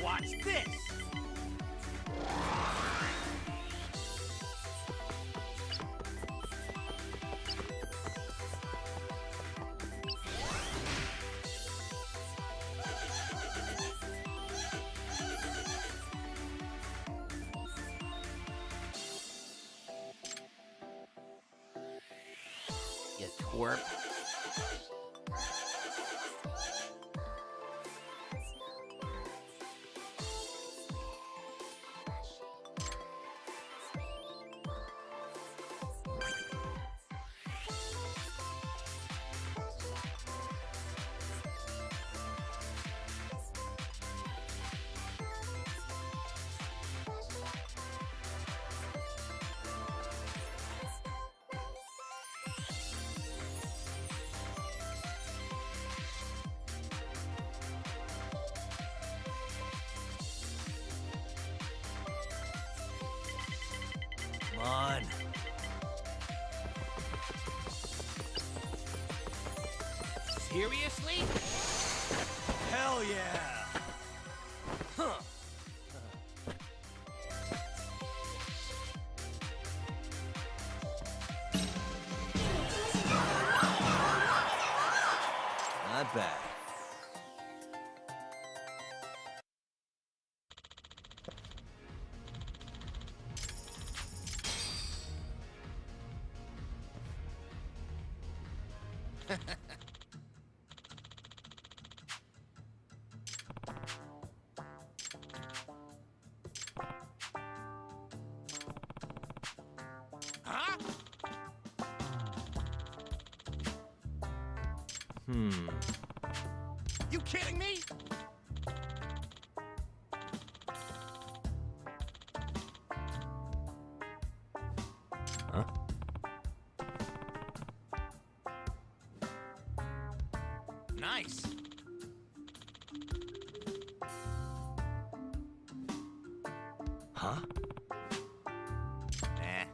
Watch this! You twerp. Come on. Seriously? Hell yeah! Huh. Not bad. Huh? You kidding me? Huh? Nice. Huh? Nah.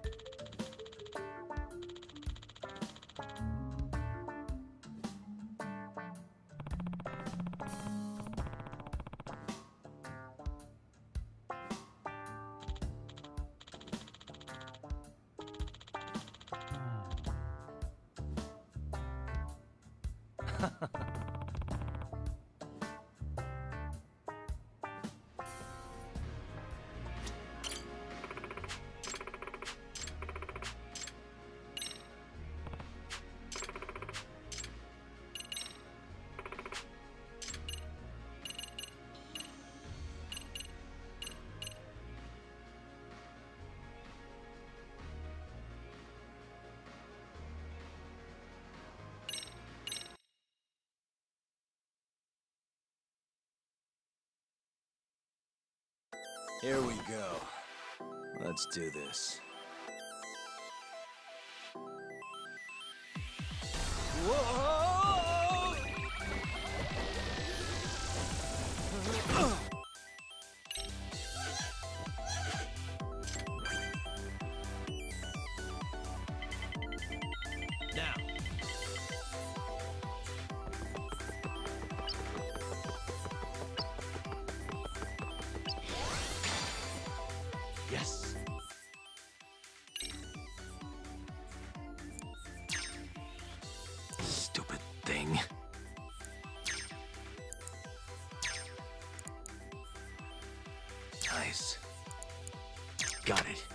Here we go. Let's do this. Whoa! Now. Yes. Stupid thing. Nice. Got it.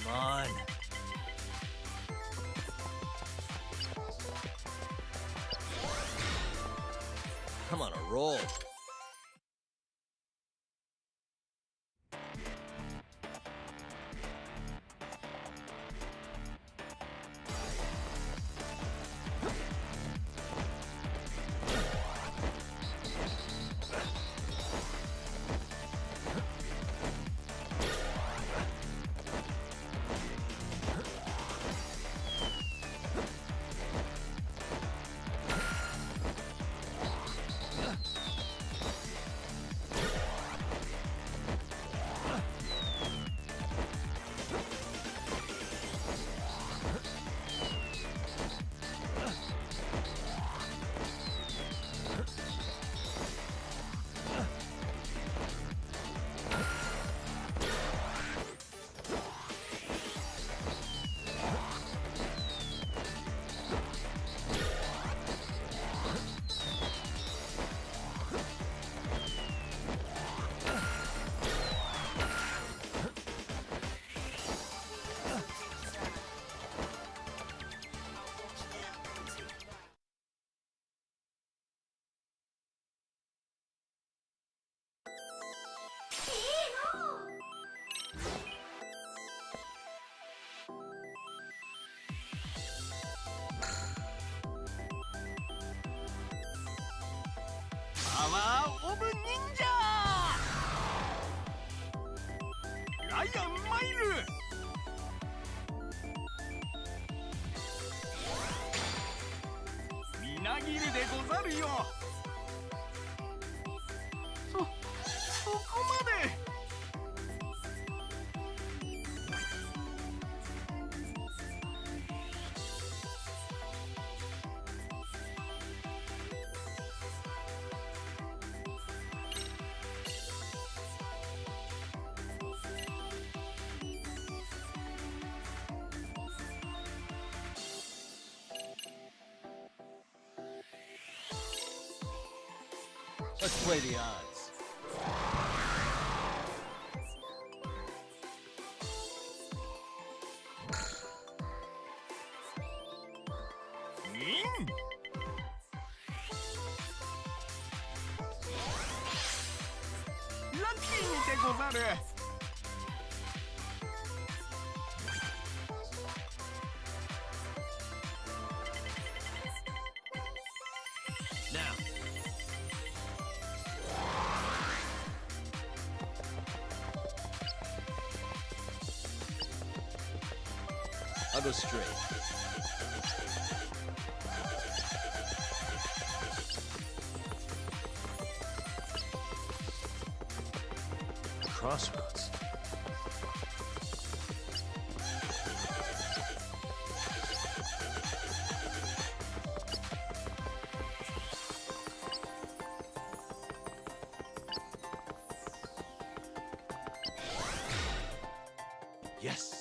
Come on. I'm on a roll. Power of Ninja! Lion Mile! みなぎるでござるよ。そこまで。Let's play the odds. Lucky でござる。Now. I'll go straight. crossroads. Yes.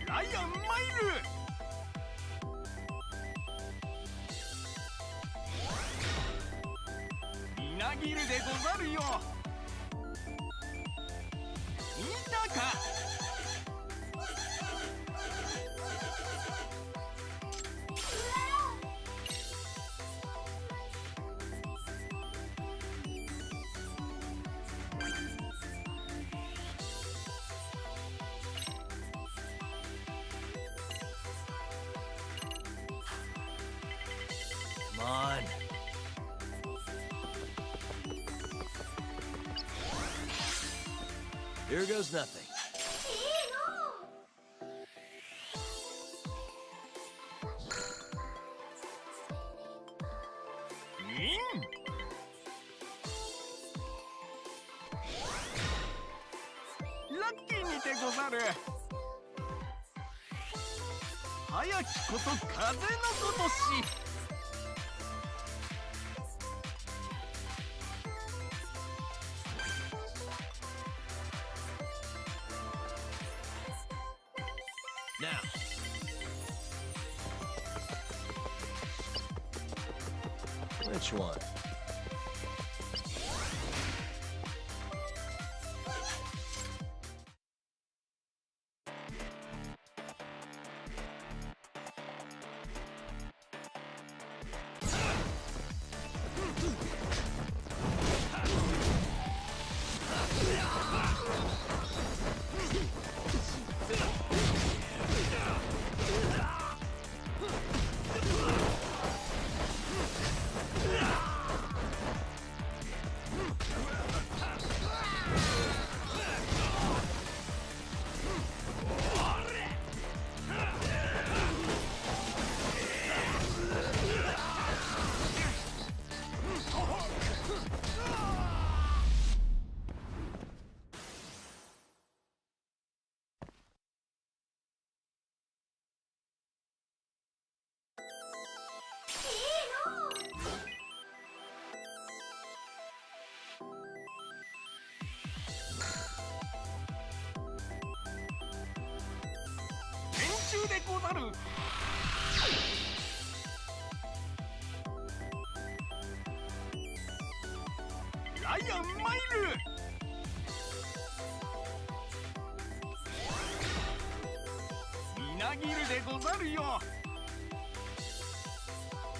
ライアンマイル。みなぎるでござるよ。見たか。Come on. Here goes nothing. Lucky にてござる。早きこと風のことし。Now. Which one?でござる。ライアンマイル。みなぎるでござるよ。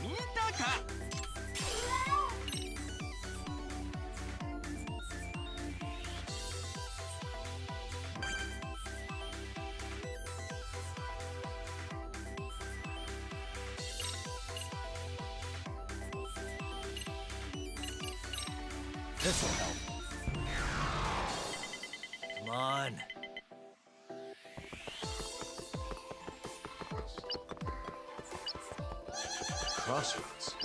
見たか。This'll help. Come on. crossroads.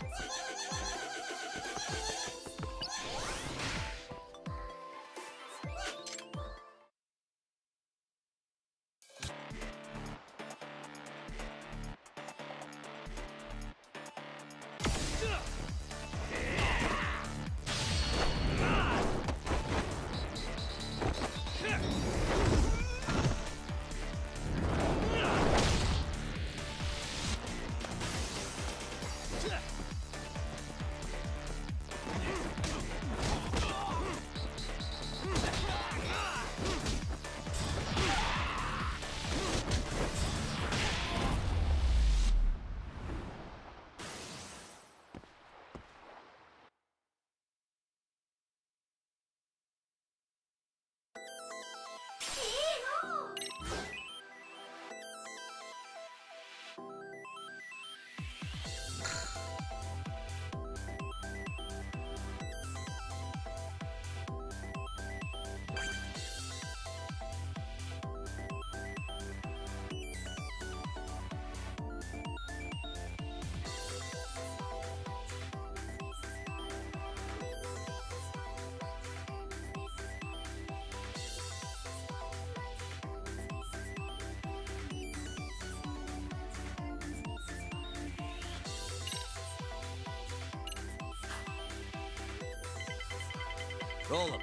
Roll 'em.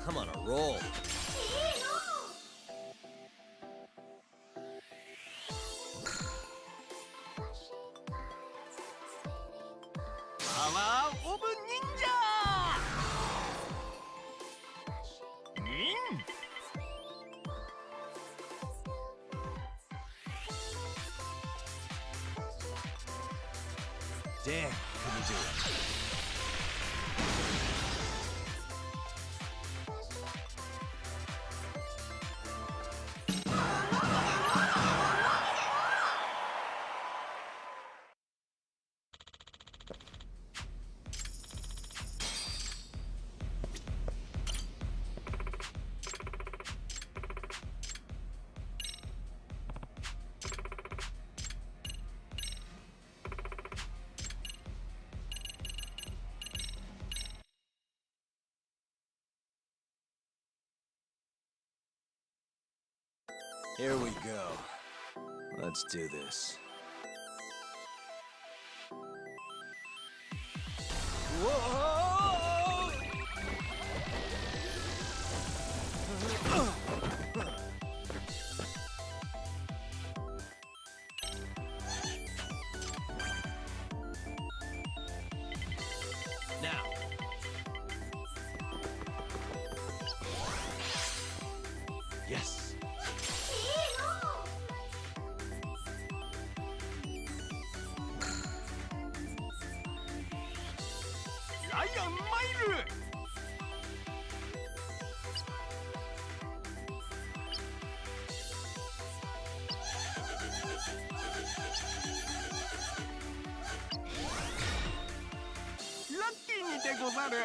I'm on a roll. Power of Ninja! Nin! Damn, couldn't do it. Here we go. Let's do this. Whoa! Now. Yes. Lion Mile! Luckyでござる。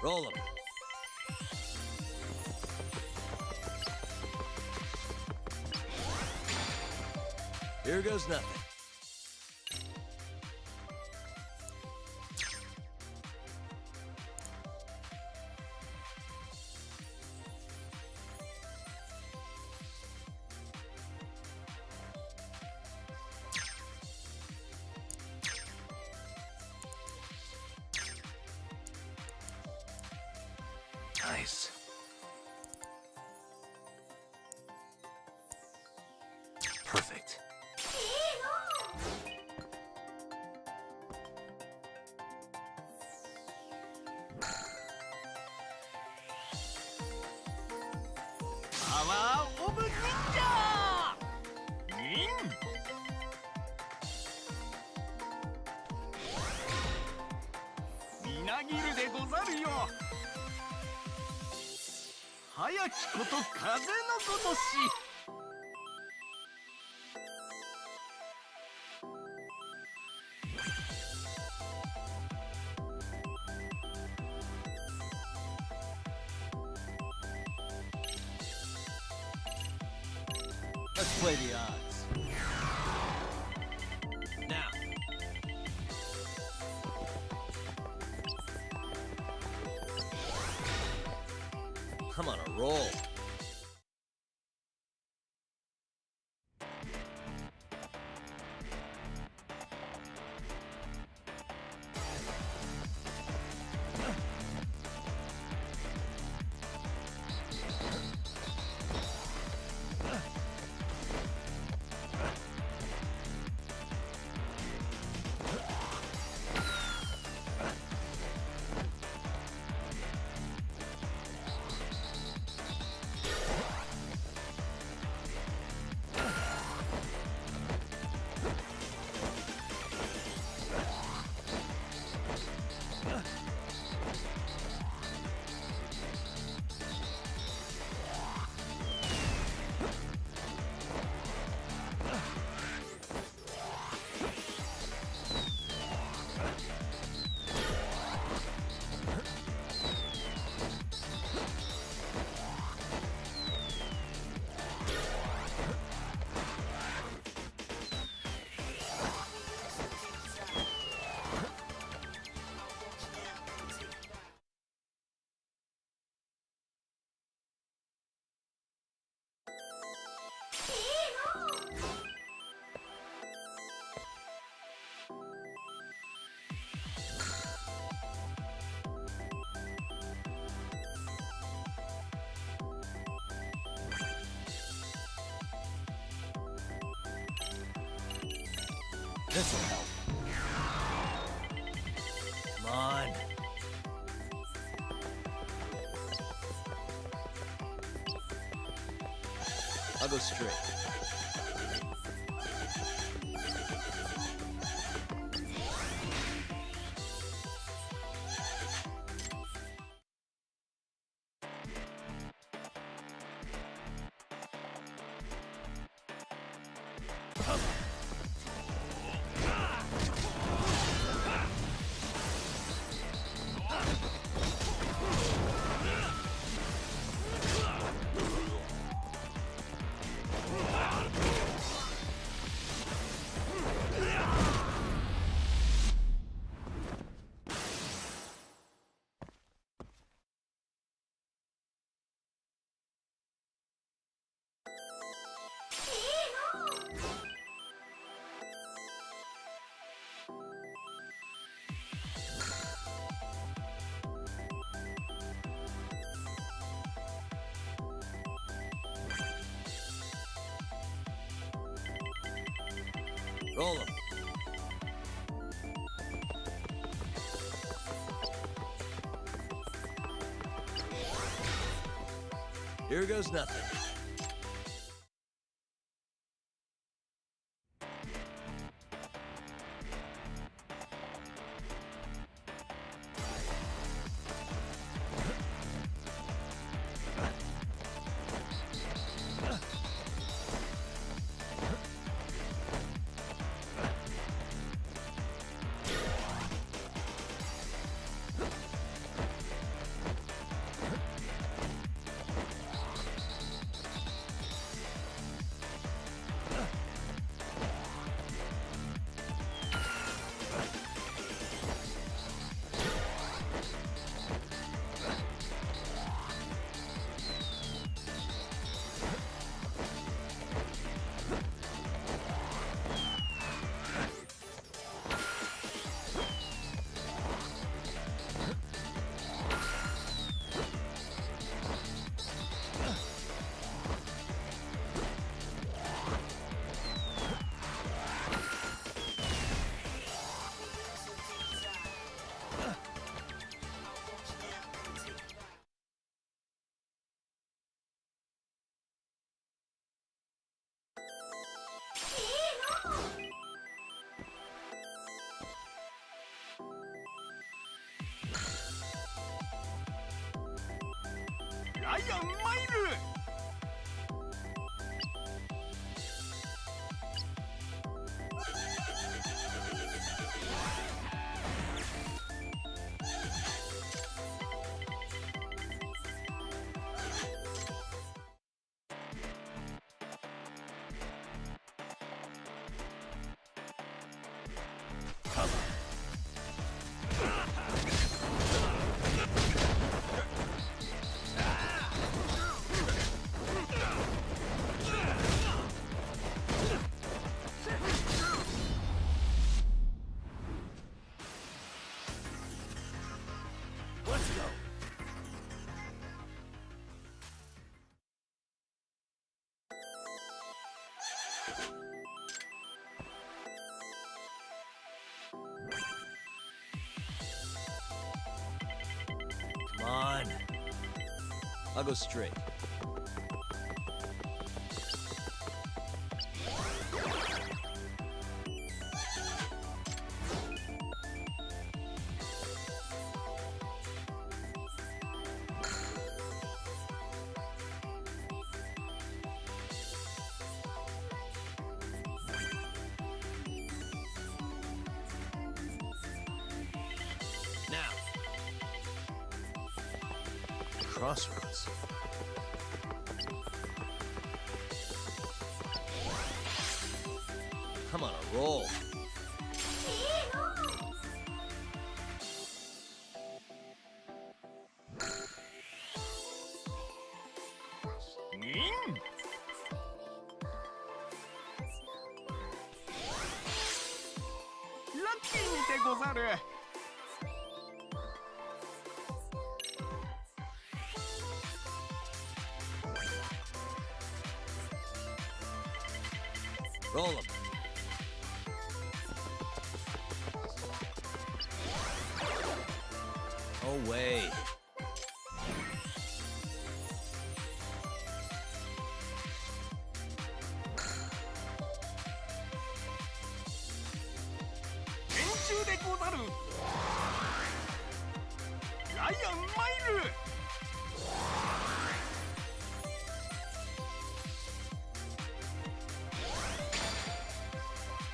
Roll 'em. Here goes nothing. Nice. Perfect. Power 飛ぶ忍者忍みなぎるでござるよ。早きこと風のことし。Let's play the odds. Now. I'm on a roll. This'll help. Come on. I'll go straight. Roll 'em. Here goes nothing. ライアンマイル。Come on. I'll go straight. Now. Crossroads. I'm on a roll. In。ラッキーにてござる。Roll 'em. Oh, way. Enjuでござる。ライアンマイル。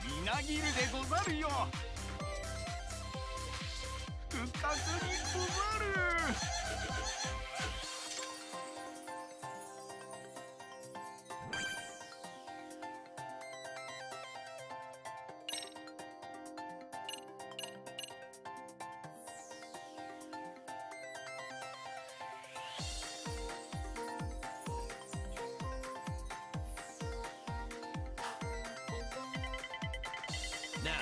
みなぎるでござるよ。復活にござる。Now.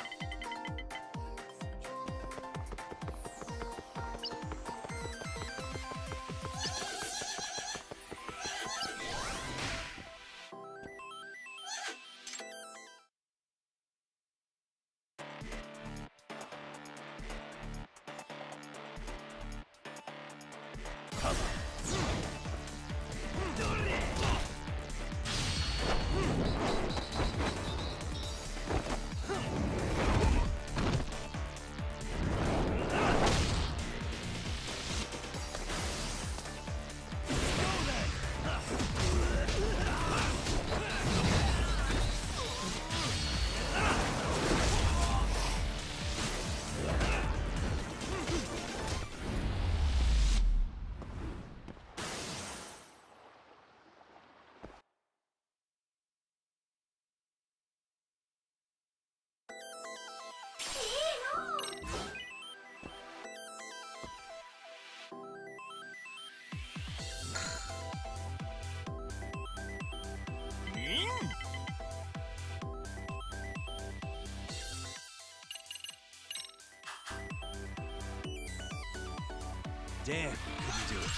Damn, couldn't do it.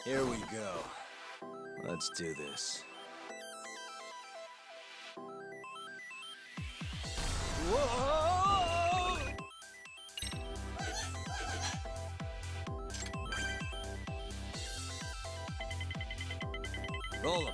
Here we go. Let's do this. Whoa! Roll 'em.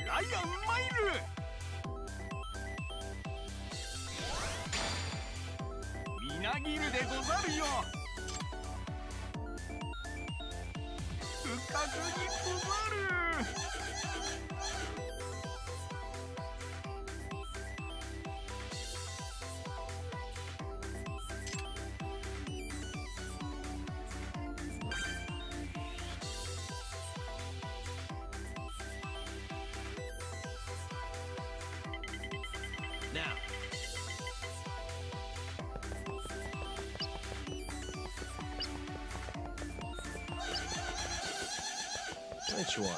ライアンマイル。みなぎるでござるよ。不覚にござる。Now. Which one?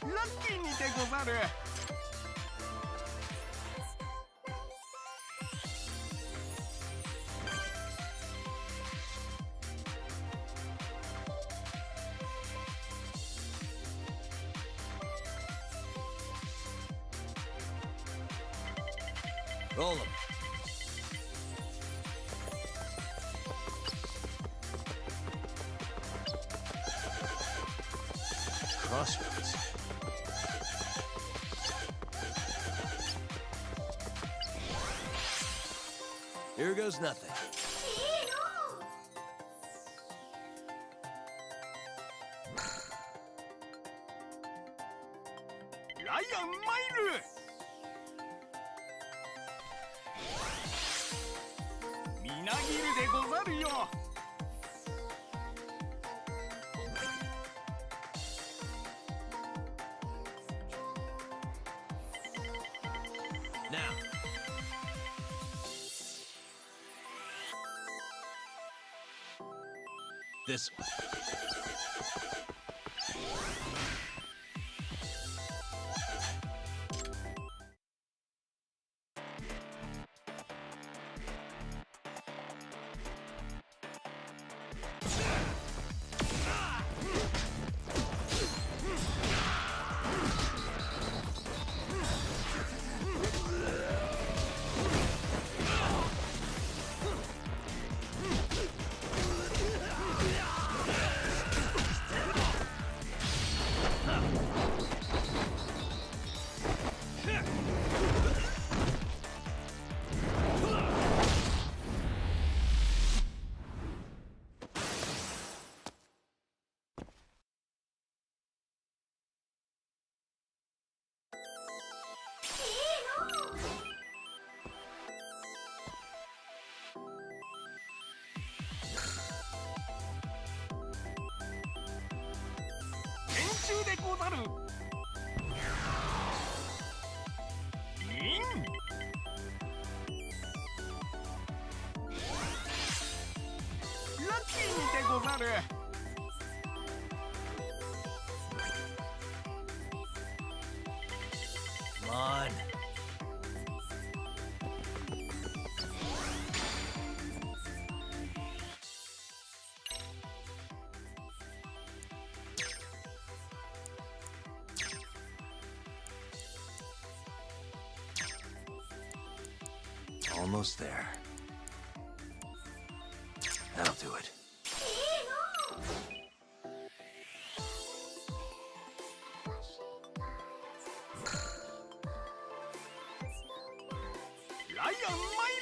ラッキーにてござる。Roll 'em. Crossroads. Here goes nothing. ライアンマイル。みなぎるでござるよ。Now. This one.でござる。ラッきにでござる。Come on. Almost there. That'll do it. ライアンマイ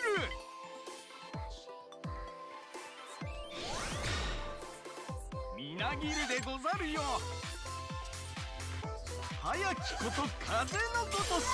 ル。みなぎるでござるよ。早きこと風のごとし。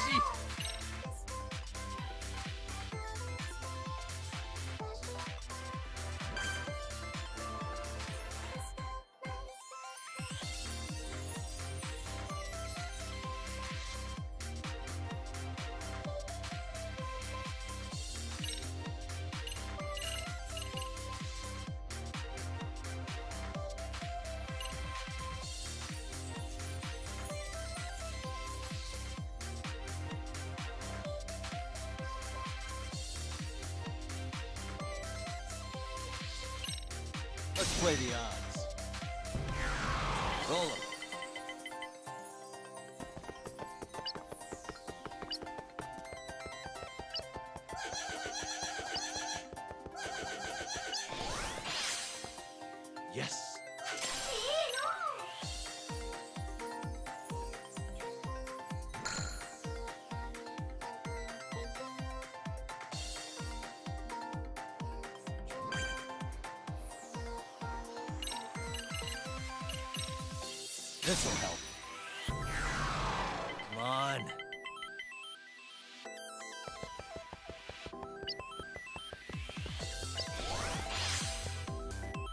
Let's play the odds. Roll 'em. Yes. This'll help. Come on.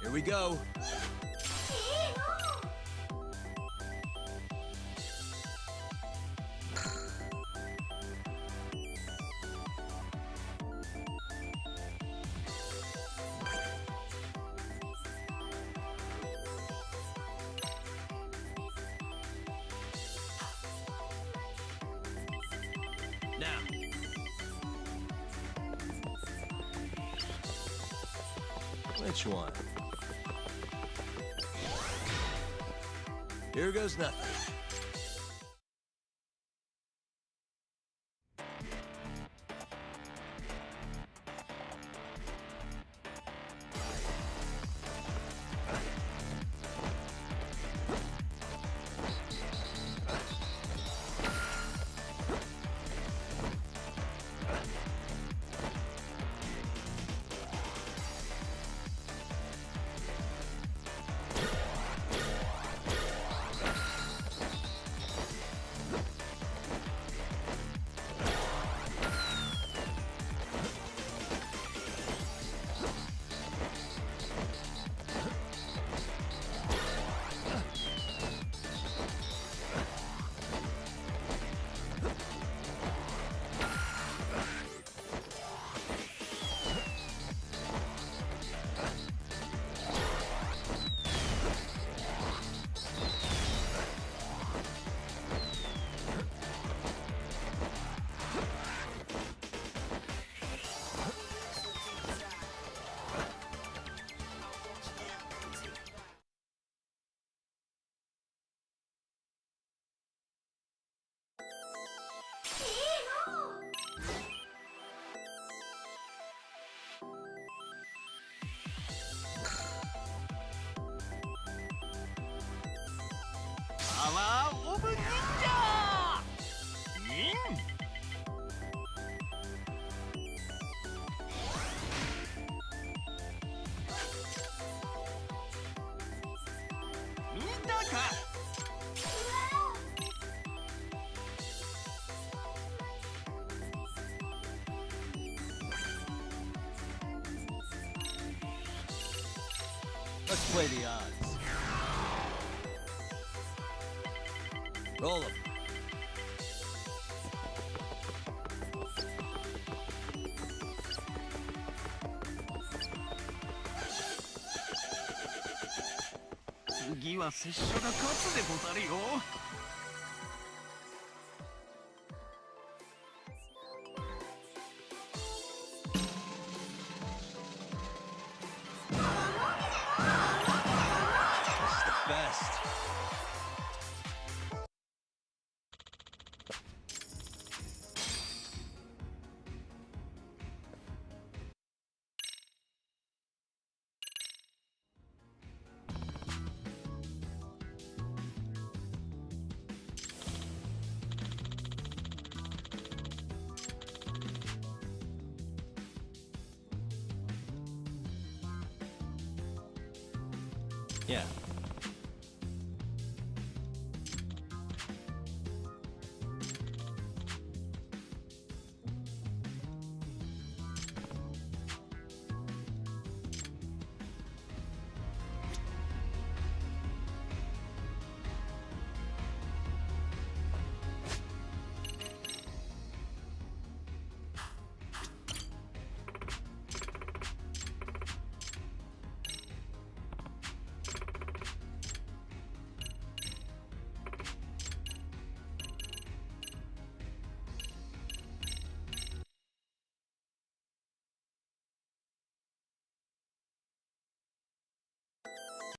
Here we go. Now. Which one? Here goes nothing. Power of Ninja! Nin! Mita ka? Let's play the odds. Roll 'em. 次は拙者が勝つでござるよ。Best. Yeah.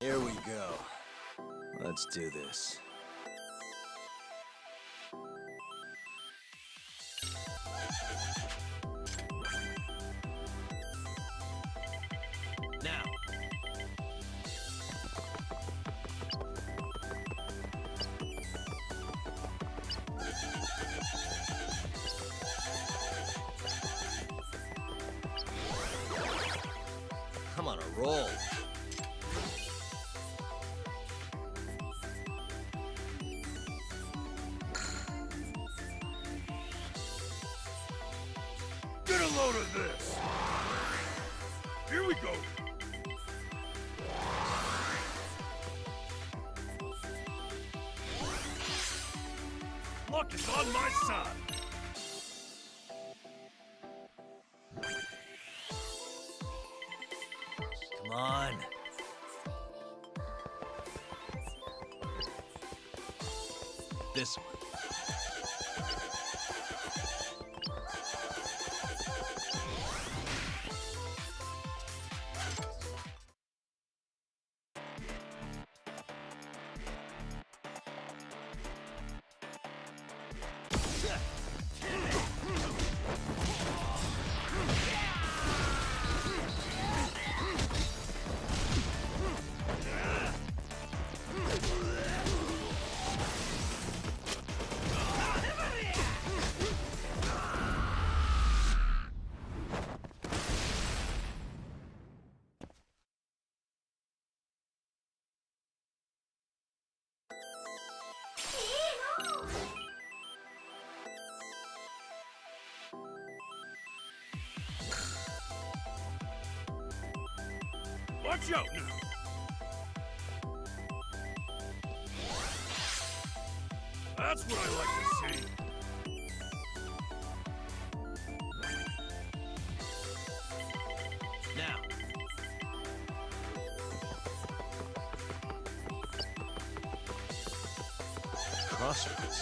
Here we go. Let's do this. Now. I'm on a roll. Get a load of this! Here we go! Luck is on my side! Come on. This one. Watch out now! That's what I like to see! Now. Crossroads.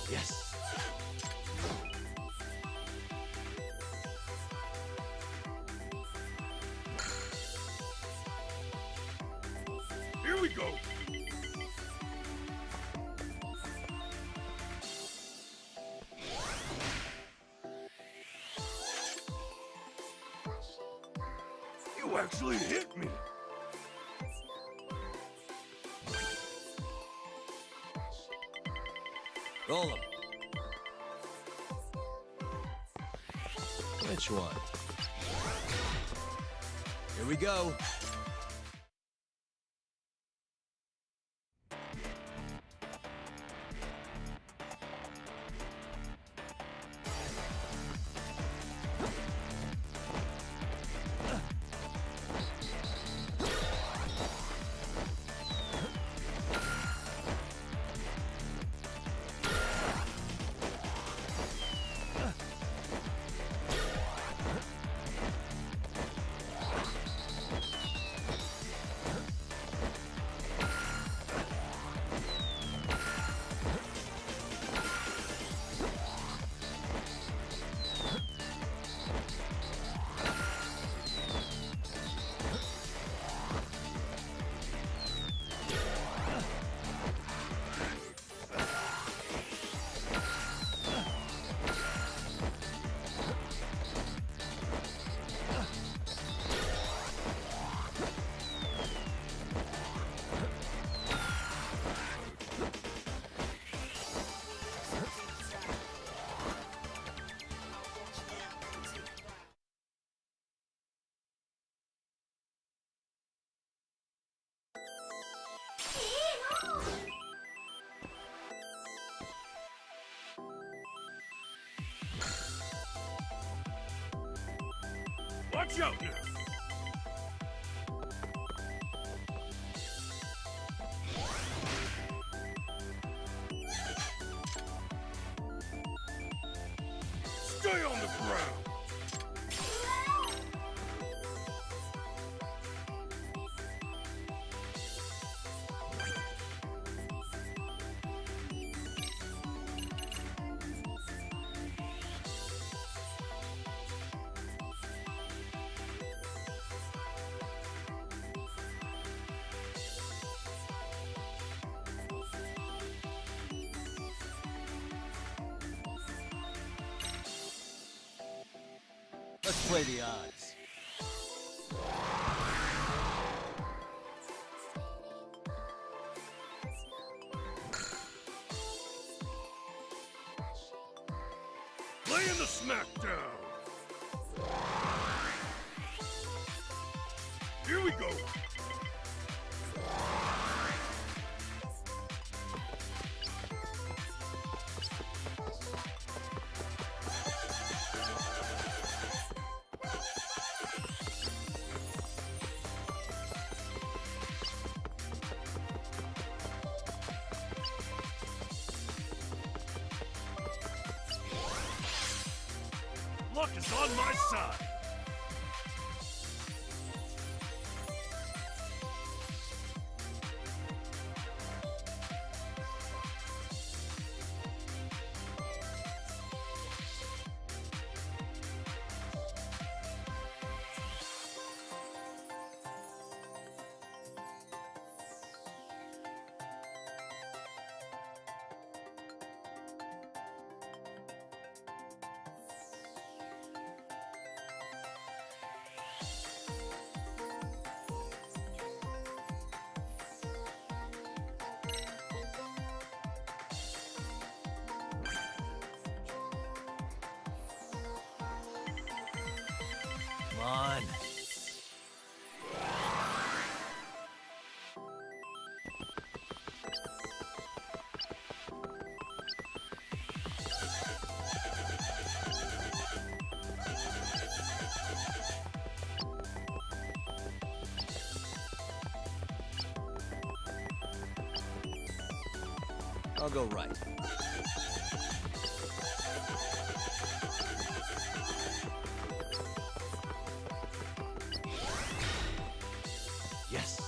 Yes. Here we go! You actually hit me! Roll them. Which one? Here we go. Watch out now! Stay on the ground! Let's play the odds. Laying the smackdown! Here we go! Luck is on my side! Come on. I'll go right. Yes.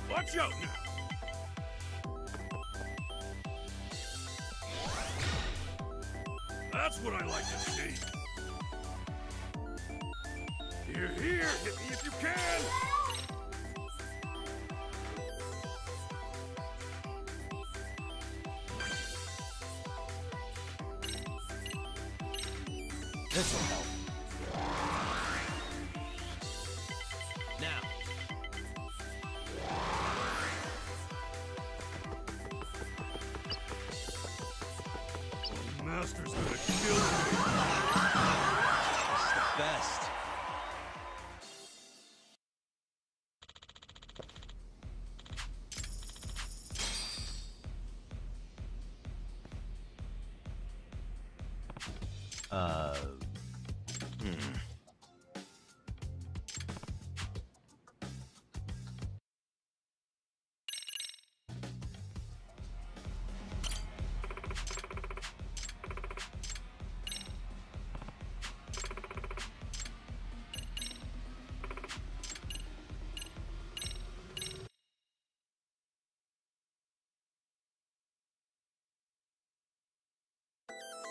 Watch out now! That's what I like to see! Here, here! Hit me if you can! This'll help.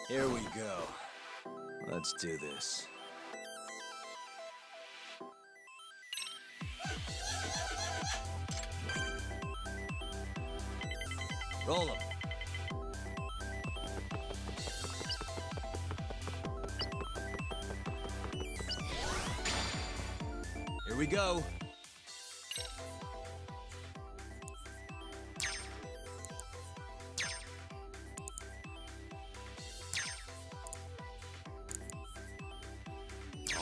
Here we go. Let's do this. Roll 'em. Here we go.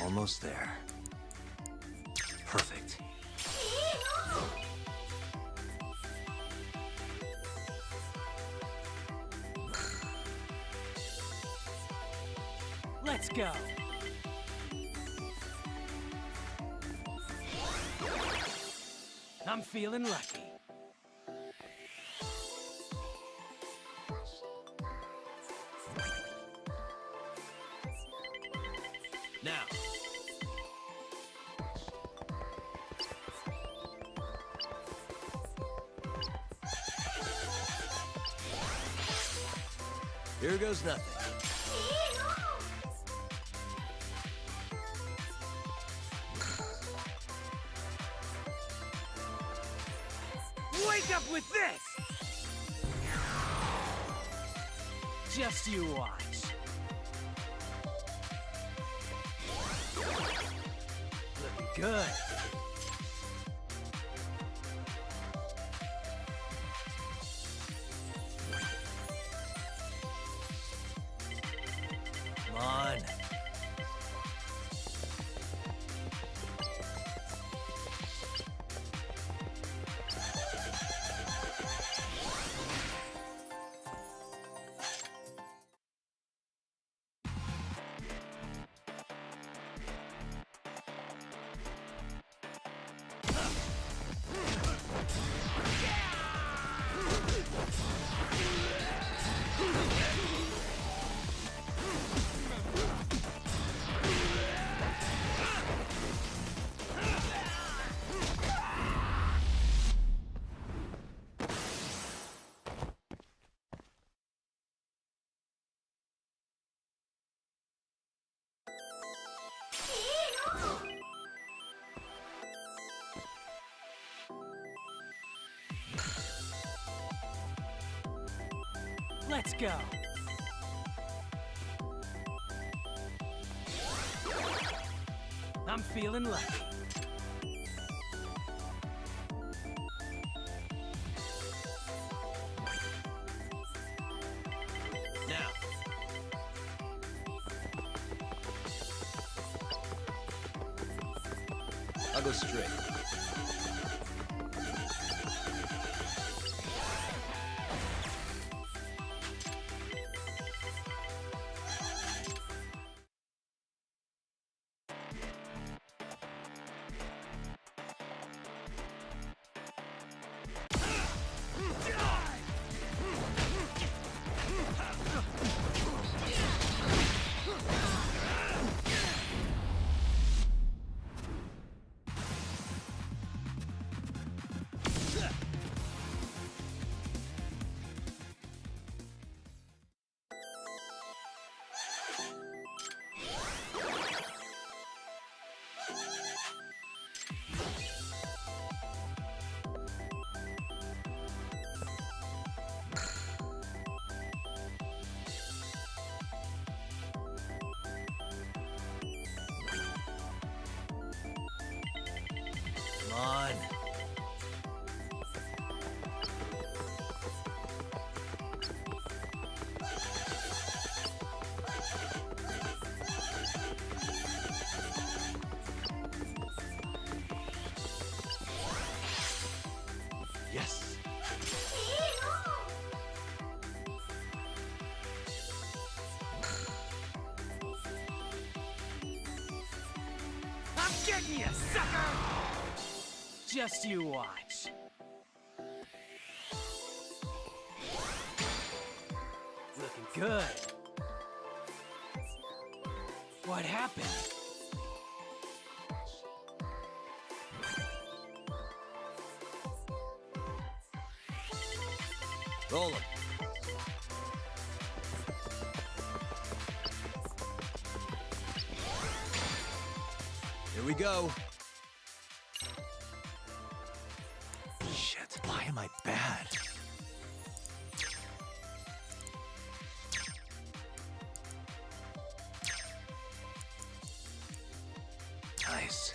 Almost there. Perfect. Let's go. I'm feeling lucky. Now. Here goes nothing. Wake up with this! Just you watch. Looking good. Come on. Let's go. I'm feeling lucky. Now. I'll go straight. Come on. Yes. I'm getting you, sucker! Just you watch. Looking good. What happened? Roll 'em. Here we go. Shit, why am I bad? Nice.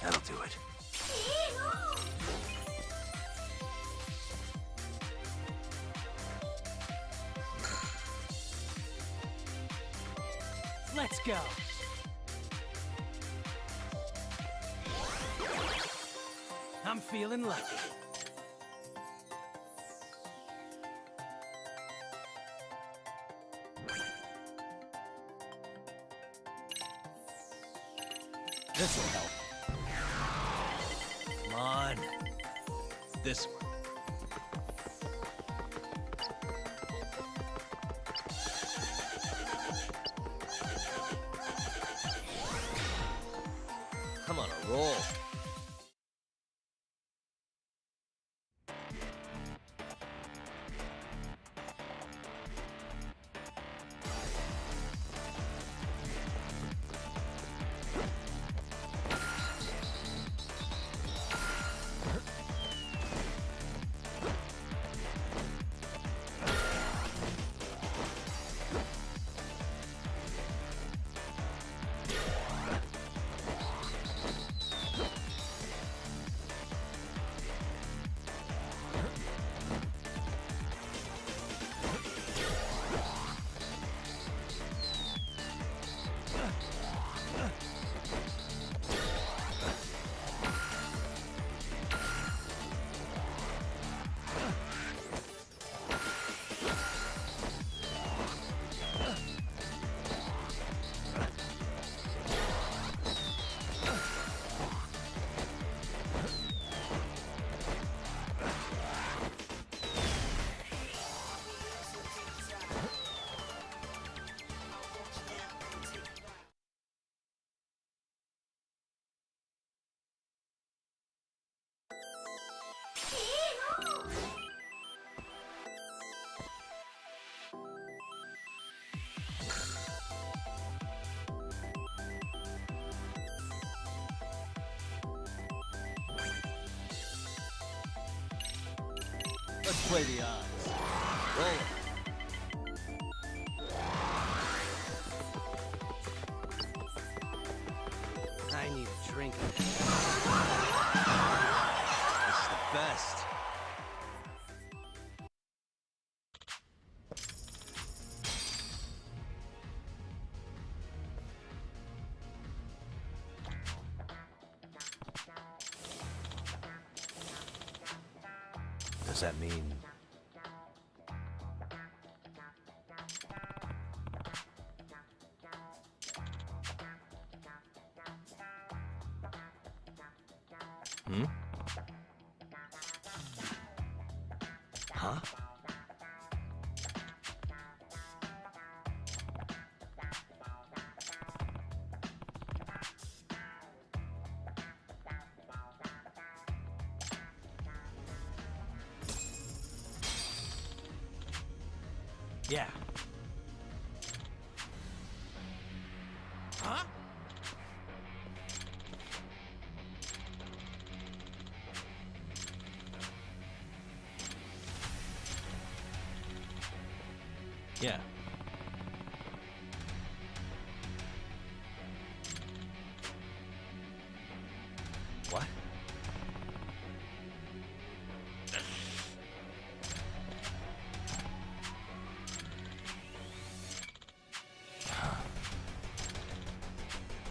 That'll do it. Let's go. I'm feeling lucky. This'll help. Come on. This one. I'm on a roll. Let's play the odds. Roll it. I need a drink. It's the best. Does that mean... Hmm? Huh? Yeah. Huh? Yeah. What?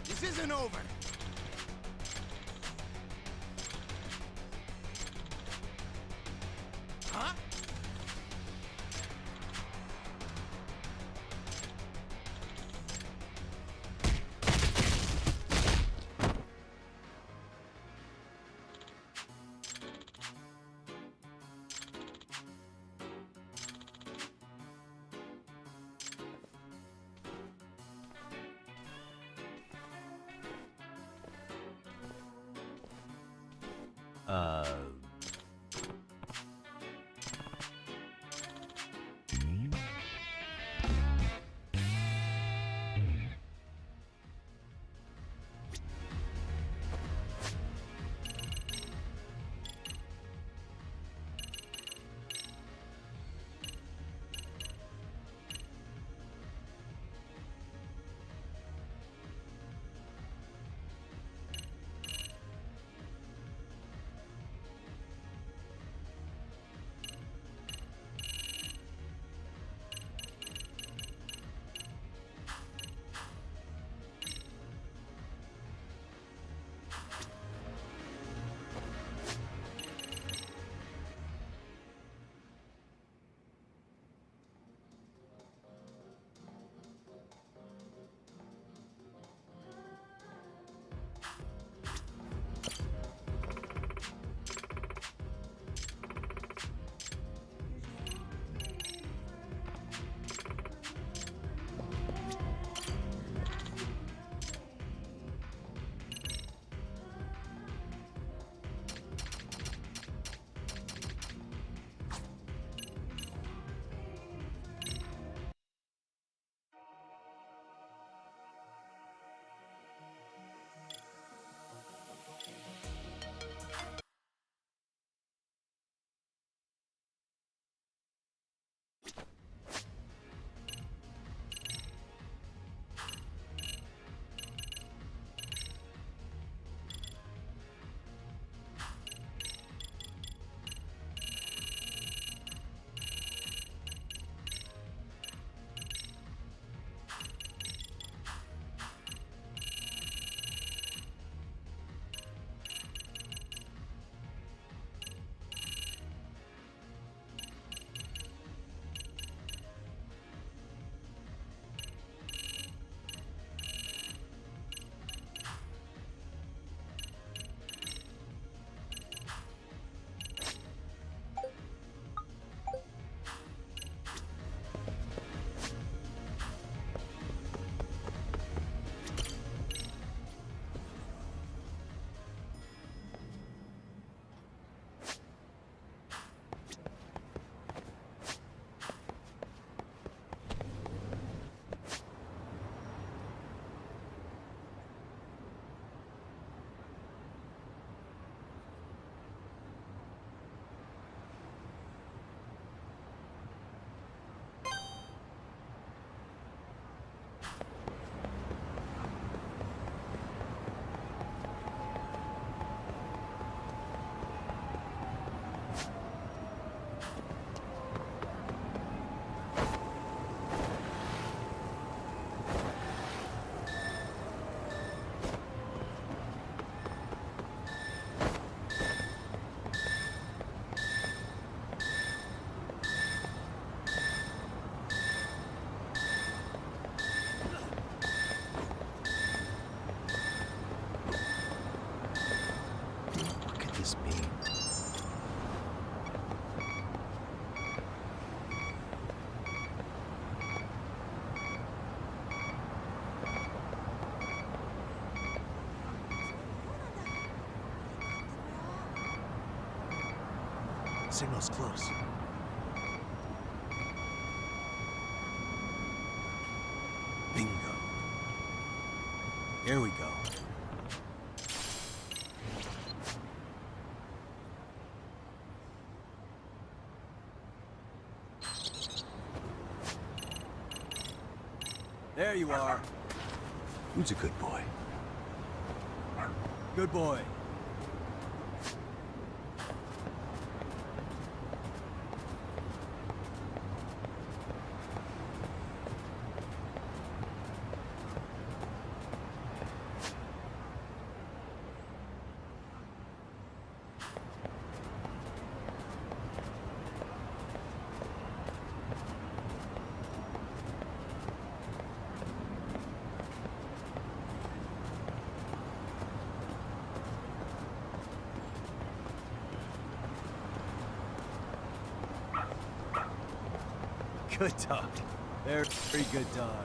This isn't over. Huh? Signal's close. Bingo. Here we go. There you are. Who's a good boy? Good boy. Good dog. Very good dog.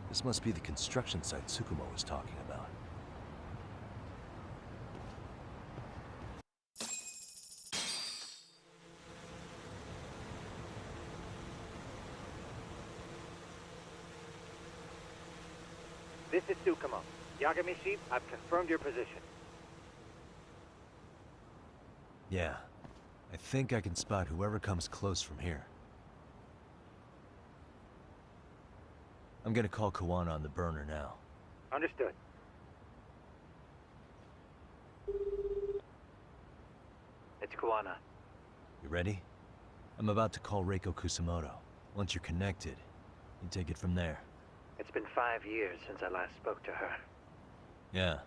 This must be the construction site Tsukumo was talking about. This is Tsukumo. Yagami Sheep, I've confirmed your position. Yeah. I think I can spot whoever comes close from here. I'm gonna call Kawana on the burner now. Understood. It's Kawana. You ready? I'm about to call Reiko Kusamoto. Once you're connected, you take it from there. It's been 5 years since I last spoke to her. Yeah.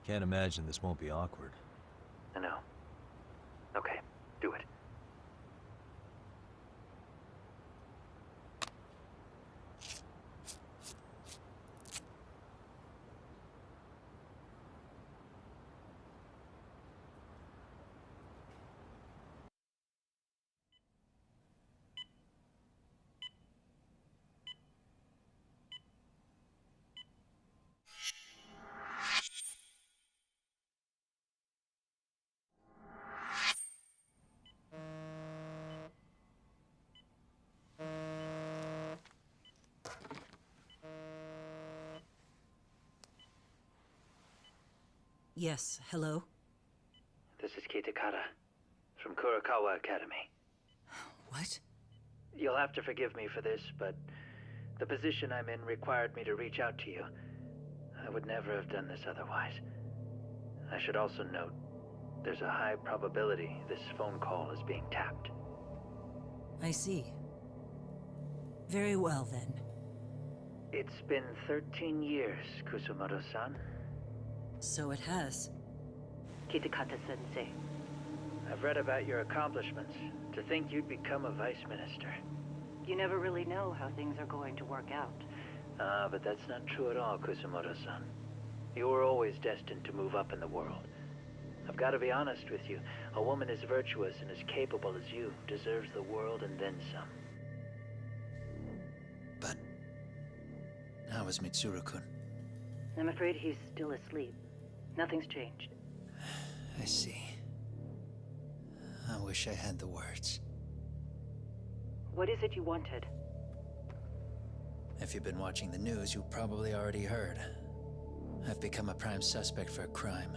Can't imagine this won't be awkward. I know. Okay, do it. Yes, hello? This is Kitakata, from Kurakawa Academy. What? You'll have to forgive me for this, but the position I'm in required me to reach out to you. I would never have done this otherwise. I should also note, there's a high probability this phone call is being tapped. I see. Very well, then. It's been 13 years, Kusumoto-san. So it has. Kitakata-sensei. I've read about your accomplishments. To think you'd become a vice minister. You never really know how things are going to work out. But that's not true at all, Kusumoto-san. You were always destined to move up in the world. I've got to be honest with you. A woman as virtuous and as capable as you deserves the world and then some. But how is Mitsuru-kun? I'm afraid he's still asleep. Nothing's changed. I see. I wish I had the words. What is it you wanted? If you've been watching the news, you probably already heard. I've become a prime suspect for a crime.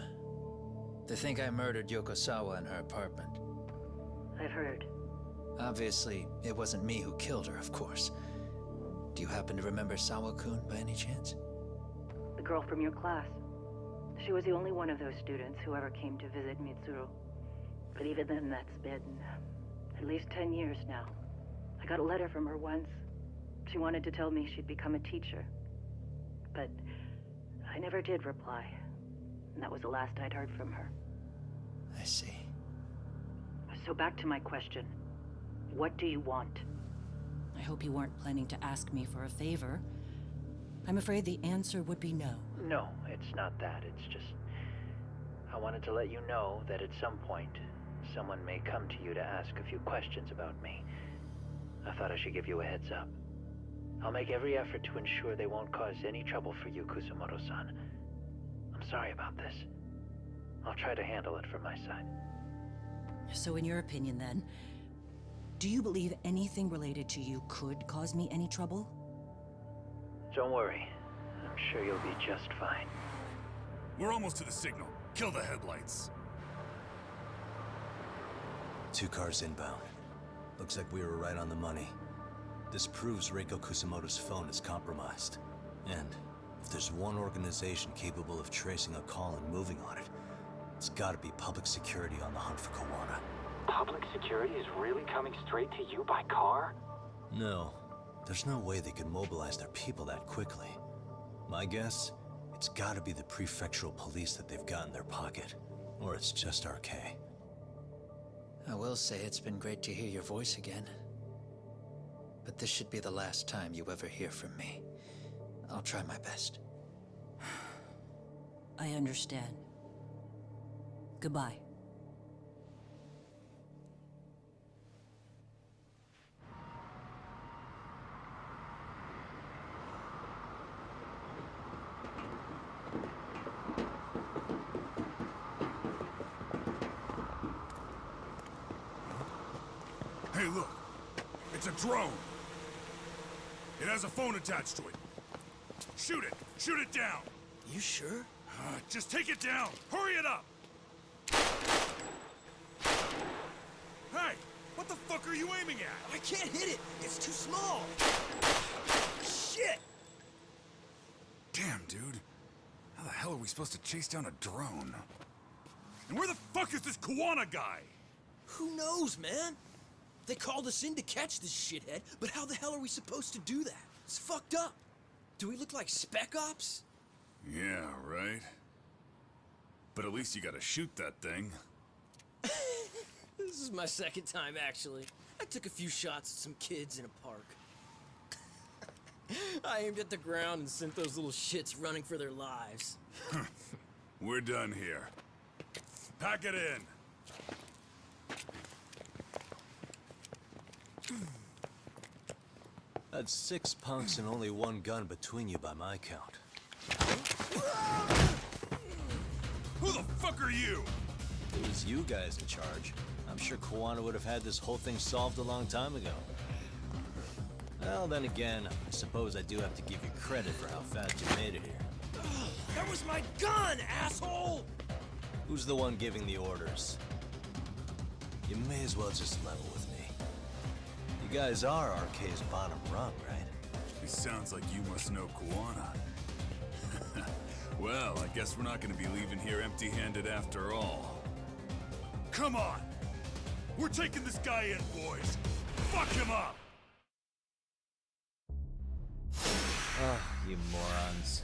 They think I murdered Yokosawa in her apartment. I've heard. Obviously, it wasn't me who killed her, of course. Do you happen to remember Sawa-kun by any chance? The girl from your class. She was the only one of those students who ever came to visit Mitsuru. But even then, that's been at least 10 years now. I got a letter from her once. She wanted to tell me she'd become a teacher. But I never did reply. And that was the last I'd heard from her. I see. So back to my question. What do you want? I hope you weren't planning to ask me for a favor. I'm afraid the answer would be no. No, it's not that. It's just... I wanted to let you know that at some point, someone may come to you to ask a few questions about me. I thought I should give you a heads up. I'll make every effort to ensure they won't cause any trouble for you, Kusumoto-san. I'm sorry about this. I'll try to handle it from my side. So in your opinion, then, do you believe anything related to you could cause me any trouble? Don't worry. I'm sure you'll be just fine. We're almost to the signal. Kill the headlights. 2 cars inbound. Looks like we were right on the money. This proves Reiko Kusumoto's phone is compromised. And if there's one organization capable of tracing a call and moving on it, it's gotta be public security on the hunt for Kawana. Public security is really coming straight to you by car? No. There's no way they could mobilize their people that quickly. My guess, it's gotta be the prefectural police that they've got in their pocket. Or it's just RK. I will say it's been great to hear your voice again. But this should be the last time you ever hear from me. I'll try my best. I understand. Goodbye. Hey, look. It's a drone. It has a phone attached to it. Shoot it! Shoot it down! You sure? Just take it down! Hurry it up! Hey! What the fuck are you aiming at? I can't hit it! It's too small! Shit! Damn, dude. How the hell are we supposed to chase down a drone? And where the fuck is this Kawana guy? Who knows, man? They called us in to catch this shithead, but how the hell are we supposed to do that? It's fucked up. Do we look like Spec Ops? Yeah, right. But at least you gotta shoot that thing. This is my second time, actually. I took a few shots at some kids in a park. I aimed at the ground and sent those little shits running for their lives. We're done here. Pack it in. That's 6 punks and only 1 gun between you by my count. Who the fuck are you? It was you guys in charge. I'm sure Kawana would have had this whole thing solved a long time ago. Well, then again, I suppose I do have to give you credit for how fast you made it here. That was my gun, asshole! Who's the one giving the orders? You may as well just level with me. You guys are RK's bottom rung, right? It sounds like you must know Kuwana. Well, I guess we're not gonna be leaving here empty-handed after all. Come on! We're taking this guy in, boys! Fuck him up! Ah, you morons.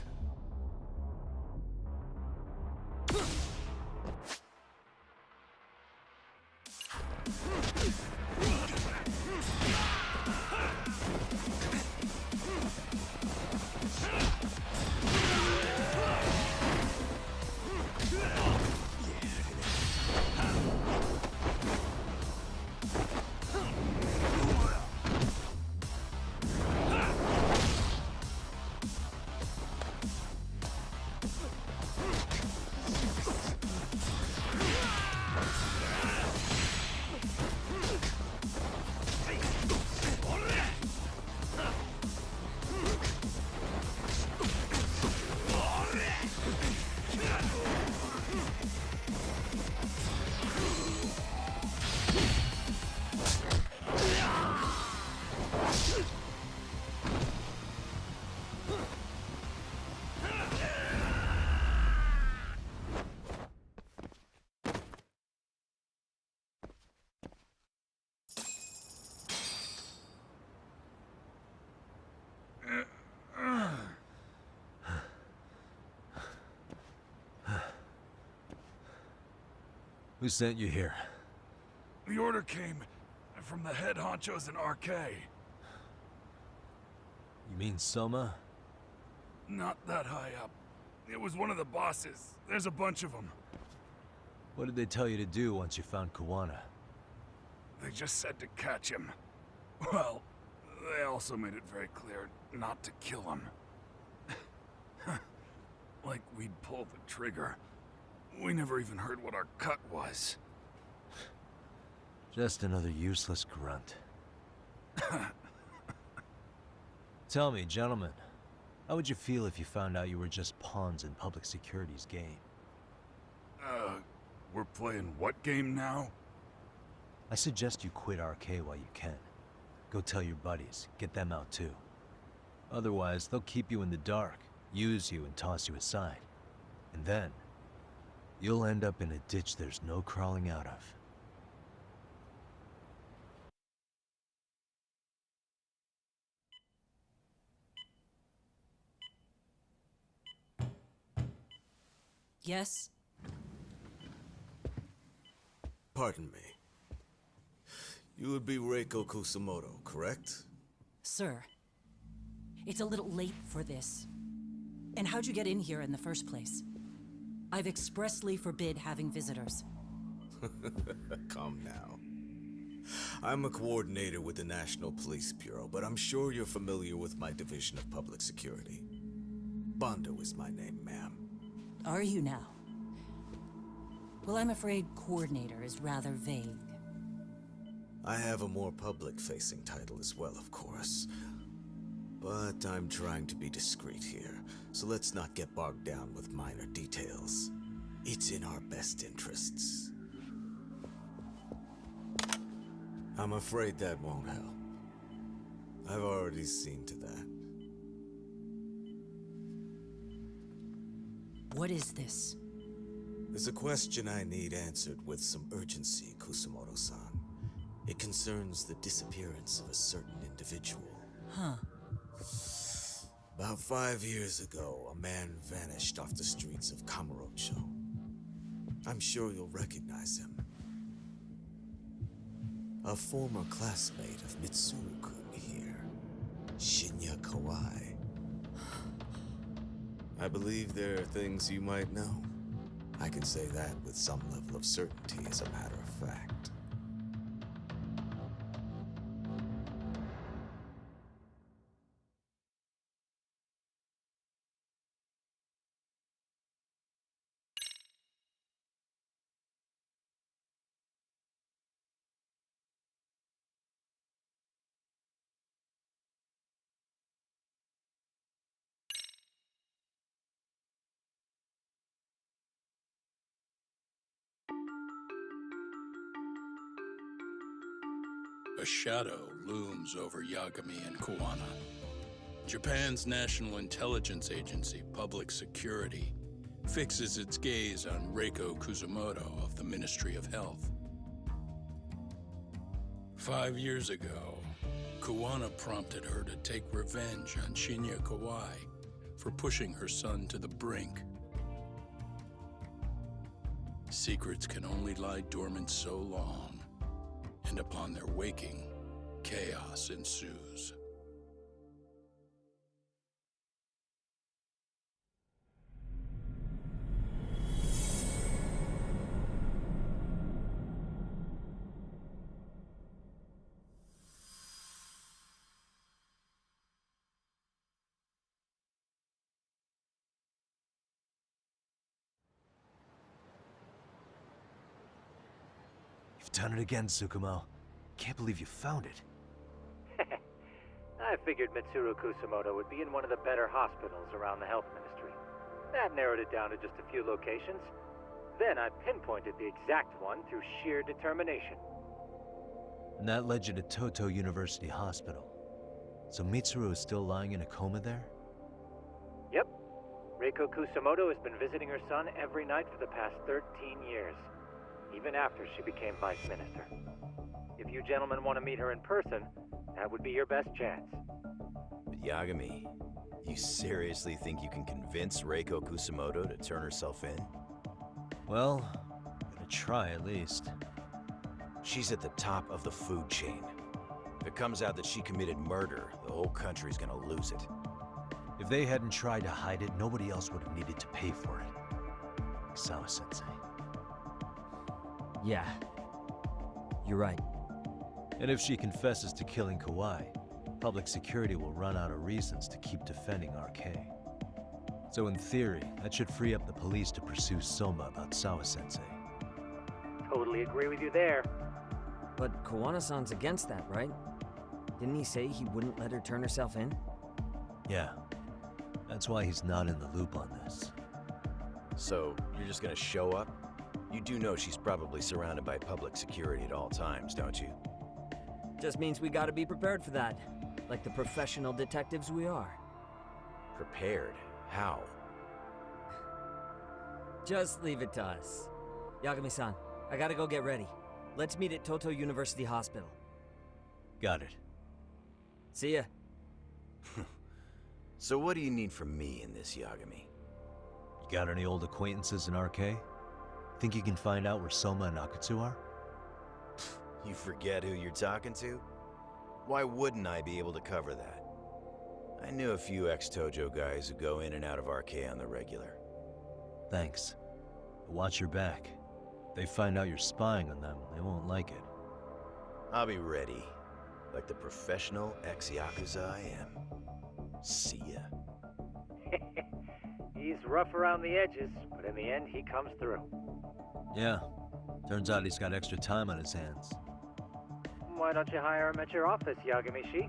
Who sent you here? The order came from the head honchos in RK. You mean Soma? Not that high up. It was one of the bosses. There's a bunch of them. What did they tell you to do once you found Kuwana? They just said to catch him. Well, they also made it very clear not to kill him. Like we'd pull the trigger. We never even heard what our cut was. Just another useless grunt. Tell me, gentlemen, how would you feel if you found out you were just pawns in public security's game? We're playing what game now? I suggest you quit RK while you can. Go tell your buddies, get them out too. Otherwise, they'll keep you in the dark, use you and toss you aside. And then, you'll end up in a ditch there's no crawling out of. Yes? Pardon me. You would be Reiko Kusumoto, correct? Sir. It's a little late for this. And how'd you get in here in the first place? I've expressly forbid having visitors. Come now. I'm a coordinator with the National Police Bureau, but I'm sure you're familiar with my Division of Public Security. Bondo is my name, ma'am. Are you now? Well, I'm afraid coordinator is rather vague. I have a more public-facing title as well, of course. But I'm trying to be discreet here, so let's not get bogged down with minor details. It's in our best interests. I'm afraid that won't help. I've already seen to that. What is this? There's a question I need answered with some urgency, Kusumoto-san. It concerns the disappearance of a certain individual. Huh. About 5 years ago, a man vanished off the streets of Kamurocho. I'm sure you'll recognize him. A former classmate of Mitsuru-kun here, Shinya Kawai. I believe there are things you might know. I can say that with some level of certainty as a matter of fact. a shadow looms over Yagami and Kuwana. Japan's National Intelligence Agency, Public Security, fixes its gaze on Reiko Kusumoto of the Ministry of Health. 5 years ago, Kuwana prompted her to take revenge on Shinya Kawai for pushing her son to the brink. Secrets can only lie dormant so long, and upon their waking, chaos ensues. You've done it again, Tsukumo. Can't believe you found it. I figured Mitsuru Kusumoto would be in one of the better hospitals around the health ministry. That narrowed it down to just a few locations. Then I pinpointed the exact one through sheer determination. And that led you to Toto University Hospital. So Mitsuru is still lying in a coma there? Yep. Reiko Kusumoto has been visiting her son every night for the past 13 years. Even after she became vice minister. If you gentlemen want to meet her in person, that would be your best chance. But Yagami, you seriously think you can convince Reiko Kusumoto to turn herself in? Well, I'm gonna try at least. She's at the top of the food chain. If it comes out that she committed murder, the whole country's gonna lose it. If they hadn't tried to hide it, nobody else would have needed to pay for it. Like Sawa-sensei. Yeah. You're right. And if she confesses to killing Kawai, public security will run out of reasons to keep defending RK. So in theory, that should free up the police to pursue Soma about Sawa-sensei. Totally agree with you there. But Kawana-san's against that, right? Didn't he say he wouldn't let her turn herself in? Yeah. That's why he's not in the loop on this. So, you're just gonna show up? You do know she's probably surrounded by public security at all times, don't you? Just means we gotta be prepared for that. Like the professional detectives we are. Prepared? How? Just leave it to us. Yagami-san, I gotta go get ready. Let's meet at Toto University Hospital. Got it. See ya. So what do you need from me in this, Yagami? You got any old acquaintances in RK? Think you can find out where Soma and Akutsu are? You forget who you're talking to? Why wouldn't I be able to cover that? I knew a few ex-Tojo guys who go in and out of RK on the regular. Thanks. But watch your back. If they find out you're spying on them, they won't like it. I'll be ready. Like the professional ex-Yakuza I am. See ya. He's rough around the edges, but in the end, he comes through. Yeah. Turns out he's got extra time on his hands. Why don't you hire him at your office, Yagami-shi?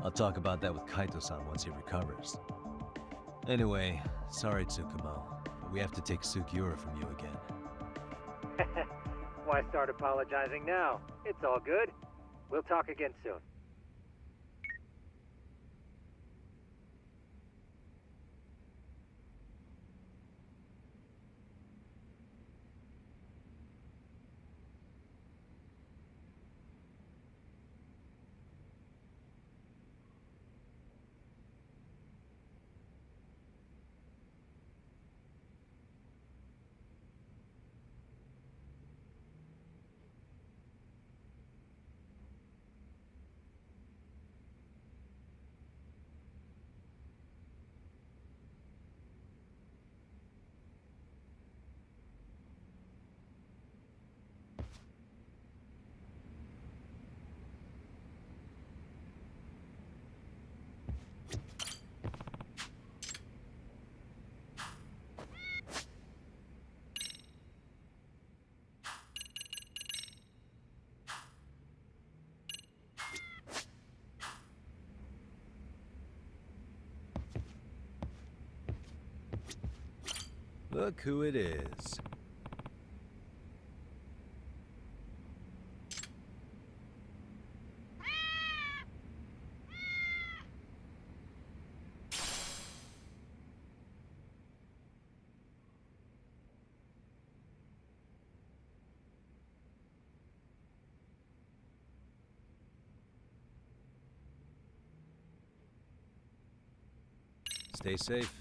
I'll talk about that with Kaito-san once he recovers. Anyway, sorry Tsukumo, but we have to take Sugiura from you again. Why start apologizing now? It's all good. We'll talk again soon. Look who it is. Stay safe.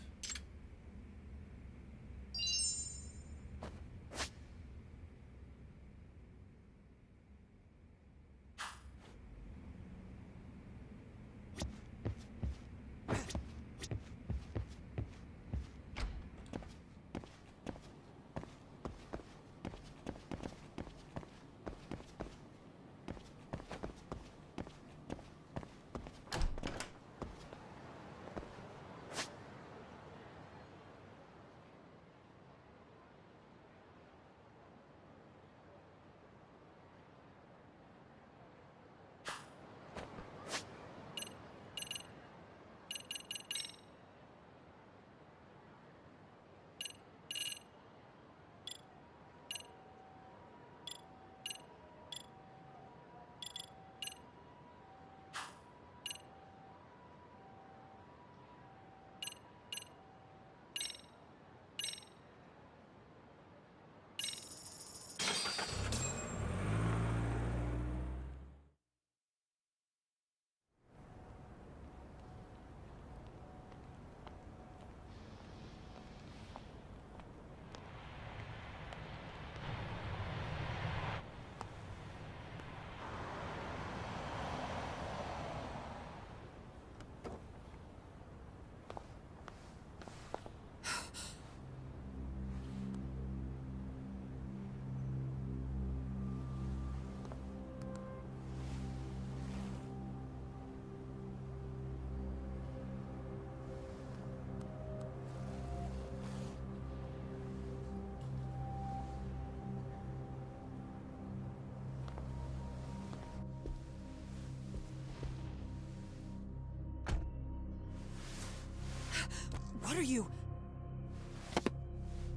What are you?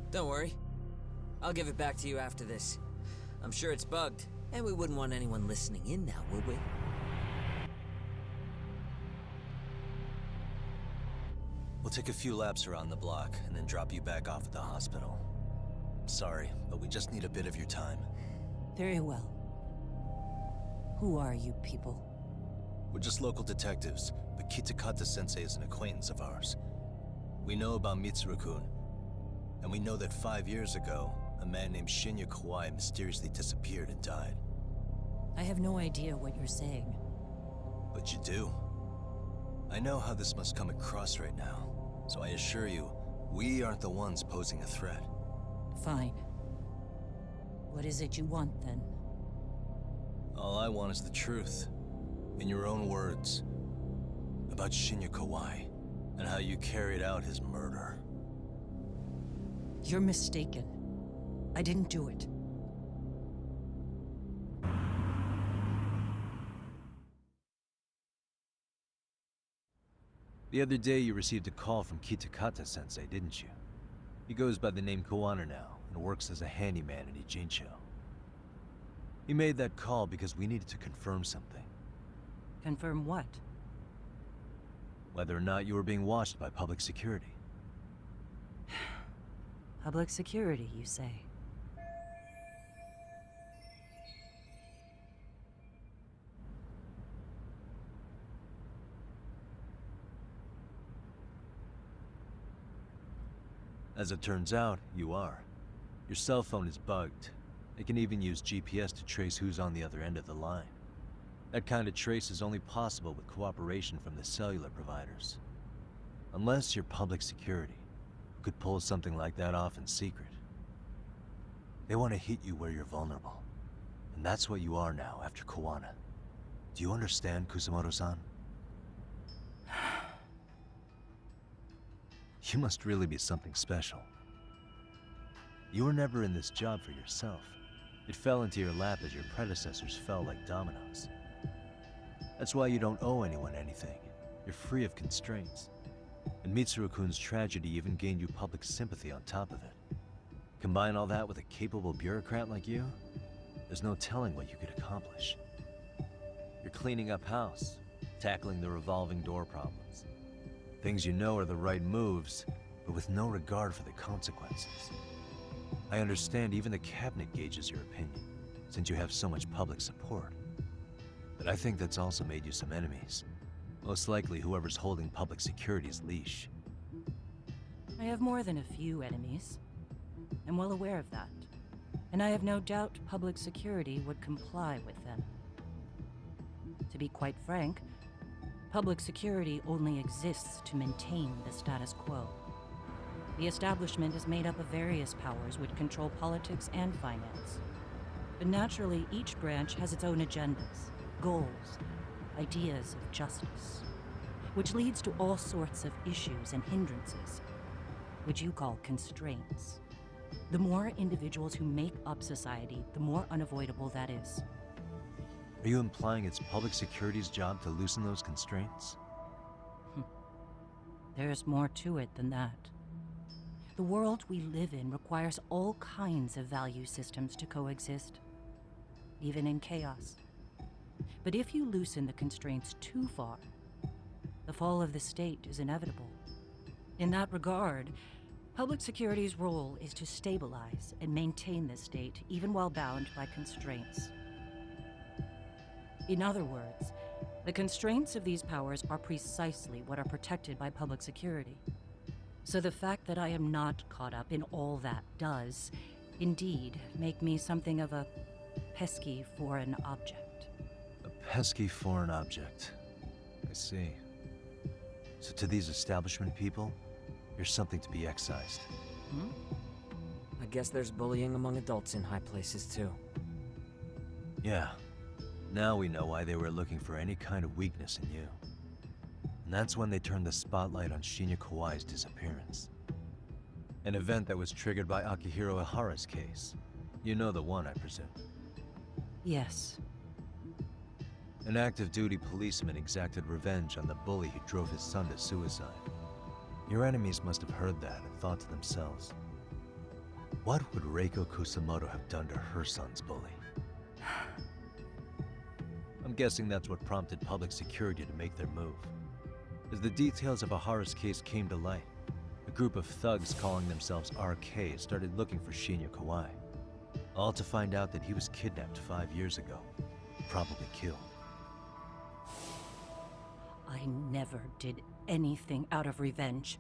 Don't worry. I'll give it back to you after this. I'm sure it's bugged, and we wouldn't want anyone listening in now, would we? We'll take a few laps around the block and then drop you back off at the hospital. Sorry, but we just need a bit of your time. Very well. Who are you people? We're just local detectives, but Kitakata-sensei is an acquaintance of ours. We know about Mitsuru-kun, and we know that 5 years ago, a man named Shinya Kawai mysteriously disappeared and died. I have no idea what you're saying. But you do. I know how this must come across right now, so I assure you, we aren't the ones posing a threat. Fine. What is it you want, then? All I want is the truth. In your own words. About Shinya Kawai, and how you carried out his murder. You're mistaken. I didn't do it. The other day you received a call from Kitakata-sensei, didn't you? He goes by the name Koana now, and works as a handyman in Ijincho. He made that call because we needed to confirm something. Confirm what? Whether or not you were being watched by public security. Public security, you say? As it turns out, you are. Your cell phone is bugged. It can even use GPS to trace who's on the other end of the line. That kind of trace is only possible with cooperation from the cellular providers. Unless you're public security, who could pull something like that off in secret. They want to hit you where you're vulnerable. And that's what you are now after Koana. Do you understand, Kusamoto-san? You must really be something special. You were never in this job for yourself. It fell into your lap as your predecessors fell like dominoes. That's why you don't owe anyone anything. You're free of constraints. And Mitsuru-kun's tragedy even gained you public sympathy on top of it. Combine all that with a capable bureaucrat like you, there's no telling what you could accomplish. You're cleaning up house, tackling the revolving door problems. Things you know are the right moves, but with no regard for the consequences. I understand even the cabinet gauges your opinion, since you have so much public support. But I think that's also made you some enemies. Most likely whoever's holding public security's leash. I have more than a few enemies. I'm well aware of that. And I have no doubt public security would comply with them. To be quite frank, public security only exists to maintain the status quo. The establishment is made up of various powers which control politics and finance. But naturally, each branch has its own agendas, goals, ideas of justice, which leads to all sorts of issues and hindrances, which you call constraints. The more individuals who make up society, the more unavoidable that is. Are you implying it's public security's job to loosen those constraints? There's more to it than that. The world we live in requires all kinds of value systems to coexist, even in chaos. But if you loosen the constraints too far, the fall of the state is inevitable. In that regard, public security's role is to stabilize and maintain the state, even while bound by constraints. In other words, the constraints of these powers are precisely what are protected by public security. So the fact that I am not caught up in all that does, indeed, make me something of a pesky foreign object. A pesky foreign object. I see. So to these establishment people, you're something to be excised. I guess there's bullying among adults in high places, too. Yeah. Now we know why they were looking for any kind of weakness in you. And that's when they turned the spotlight on Shinya Kawai's disappearance. An event that was triggered by Akihiro Ihara's case. You know the one, I presume. Yes. An active duty policeman exacted revenge on the bully who drove his son to suicide. Your enemies must have heard that and thought to themselves, what would Reiko Kusamoto have done to her son's bully? I'm guessing that's what prompted public security to make their move. As the details of Ihara's case came to light, a group of thugs calling themselves RK started looking for Shinya Kawai, all to find out that he was kidnapped 5 years ago, probably killed. I never did anything out of revenge.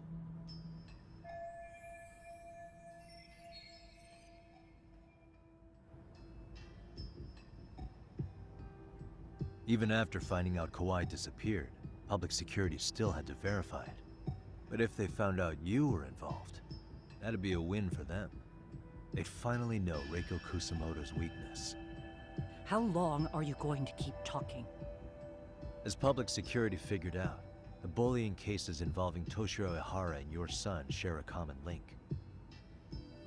Even after finding out Kawai disappeared, public security still had to verify it. But if they found out you were involved, that'd be a win for them. They'd finally know Reiko Kusamoto's weakness. How long are you going to keep talking? As public security figured out, the bullying cases involving Toshiro Ihara and your son share a common link.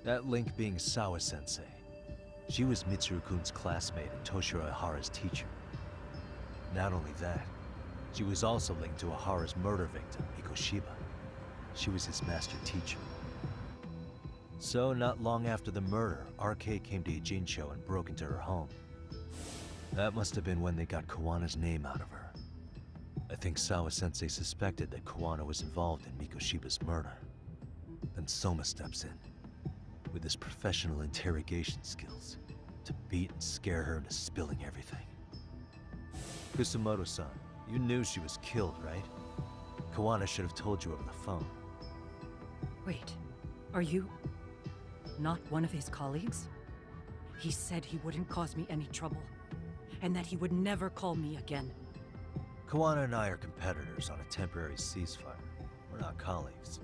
That link being Sawa-sensei. She was Mitsuru-kun's classmate and Toshiro Ihara's teacher. Not only that, she was also linked to Ihara's murder victim, Mikoshiba. She was his master teacher. So, not long after the murder, RK came to Ijincho and broke into her home. That must have been when they got Kawana's name out of her. I think Sawa-sensei suspected that Kawana was involved in Mikoshiba's murder. Then Soma steps in, with his professional interrogation skills, to beat and scare her into spilling everything. Kusamoto-san, you knew she was killed, right? Kawana should have told you over the phone. Wait, are you not one of his colleagues? He said he wouldn't cause me any trouble, and that he would never call me again. Kawana and I are competitors on a temporary ceasefire. We're not colleagues.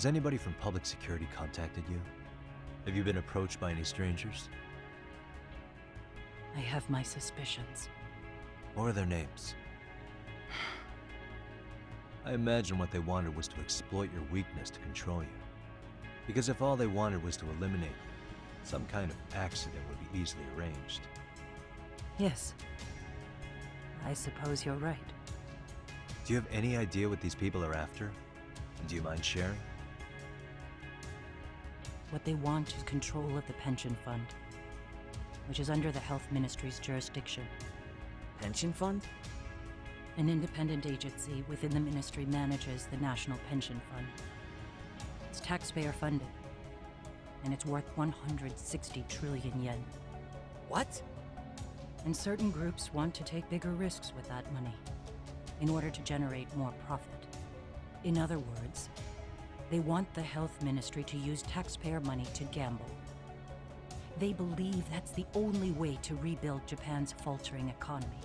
Has anybody from public security contacted you? Have you been approached by any strangers? I have my suspicions. What are their names? I imagine what they wanted was to exploit your weakness to control you. Because if all they wanted was to eliminate you, some kind of accident would be easily arranged. Yes. I suppose you're right. Do you have any idea what these people are after? And do you mind sharing? What they want is control of the pension fund, which is under the Health Ministry's jurisdiction. Pension fund? An independent agency within the ministry manages the National Pension Fund. It's taxpayer funded, and it's worth 160 trillion yen. What? And certain groups want to take bigger risks with that money in order to generate more profit. In other words, they want the health ministry to use taxpayer money to gamble. They believe that's the only way to rebuild Japan's faltering economy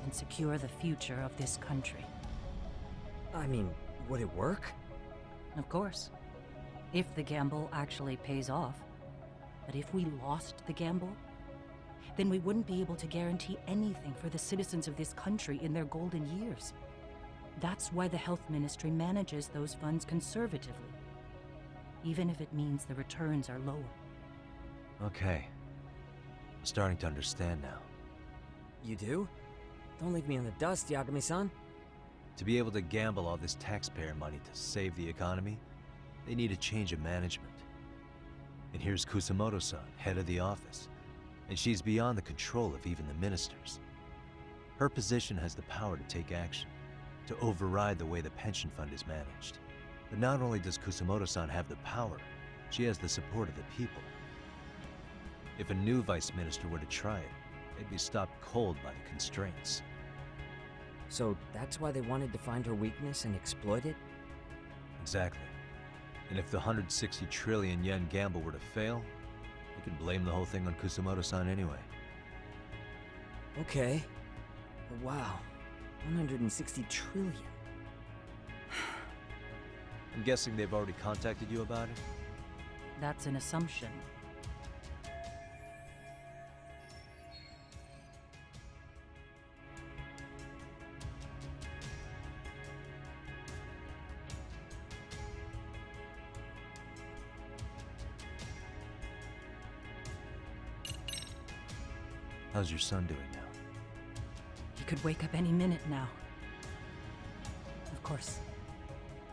and secure the future of this country. I mean, would it work? Of course, if the gamble actually pays off. But if we lost the gamble, then we wouldn't be able to guarantee anything for the citizens of this country in their golden years. That's why the health ministry manages those funds conservatively, even if it means the returns are lower. Okay. I'm starting to understand now. You do? Don't leave me in the dust, Yagami-san. To be able to gamble all this taxpayer money to save the economy, they need a change of management. And here's Kusamoto-san, head of the office, and she's beyond the control of even the ministers. Her position has the power to take action, to override the way the pension fund is managed. But not only does Kusamoto-san have the power, she has the support of the people. If a new vice minister were to try it, they'd be stopped cold by the constraints. So that's why they wanted to find her weakness and exploit it? Exactly. And if the 160 trillion yen gamble were to fail, we can blame the whole thing on Kusamoto-san anyway. Okay. But wow, 160 trillion. I'm guessing they've already contacted you about it? That's an assumption. How's your son doing now? He could wake up any minute now. Of course,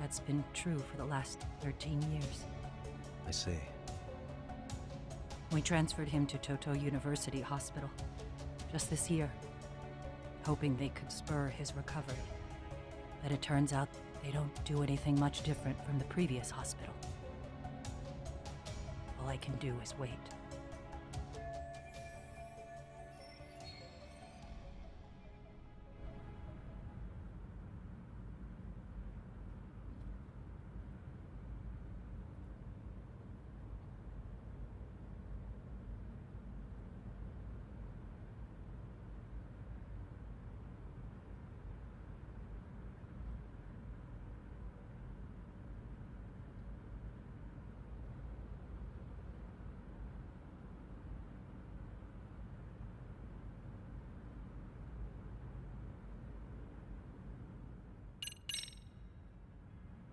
that's been true for the last 13 years. I see. We transferred him to Toto University Hospital just this year, hoping they could spur his recovery. But it turns out they don't do anything much different from the previous hospital. All I can do is wait.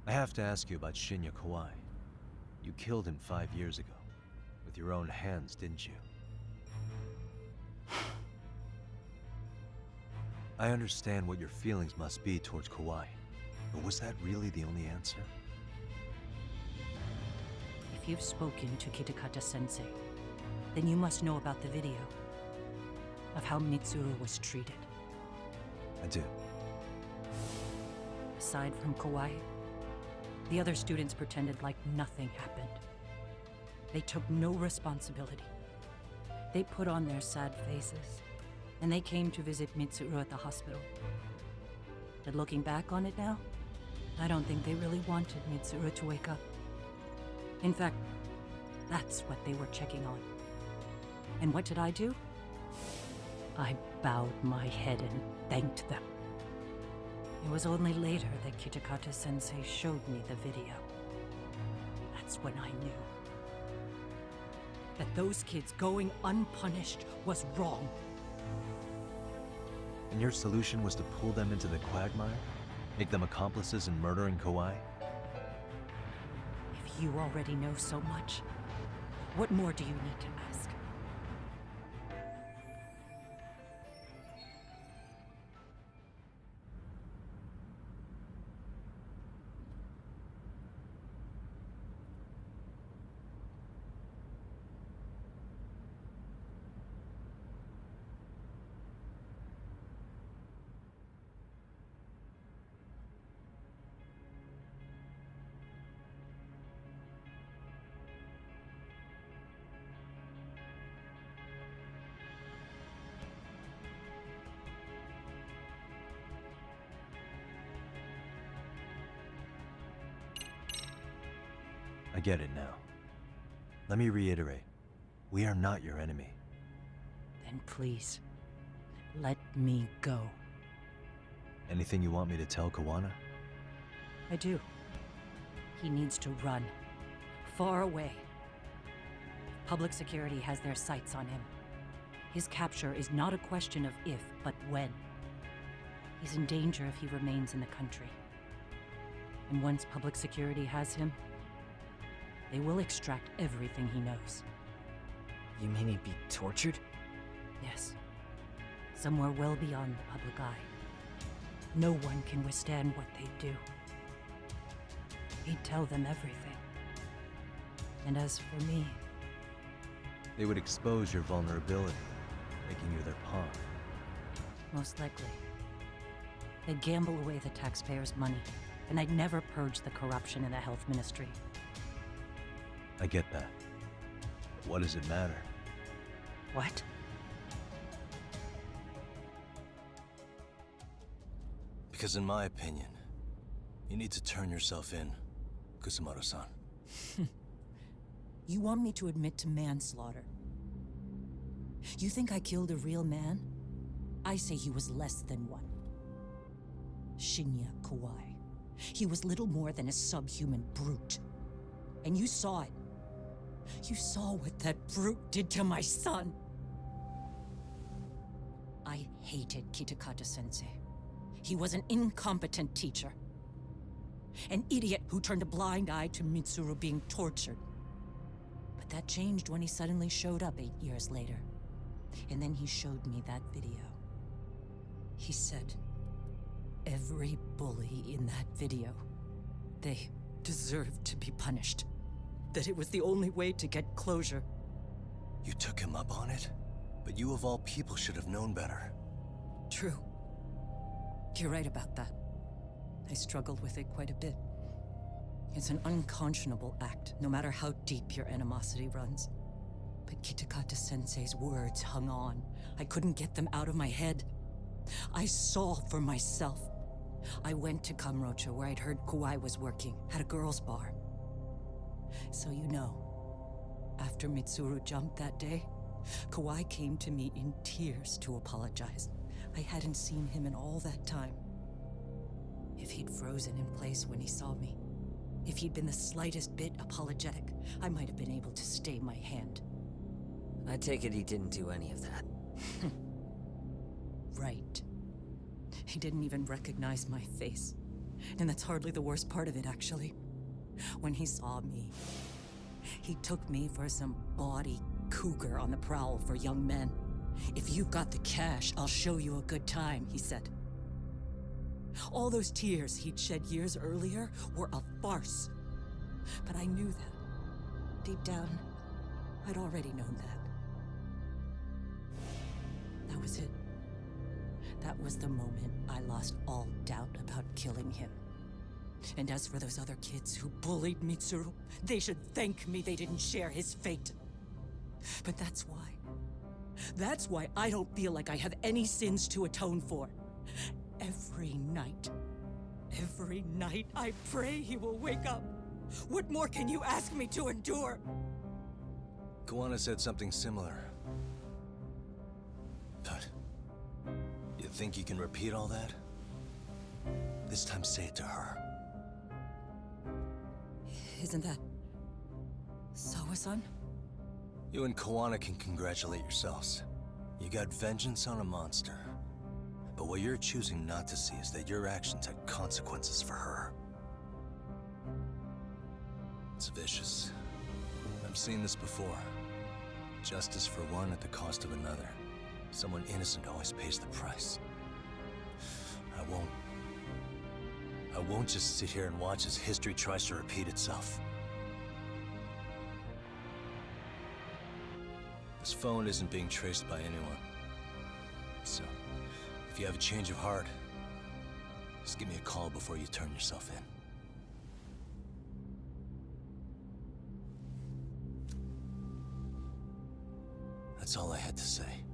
I have to ask you about Shinya Kawai. You killed him 5 years ago. With your own hands, didn't you? I understand what your feelings must be towards Kawai, but was that really the only answer? If you've spoken to Kitakata-sensei, then you must know about the video of how Mitsuru was treated. I do. Aside from Kawai, the other students pretended like nothing happened. They took no responsibility. They put on their sad faces, and they came to visit Mitsuru at the hospital. But looking back on it now, I don't think they really wanted Mitsuru to wake up. In fact, that's what they were checking on. And what did I do? I bowed my head and thanked them. It was only later that Kitakata-sensei showed me the video. That's when I knew that those kids going unpunished was wrong. And your solution was to pull them into the quagmire? Make them accomplices in murdering Kawhi? If you already know so much, what more do you need to ask? I get it now. Let me reiterate. We are not your enemy. Then please, let me go. Anything you want me to tell Kawana? I do. He needs to run. Far away. Public security has their sights on him. His capture is not a question of if, but when. He's in danger if he remains in the country. And once public security has him, they will extract everything he knows. You mean he'd be tortured? Yes. Somewhere well beyond the public eye. No one can withstand what they do. He'd tell them everything. And as for me... They would expose your vulnerability, making you their pawn. Most likely. They'd gamble away the taxpayers' money, and I'd never purge the corruption in the health ministry. I get that. But what does it matter? What? Because in my opinion, you need to turn yourself in, Kusumoto-san. You want me to admit to manslaughter? You think I killed a real man? I say he was less than one. Shinya Kawai. He was little more than a subhuman brute. And you saw it. You saw what that brute did to my son. I hated Kitakata-sensei. He was an incompetent teacher. An idiot who turned a blind eye to Mitsuru being tortured. But that changed when he suddenly showed up 8 years later. And then he showed me that video. He said, every bully in that video, they deserved to be punished. That it was the only way to get closure. You took him up on it? But you of all people should have known better. True. You're right about that. I struggled with it quite a bit. It's an unconscionable act, no matter how deep your animosity runs. But Kitakata-sensei's words hung on. I couldn't get them out of my head. I saw for myself. I went to Kamurocho, where I'd heard Kawai was working, at a girls' bar. So you know, after Mitsuru jumped that day, Kawai came to me in tears to apologize. I hadn't seen him in all that time. If he'd frozen in place when he saw me, if he'd been the slightest bit apologetic, I might have been able to stay my hand. I take it he didn't do any of that. Right. He didn't even recognize my face. And that's hardly the worst part of it, actually. When he saw me, he took me for some bawdy cougar on the prowl for young men. If you've got the cash, I'll show you a good time, he said. All those tears he'd shed years earlier were a farce. But I knew that. Deep down, I'd already known that. That was it. That was the moment I lost all doubt about killing him. And as for those other kids who bullied Mitsuru, they should thank me they didn't share his fate. But that's why. That's why I don't feel like I have any sins to atone for. Every night I pray he will wake up. What more can you ask me to endure? Kawana said something similar. But you think you can repeat all that? This time say it to her. Isn't that Sawa-san? You and Kawana can congratulate yourselves. You got vengeance on a monster. But what you're choosing not to see is that your actions had consequences for her. It's vicious. I've seen this before. Justice for one at the cost of another. Someone innocent always pays the price. I won't just sit here and watch as history tries to repeat itself. This phone isn't being traced by anyone. So, if you have a change of heart, just give me a call before you turn yourself in. That's all I had to say.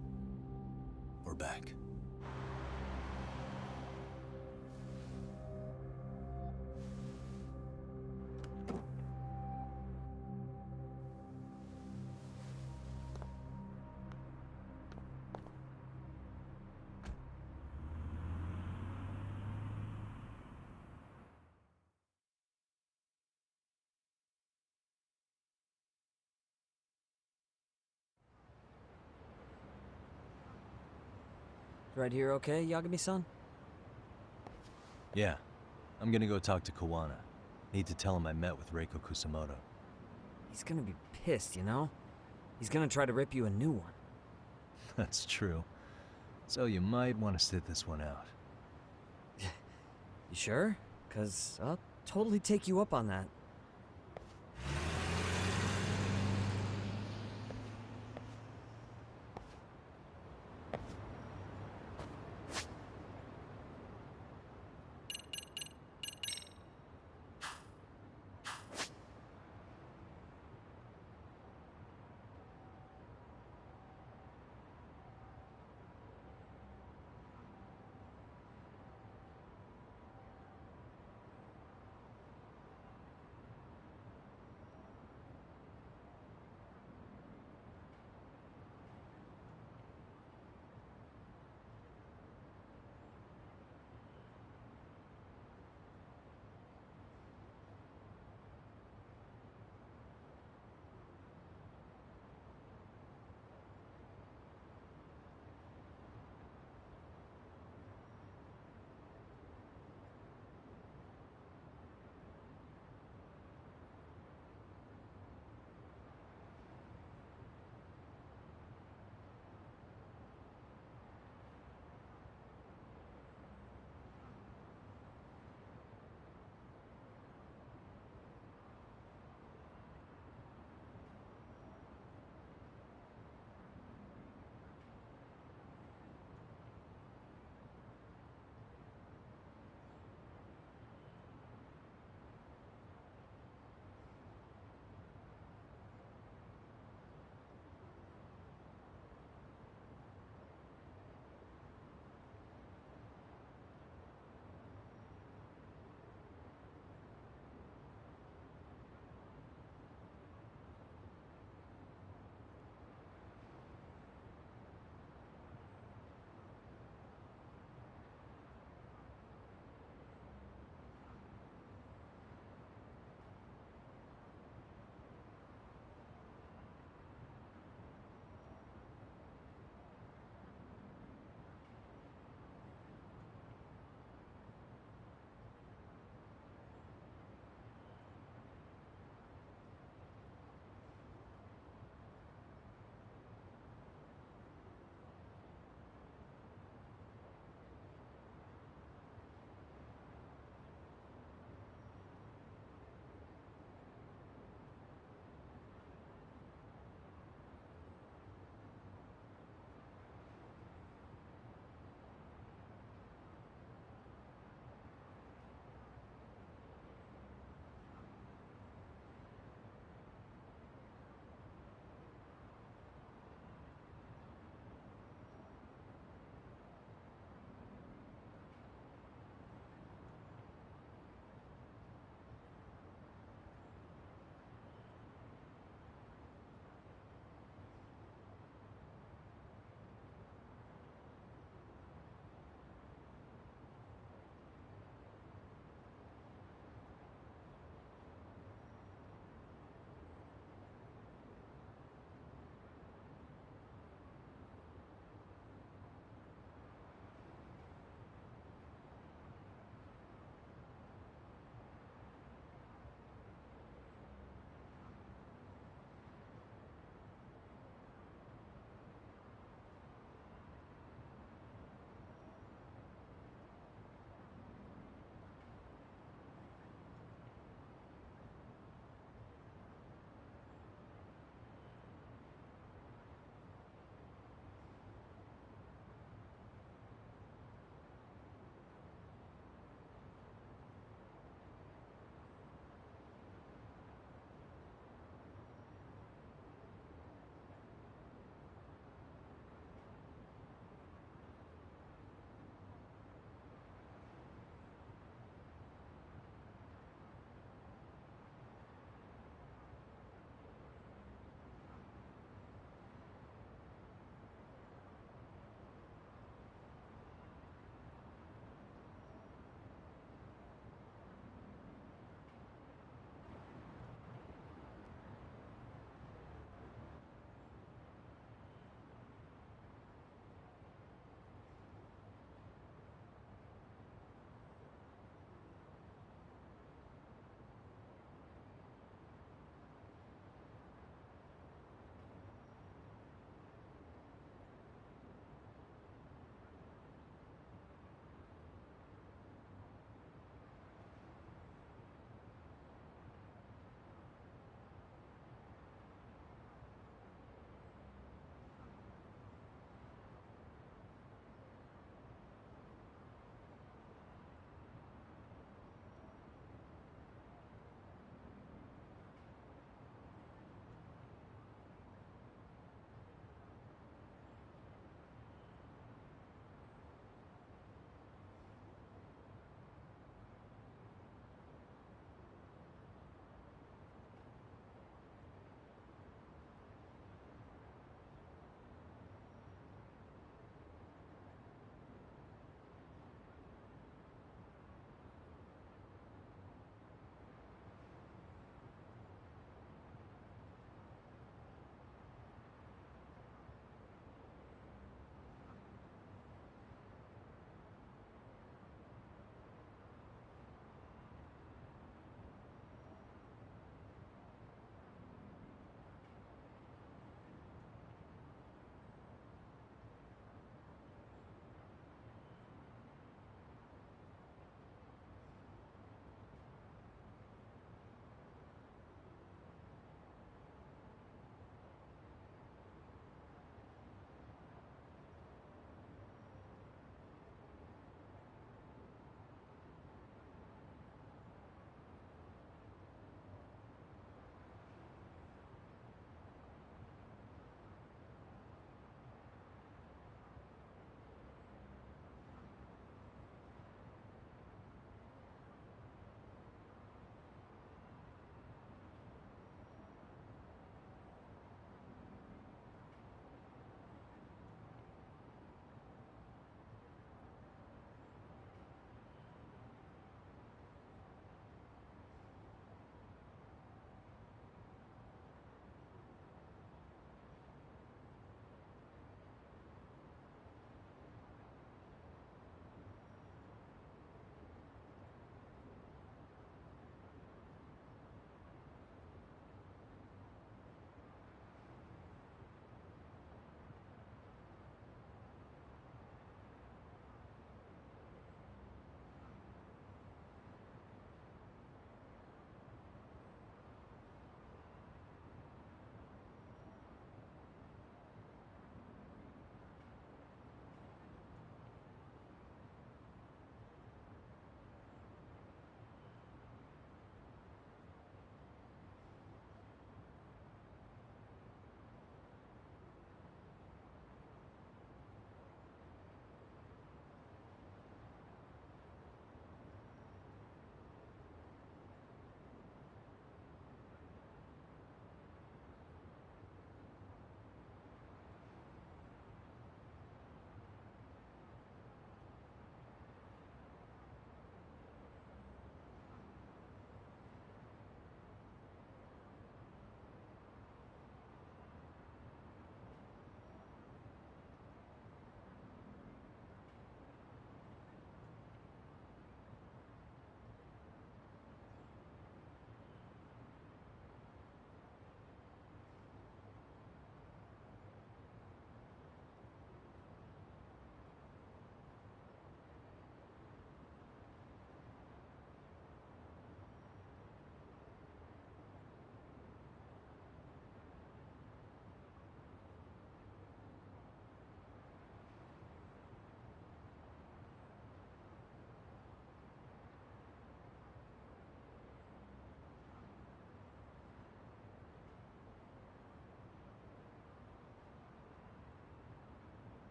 We're back. Right here okay, Yagami-san? Yeah. I'm gonna go talk to Kawana. Need to tell him I met with Reiko Kusamoto. He's gonna be pissed, you know? He's gonna try to rip you a new one. That's true. So you might want to sit this one out. You sure? 'Cause I'll totally take you up on that.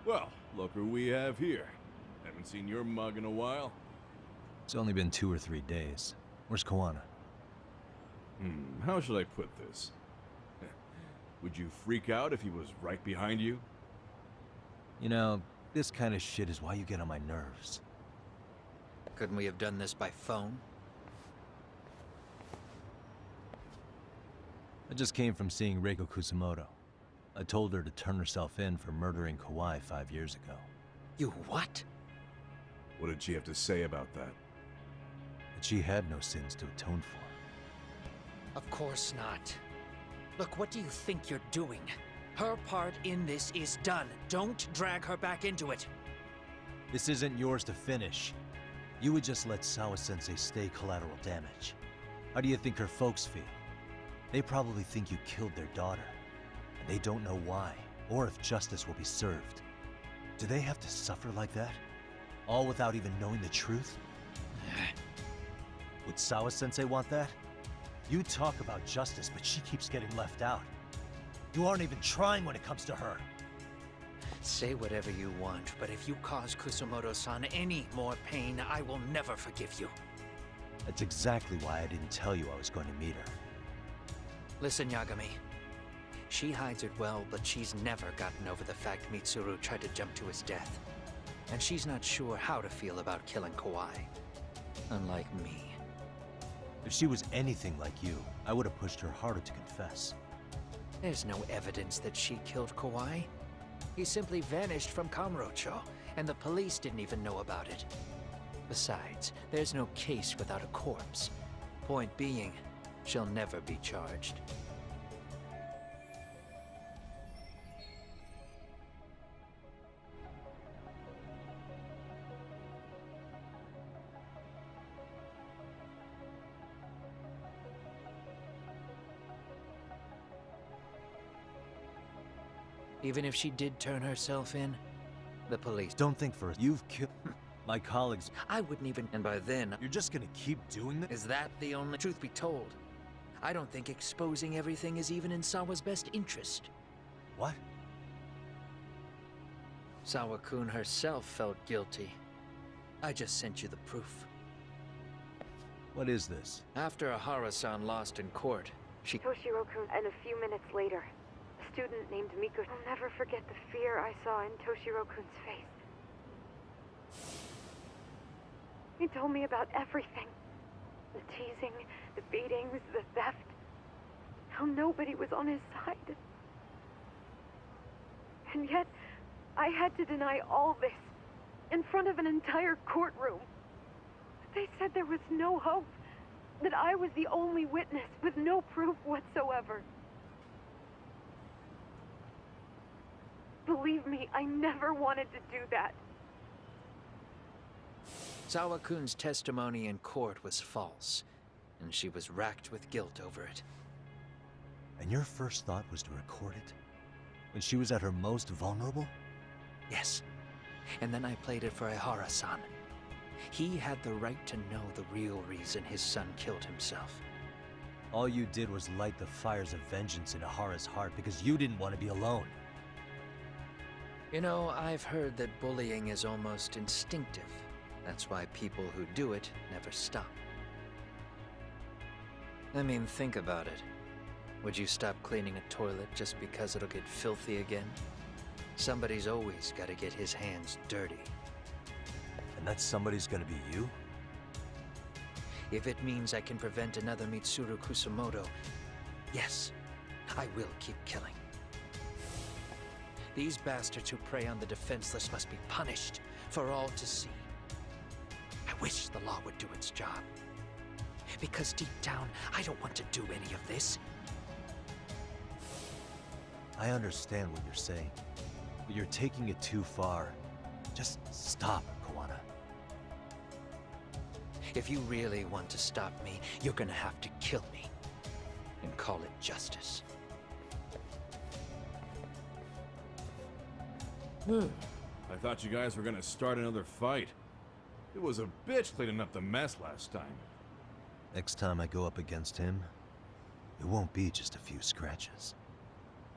Well, look who we have here. Haven't seen your mug in a while. It's only been 2 or 3 days. Where's Koana? How should I put this? Would you freak out if he was right behind you? You know, this kind of shit is why you get on my nerves. Couldn't we have done this by phone? I just came from seeing Reiko Kusamoto. I told her to turn herself in for murdering Kawhi 5 years ago. You what? What did she have to say about that? That she had no sins to atone for. Of course not. Look, what do you think you're doing? Her part in this is done. Don't drag her back into it. This isn't yours to finish. You would just let Sawa-sensei stay collateral damage. How do you think her folks feel? They probably think you killed their daughter, and they don't know why, or if justice will be served. Do they have to suffer like that? All without even knowing the truth? Would Sawa-sensei want that? You talk about justice, but she keeps getting left out. You aren't even trying when it comes to her. Say whatever you want, but if you cause Kusamoto-san any more pain, I will never forgive you. That's exactly why I didn't tell you I was going to meet her. Listen, Yagami. She hides it well, but she's never gotten over the fact Mitsuru tried to jump to his death. And she's not sure how to feel about killing Kawhi. Unlike me. If she was anything like you, I would have pushed her harder to confess. There's no evidence that she killed Kawhi. He simply vanished from Kamurocho, and the police didn't even know about it. Besides, there's no case without a corpse. Point being, she'll never be charged. Even if she did turn herself in, the police... Don't think for it. You've killed my colleagues. I wouldn't even... And by then... You're just gonna keep doing this? Is that the only... Truth be told, I don't think exposing everything is even in Sawa's best interest. What? Sawa-kun herself felt guilty. I just sent you the proof. What is this? After Ahara-san lost in court, she... Toshiro-kun, and a few minutes later, a student named Miko. I'll never forget the fear I saw in Toshiro-kun's face. He told me about everything. The teasing, the beatings, the theft. How nobody was on his side. And yet, I had to deny all this in front of an entire courtroom. They said there was no hope, that I was the only witness with no proof whatsoever. Believe me, I never wanted to do that. Sawa-kun's testimony in court was false, and she was racked with guilt over it. And your first thought was to record it? When she was at her most vulnerable? Yes. And then I played it for Ihara-san. He had the right to know the real reason his son killed himself. All you did was light the fires of vengeance in Ihara's heart because you didn't want to be alone. You know, I've heard that bullying is almost instinctive. That's why people who do it never stop. I mean, think about it. Would you stop cleaning a toilet just because it'll get filthy again? Somebody's always got to get his hands dirty. And that somebody's gonna be you? If it means I can prevent another Mitsuru Kusamoto, yes, I will keep killing. These bastards who prey on the defenseless must be punished for all to see. I wish the law would do its job. Because deep down, I don't want to do any of this. I understand what you're saying, but you're taking it too far. Just stop, Koana. If you really want to stop me, you're gonna have to kill me. And call it justice. I thought you guys were gonna start another fight. It was a bitch cleaning up the mess last time. Next time I go up against him, it won't be just a few scratches.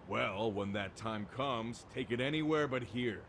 Well, when that time comes, take it anywhere but here.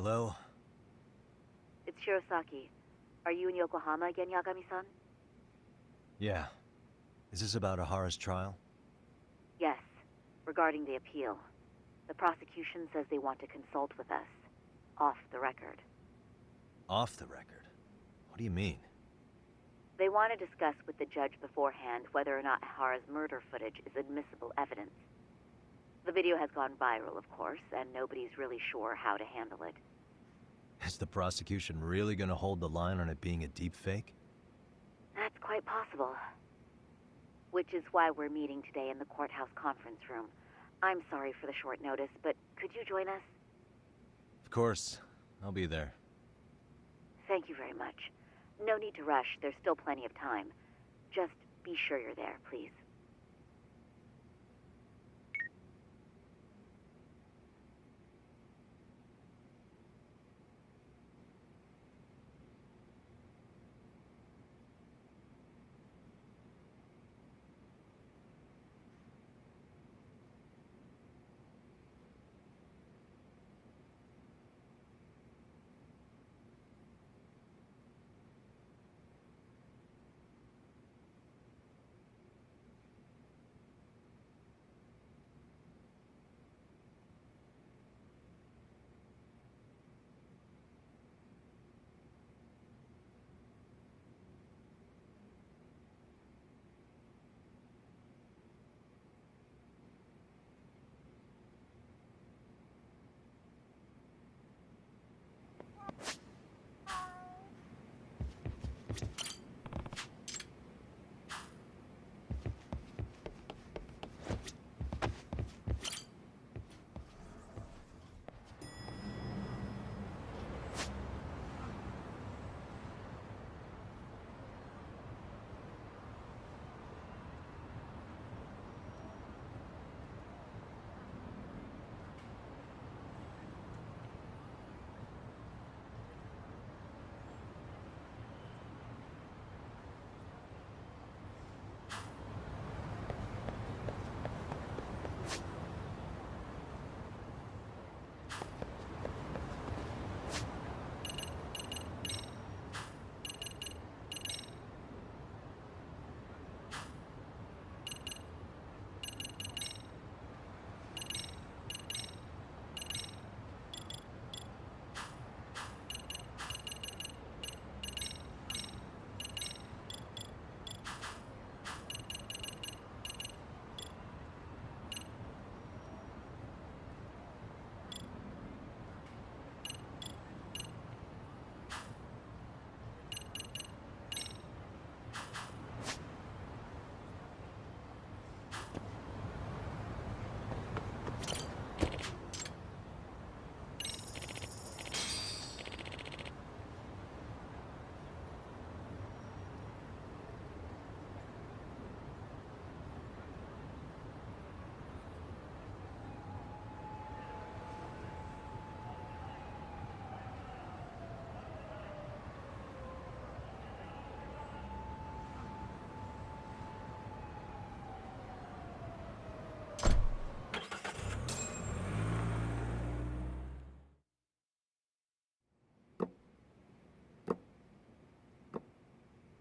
Hello? It's Shirosaki. Are you in Yokohama again, Yagami-san? Yeah. Is this about Ahara's trial? Yes, regarding the appeal. The prosecution says they want to consult with us. Off the record. Off the record? What do you mean? They want to discuss with the judge beforehand whether or not Ahara's murder footage is admissible evidence. The video has gone viral, of course, and nobody's really sure how to handle it. Is the prosecution really gonna hold the line on it being a deep fake? That's quite possible. Which is why we're meeting today in the courthouse conference room. I'm sorry for the short notice, but could you join us? Of course. I'll be there. Thank you very much. No need to rush. There's still plenty of time. Just be sure you're there, please.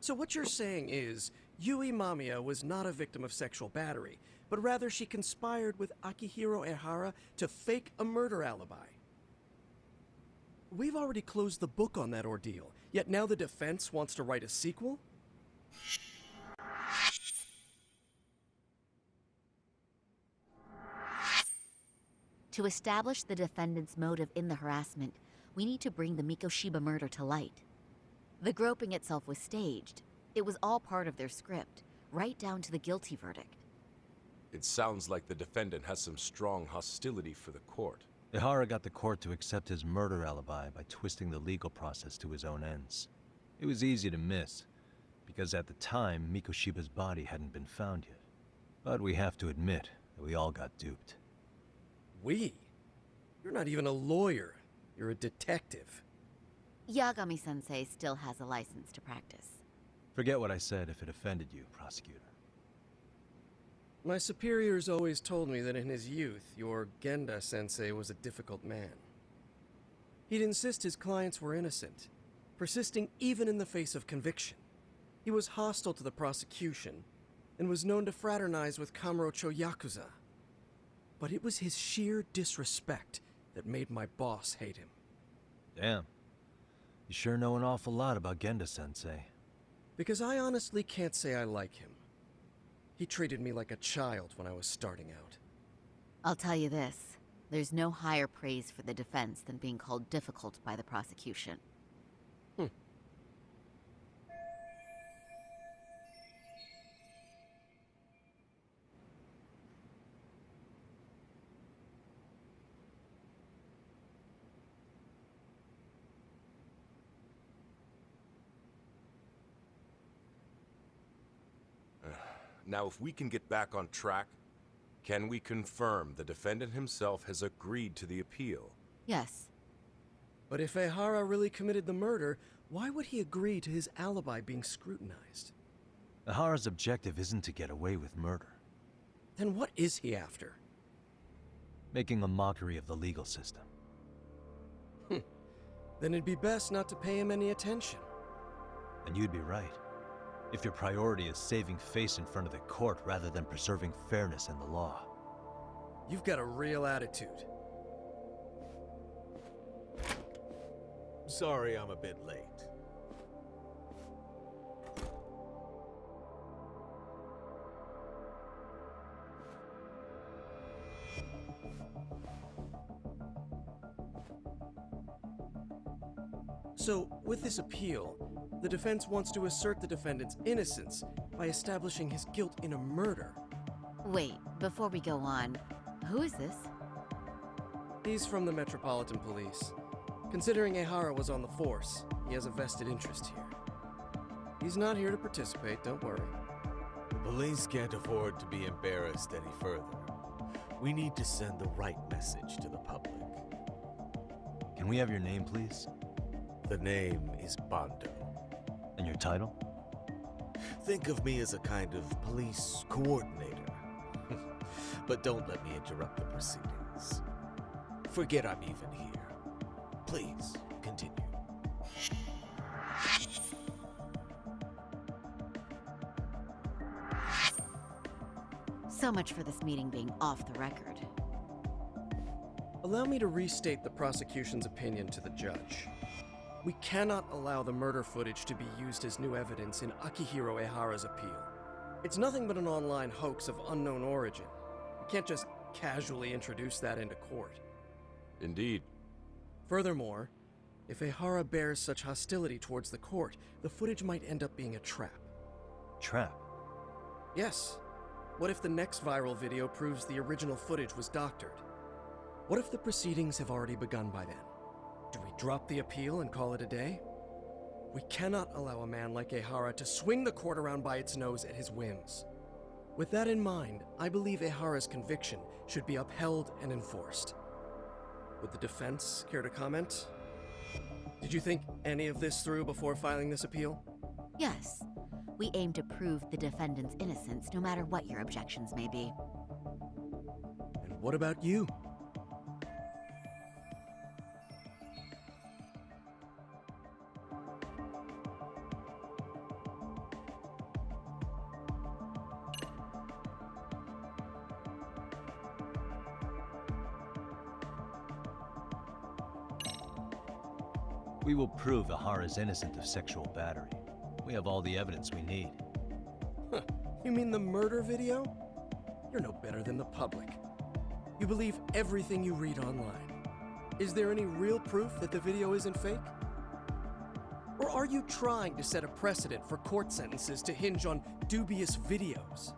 So what you're saying is, Yui Mamiya was not a victim of sexual battery, but rather she conspired with Akihiro Ehara to fake a murder alibi. We've already closed the book on that ordeal, yet now the defense wants to write a sequel? To establish the defendant's motive in the harassment, we need to bring the Mikoshiba murder to light. The groping itself was staged. It was all part of their script, right down to the guilty verdict. It sounds like the defendant has some strong hostility for the court. Ehara got the court to accept his murder alibi by twisting the legal process to his own ends. It was easy to miss, because at the time, Mikoshiba's body hadn't been found yet. But we have to admit that we all got duped. We? You're not even a lawyer. You're a detective. Yagami-sensei still has a license to practice. Forget what I said if it offended you, prosecutor. My superiors always told me that in his youth, your Genda-sensei was a difficult man. He'd insist his clients were innocent, persisting even in the face of conviction. He was hostile to the prosecution, and was known to fraternize with Kamurocho Yakuza. But it was his sheer disrespect that made my boss hate him. Damn. You sure know an awful lot about Genda-sensei. Because I honestly can't say I like him. He treated me like a child when I was starting out. I'll tell you this. There's no higher praise for the defense than being called difficult by the prosecution. Now, if we can get back on track, can we confirm the defendant himself has agreed to the appeal? Yes. But if Ehara really committed the murder, why would he agree to his alibi being scrutinized? Ehara's objective isn't to get away with murder. Then what is he after? Making a mockery of the legal system. Then it'd be best not to pay him any attention. And you'd be right. If your priority is saving face in front of the court rather than preserving fairness in the law. You've got a real attitude. Sorry I'm a bit late. So, with this appeal, the defense wants to assert the defendant's innocence by establishing his guilt in a murder. Wait, before we go on, who is this? He's from the Metropolitan Police. Considering Ehara was on the force, he has a vested interest here. He's not here to participate, don't worry. The police can't afford to be embarrassed any further. We need to send the right message to the public. Can we have your name, please? The name is Bando. And your title? Think of me as a kind of police coordinator. But don't let me interrupt the proceedings. Forget I'm even here. Please, continue. So much for this meeting being off the record. Allow me to restate the prosecution's opinion to the judge. We cannot allow the murder footage to be used as new evidence in Akihiro Ehara's appeal. It's nothing but an online hoax of unknown origin. We can't just casually introduce that into court. Indeed. Furthermore, if Ehara bears such hostility towards the court, the footage might end up being a trap. Trap? Yes. What if the next viral video proves the original footage was doctored? What if the proceedings have already begun by then? Do we drop the appeal and call it a day? We cannot allow a man like Ehara to swing the court around by its nose at his whims. With that in mind, I believe Ehara's conviction should be upheld and enforced. Would the defense care to comment? Did you think any of this through before filing this appeal? Yes. We aim to prove the defendant's innocence no matter what your objections may be. And what about you? We will prove Ehara's innocent of sexual battery. We have all the evidence we need. Huh. You mean the murder video? You're no better than the public. You believe everything you read online. Is there any real proof that the video isn't fake? Or are you trying to set a precedent for court sentences to hinge on dubious videos?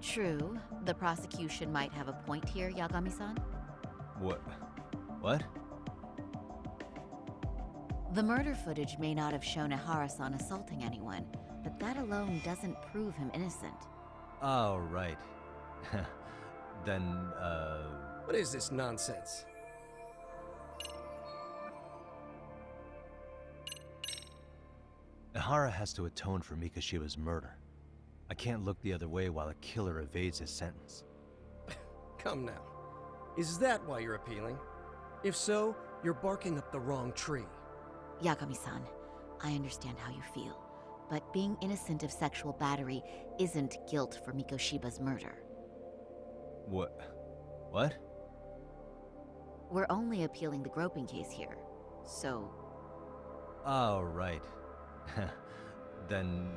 True. The prosecution might have a point here, Yagami-san. What? What? The murder footage may not have shown Ehara-san assaulting anyone, but that alone doesn't prove him innocent. Oh, right. Then, What is this nonsense? Ehara has to atone for Mikoshiba's murder. I can't look the other way while a killer evades his sentence. Come now. Is that why you're appealing? If so, you're barking up the wrong tree. Yagami-san, I understand how you feel, but being innocent of sexual battery isn't guilt for Mikoshiba's murder. What? We're only appealing the groping case here, so... Oh, right. Then,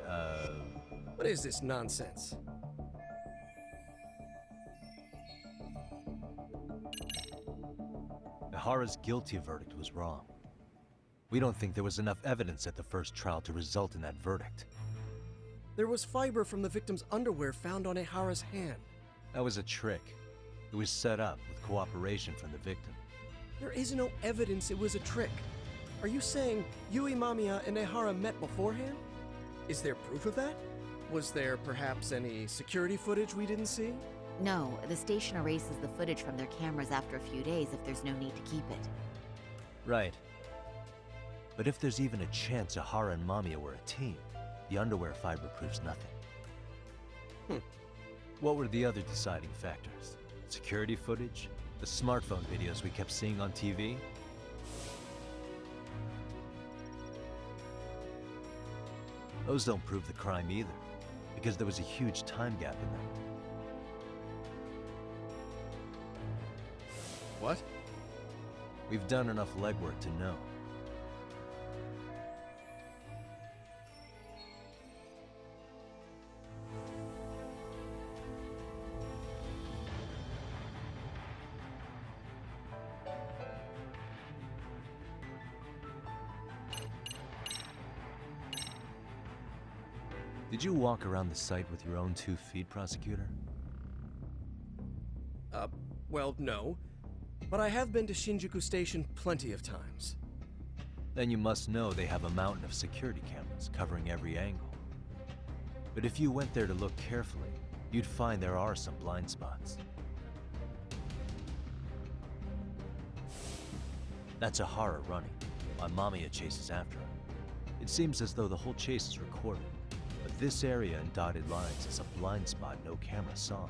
What is this nonsense? Ihara's guilty verdict was wrong. We don't think there was enough evidence at the first trial to result in that verdict. There was fiber from the victim's underwear found on Ihara's hand. That was a trick. It was set up with cooperation from the victim. There is no evidence it was a trick. Are you saying Yui Mamiya and Ihara met beforehand? Is there proof of that? Was there perhaps any security footage we didn't see? No, the station erases the footage from their cameras after a few days if there's no need to keep it. Right. But if there's even a chance Ihara and Mamiya were a team, the underwear fiber proves nothing. What were the other deciding factors? Security footage? The smartphone videos we kept seeing on TV? Those don't prove the crime either, because there was a huge time gap in them. What? We've done enough legwork to know. Did you walk around the site with your own 2 feet, prosecutor? Well, no. But I have been to Shinjuku Station plenty of times. Then you must know they have a mountain of security cameras covering every angle. But if you went there to look carefully, you'd find there are some blind spots. That's Ihara running, while Mamiya chases after him. It seems as though the whole chase is recorded, but this area in dotted lines is a blind spot no camera saw.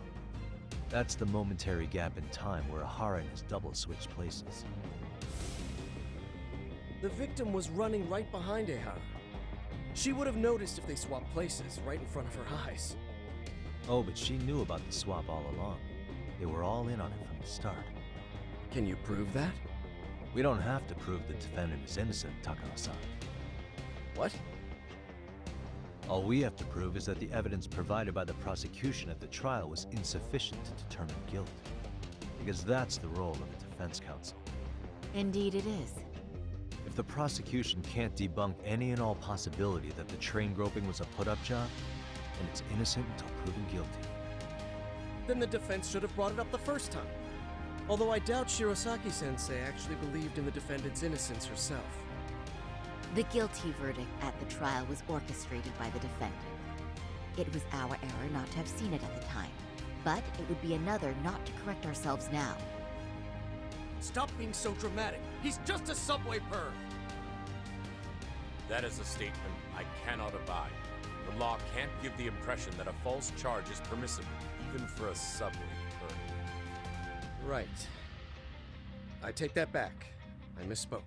That's the momentary gap in time where Ihara and his double switched places. The victim was running right behind Ihara. She would have noticed if they swapped places right in front of her eyes. Oh, but she knew about the swap all along. They were all in on it from the start. Can you prove that? We don't have to prove the defendant is innocent, Takao-san. What? All we have to prove is that the evidence provided by the prosecution at the trial was insufficient to determine guilt. Because that's the role of a defense counsel. Indeed it is. If the prosecution can't debunk any and all possibility that the train groping was a put-up job, then it's innocent until proven guilty. Then the defense should have brought it up the first time. Although I doubt Shirosaki-sensei actually believed in the defendant's innocence herself. The guilty verdict at the trial was orchestrated by the defendant. It was our error not to have seen it at the time, but it would be another not to correct ourselves now. Stop being so dramatic. He's just a subway perv. That is a statement I cannot abide. The law can't give the impression that a false charge is permissible, even for a subway perv. Right. I take that back. I misspoke.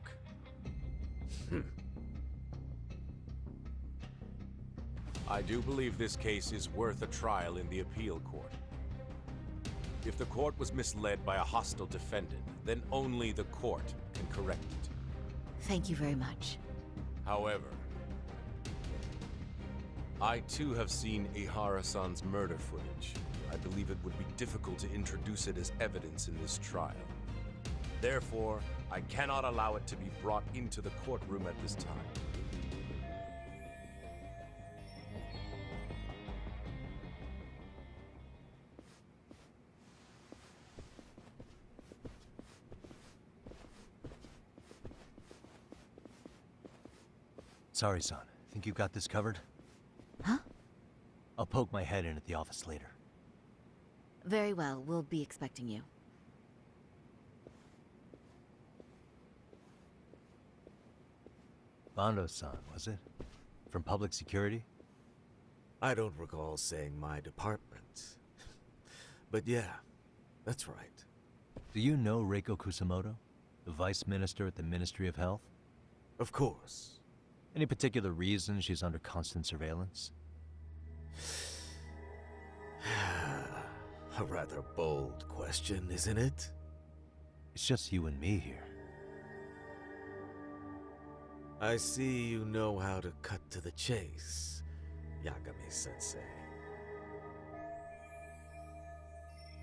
I do believe this case is worth a trial in the appeal court. If the court was misled by a hostile defendant, then only the court can correct it. Thank you very much. However, I too have seen Ihara-san's murder footage. I believe it would be difficult to introduce it as evidence in this trial. Therefore, I cannot allow it to be brought into the courtroom at this time. Sorry, son. Think you got this covered? Huh? I'll poke my head in at the office later. Very well, we'll be expecting you. Bando-san, was it? From public security? I don't recall saying my department. But yeah, that's right. Do you know Reiko Kusamoto? The vice minister at the Ministry of Health? Of course. Any particular reason she's under constant surveillance? A rather bold question, isn't it? It's just you and me here. I see you know how to cut to the chase, Yagami-sensei.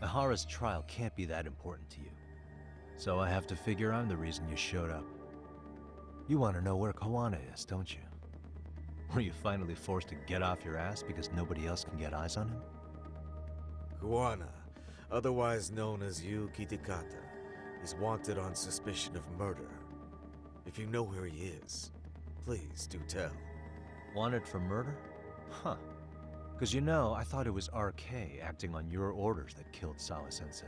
Ihara's trial can't be that important to you. So I have to figure I'm the reason you showed up. You want to know where Kawana is, don't you? Were you finally forced to get off your ass because nobody else can get eyes on him? Kawana, otherwise known as Yuki Takata, is wanted on suspicion of murder. If you know where he is, please do tell. Wanted for murder? Huh. Because you know, I thought it was RK acting on your orders that killed Sawa-sensei.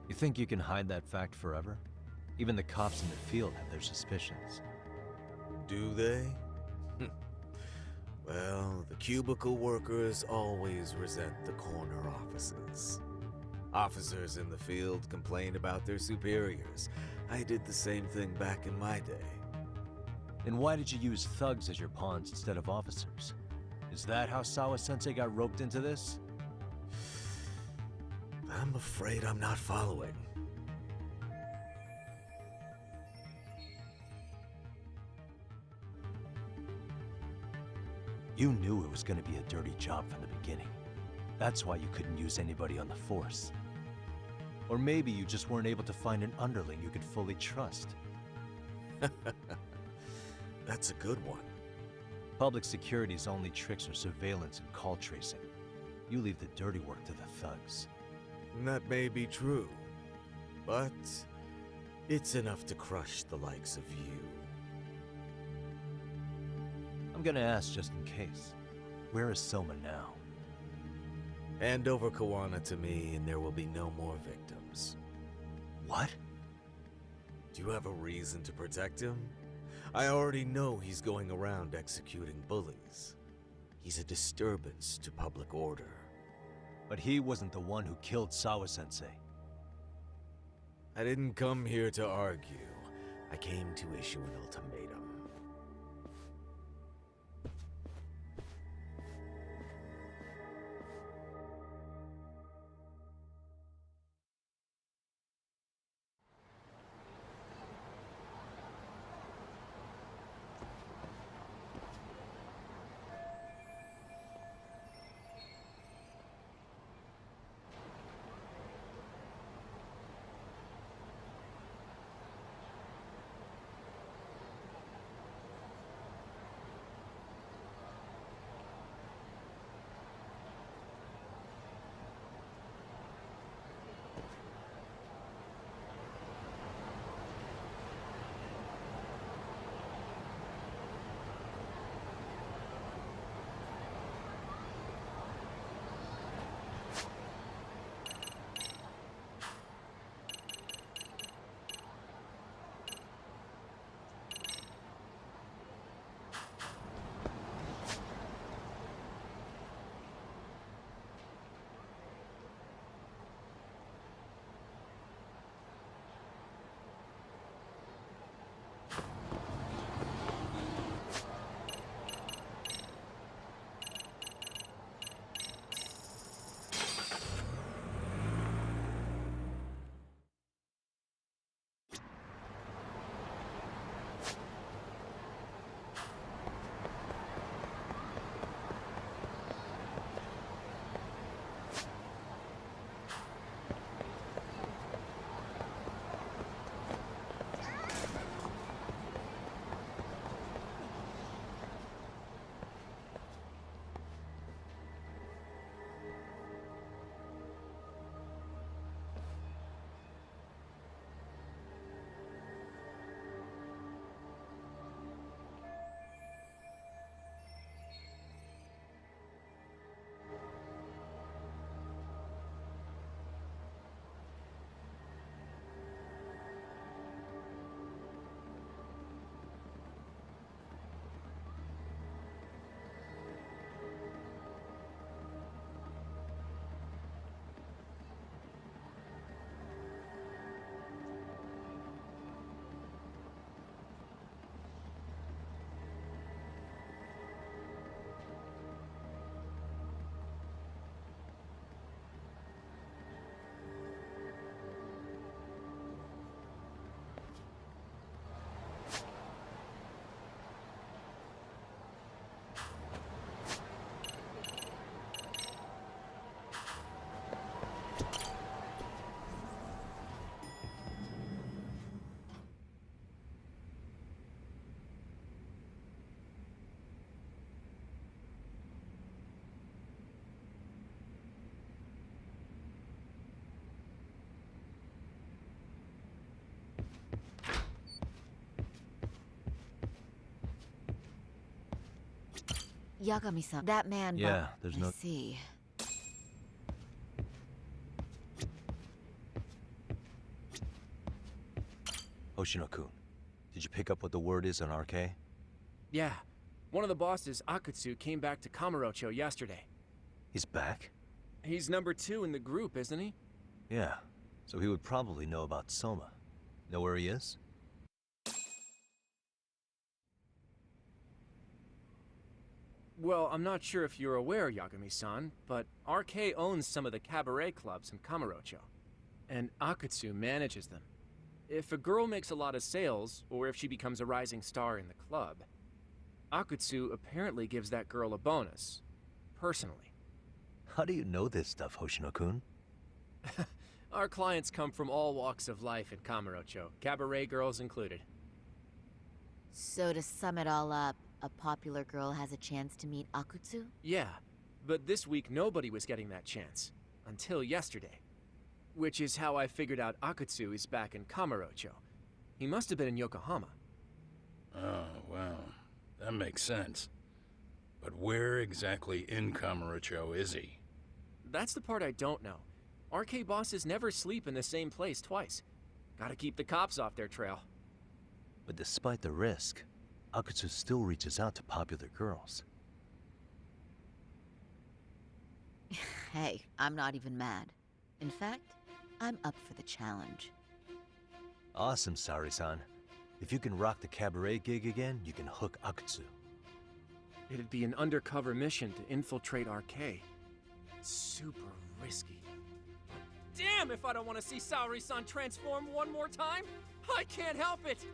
You think you can hide that fact forever? Even the cops in the field have their suspicions. Do they? Well, the cubicle workers always resent the corner offices. Officers in the field complain about their superiors. I did the same thing back in my day. Then why did you use thugs as your pawns instead of officers? Is that how Sawa-sensei got roped into this? I'm afraid I'm not following. You knew it was going to be a dirty job from the beginning. That's why you couldn't use anybody on the force. Or maybe you just weren't able to find an underling you could fully trust. That's a good one. Public security's only tricks are surveillance and call tracing. You leave the dirty work to the thugs. That may be true, but it's enough to crush the likes of you. I'm gonna ask just in case. Where is Soma now? Hand over Kawana to me and there will be no more victims. What? Do you have a reason to protect him? I already know he's going around executing bullies. He's a disturbance to public order. But he wasn't the one who killed Sawa-sensei. I didn't come here to argue. I came to issue an ultimatum. Yagami-san, that man. Yeah, there's no. I see. Hoshino-kun, did you pick up what the word is on RK? Yeah. One of the bosses, Akutsu, came back to Kamurocho yesterday. He's back? He's number 2 in the group, isn't he? Yeah, so he would probably know about Soma. Know where he is? Well, I'm not sure if you're aware, Yagami-san, but RK owns some of the cabaret clubs in Kamurocho, and Akutsu manages them. If a girl makes a lot of sales, or if she becomes a rising star in the club, Akutsu apparently gives that girl a bonus, personally. How do you know this stuff, Hoshino-kun? Our clients come from all walks of life in Kamurocho, cabaret girls included. So to sum it all up, a popular girl has a chance to meet Akutsu? Yeah, but this week nobody was getting that chance. Until yesterday. Which is how I figured out Akutsu is back in Kamurocho. He must have been in Yokohama. Oh, well, that makes sense. But where exactly in Kamurocho is he? That's the part I don't know. RK bosses never sleep in the same place twice. Gotta keep the cops off their trail. But despite the risk, Akutsu still reaches out to popular girls. Hey, I'm not even mad. In fact, I'm up for the challenge. Awesome, Sari-san. If you can rock the cabaret gig again, you can hook Akutsu. It'd be an undercover mission to infiltrate RK. Super risky. But damn if I don't want to see Saori-san transform one more time! I can't help it!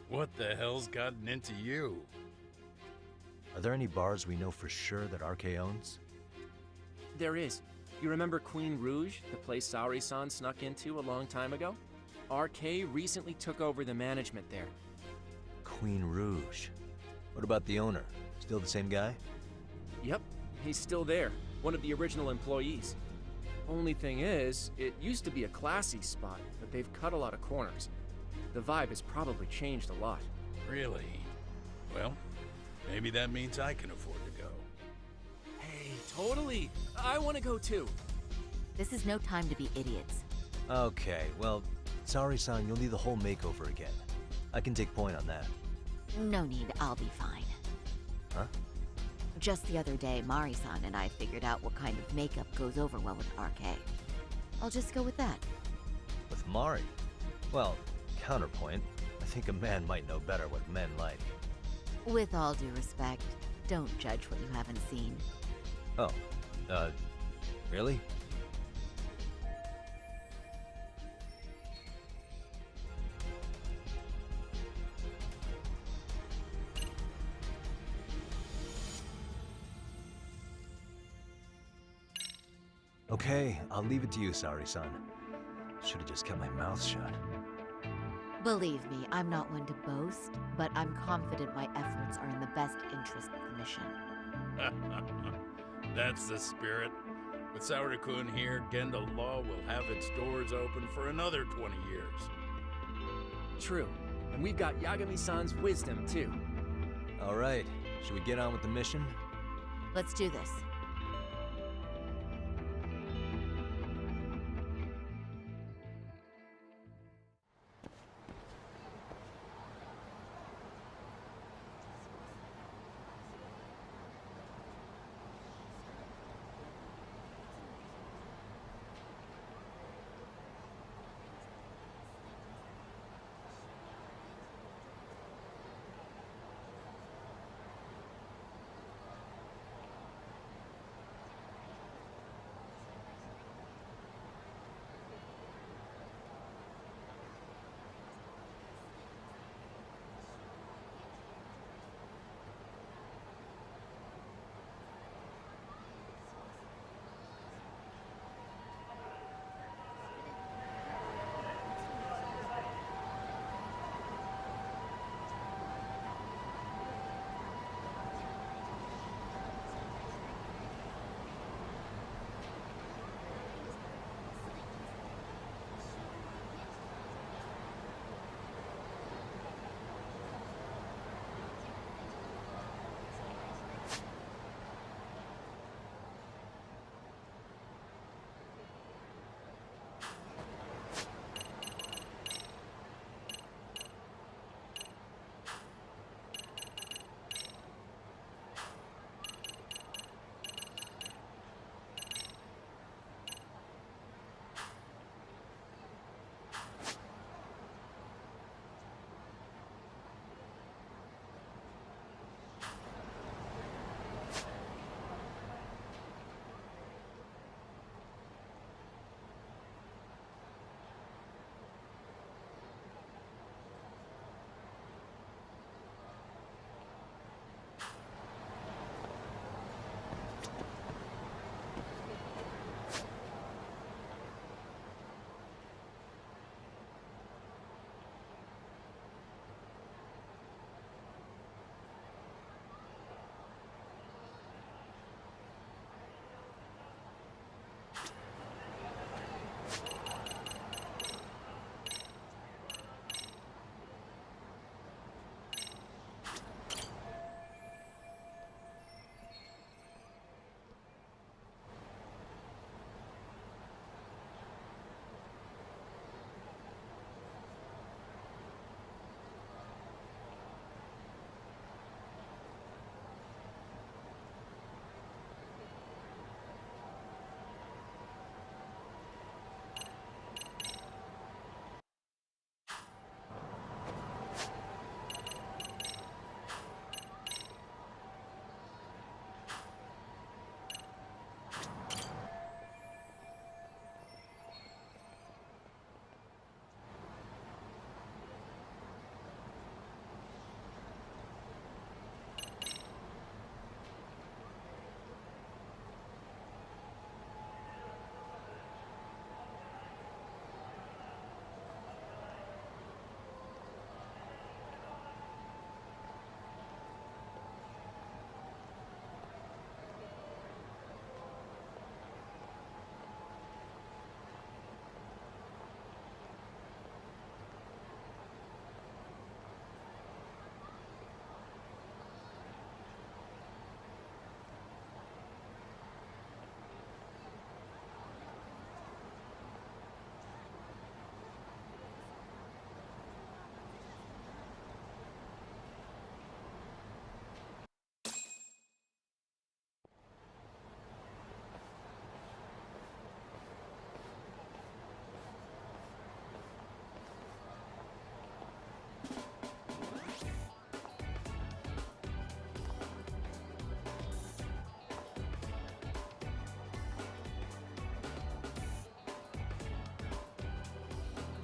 What the hell's gotten into you? Are there any bars we know for sure that RK owns? There is. You remember Queen Rouge, the place Saori-san snuck into a long time ago? RK recently took over the management there. Queen Rouge. What about the owner? Still the same guy? Yep, he's still there. One of the original employees. Only thing is, it used to be a classy spot, but they've cut a lot of corners. The vibe has probably changed a lot. Really? Well, maybe that means I can afford to go. Hey, totally! I want to go too! This is no time to be idiots. Okay, well, Saori-san, you'll need the whole makeover again. I can take point on that. No need, I'll be fine. Huh? Just the other day, Mari-san and I figured out what kind of makeup goes over well with RK. I'll just go with that. With Mari? Well, counterpoint, I think a man might know better what men like. With all due respect, don't judge what you haven't seen. Oh, really? Okay, I'll leave it to you, Saori-san. Should've just kept my mouth shut. Believe me, I'm not one to boast, but I'm confident my efforts are in the best interest of the mission. That's the spirit. With Saori-kun here, Genda Law will have its doors open for another 20 years. True. And we've got Yagami-san's wisdom, too. All right, should we get on with the mission? Let's do this.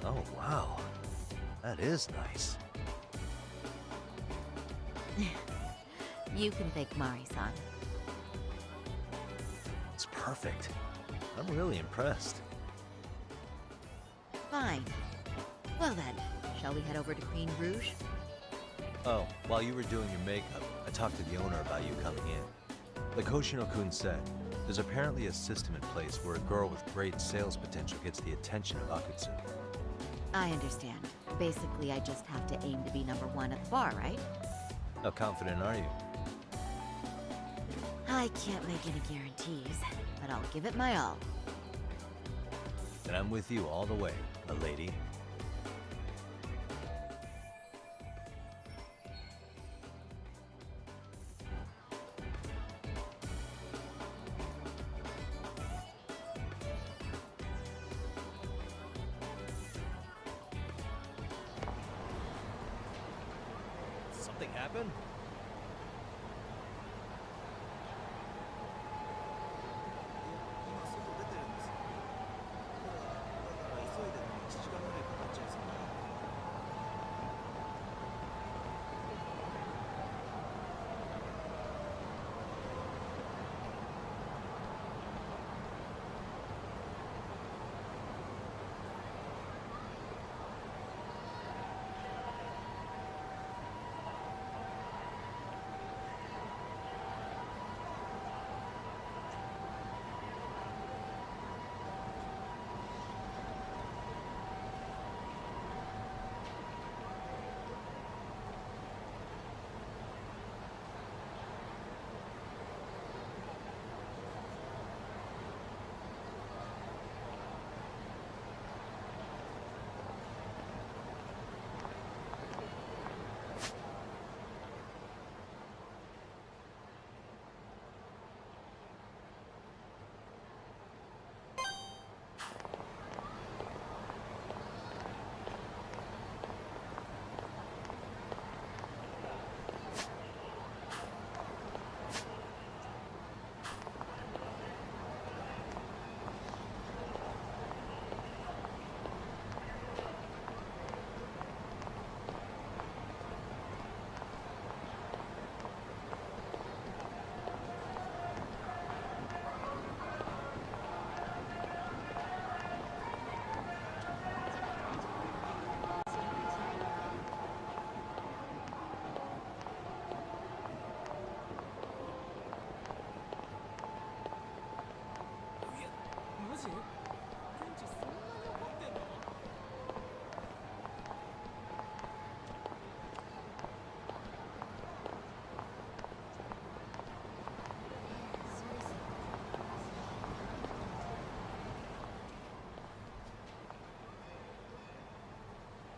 Oh, wow. That is nice. You can thank Mari-san. It's perfect. I'm really impressed. Fine. Well then, shall we head over to Queen Rouge? Oh, while you were doing your makeup, I talked to the owner about you coming in. Like Hoshino-kun said, there's apparently a system in place where a girl with great sales potential gets the attention of Akutsu. I understand. Basically, I just have to aim to be #1 at the bar, right? How confident are you? I can't make any guarantees, but I'll give it my all. Then I'm with you all the way, my lady. Something happened?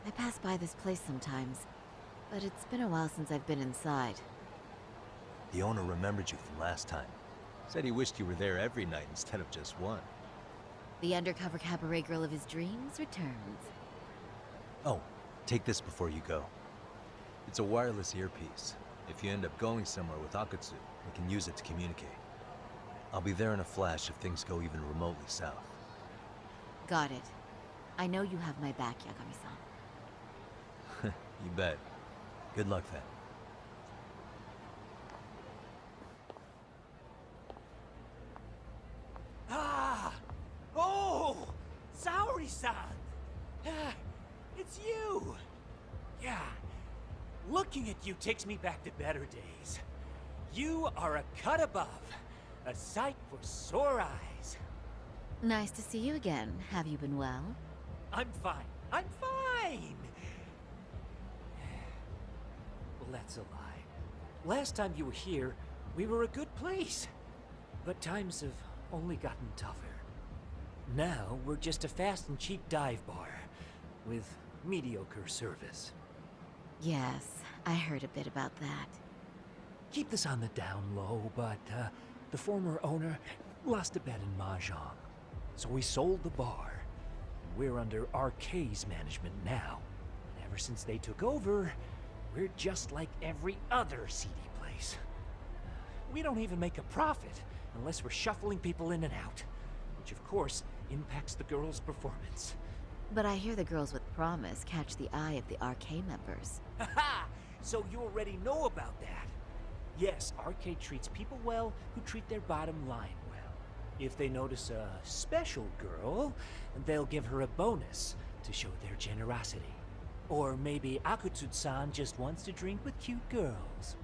I pass by this place sometimes, but it's been a while since I've been inside. The owner remembered you from last time. Said he wished you were there every night instead of just one. The undercover cabaret girl of his dreams returns. Oh, take this before you go. It's a wireless earpiece. If you end up going somewhere with Akutsu, we can use it to communicate. I'll be there in a flash if things go even remotely south. Got it. I know you have my back, Yagami-san. You bet. Good luck then. Ah! Oh! Saori-san! Ah, it's you! Yeah. Looking at you takes me back to better days. You are a cut above. A sight for sore eyes. Nice to see you again. Have you been well? I'm fine. I'm fine! Well, that's a lie. Last time you were here, we were a good place. But times have only gotten tougher. Now, we're just a fast and cheap dive bar. With mediocre service. Yes, I heard a bit about that. Keep this on the down low, but the former owner lost a bet in Mahjong. So we sold the bar. We're under RK's management now. And ever since they took over, we're just like every other seedy place. We don't even make a profit unless we're shuffling people in and out, which of course impacts the girls' performance. But I hear the girls with promise catch the eye of the RK members. Haha! So you already know about that. Yes, RK treats people well who treat their bottom line well. If they notice a special girl, they'll give her a bonus to show their generosity. Or maybe Akutsu-san just wants to drink with cute girls.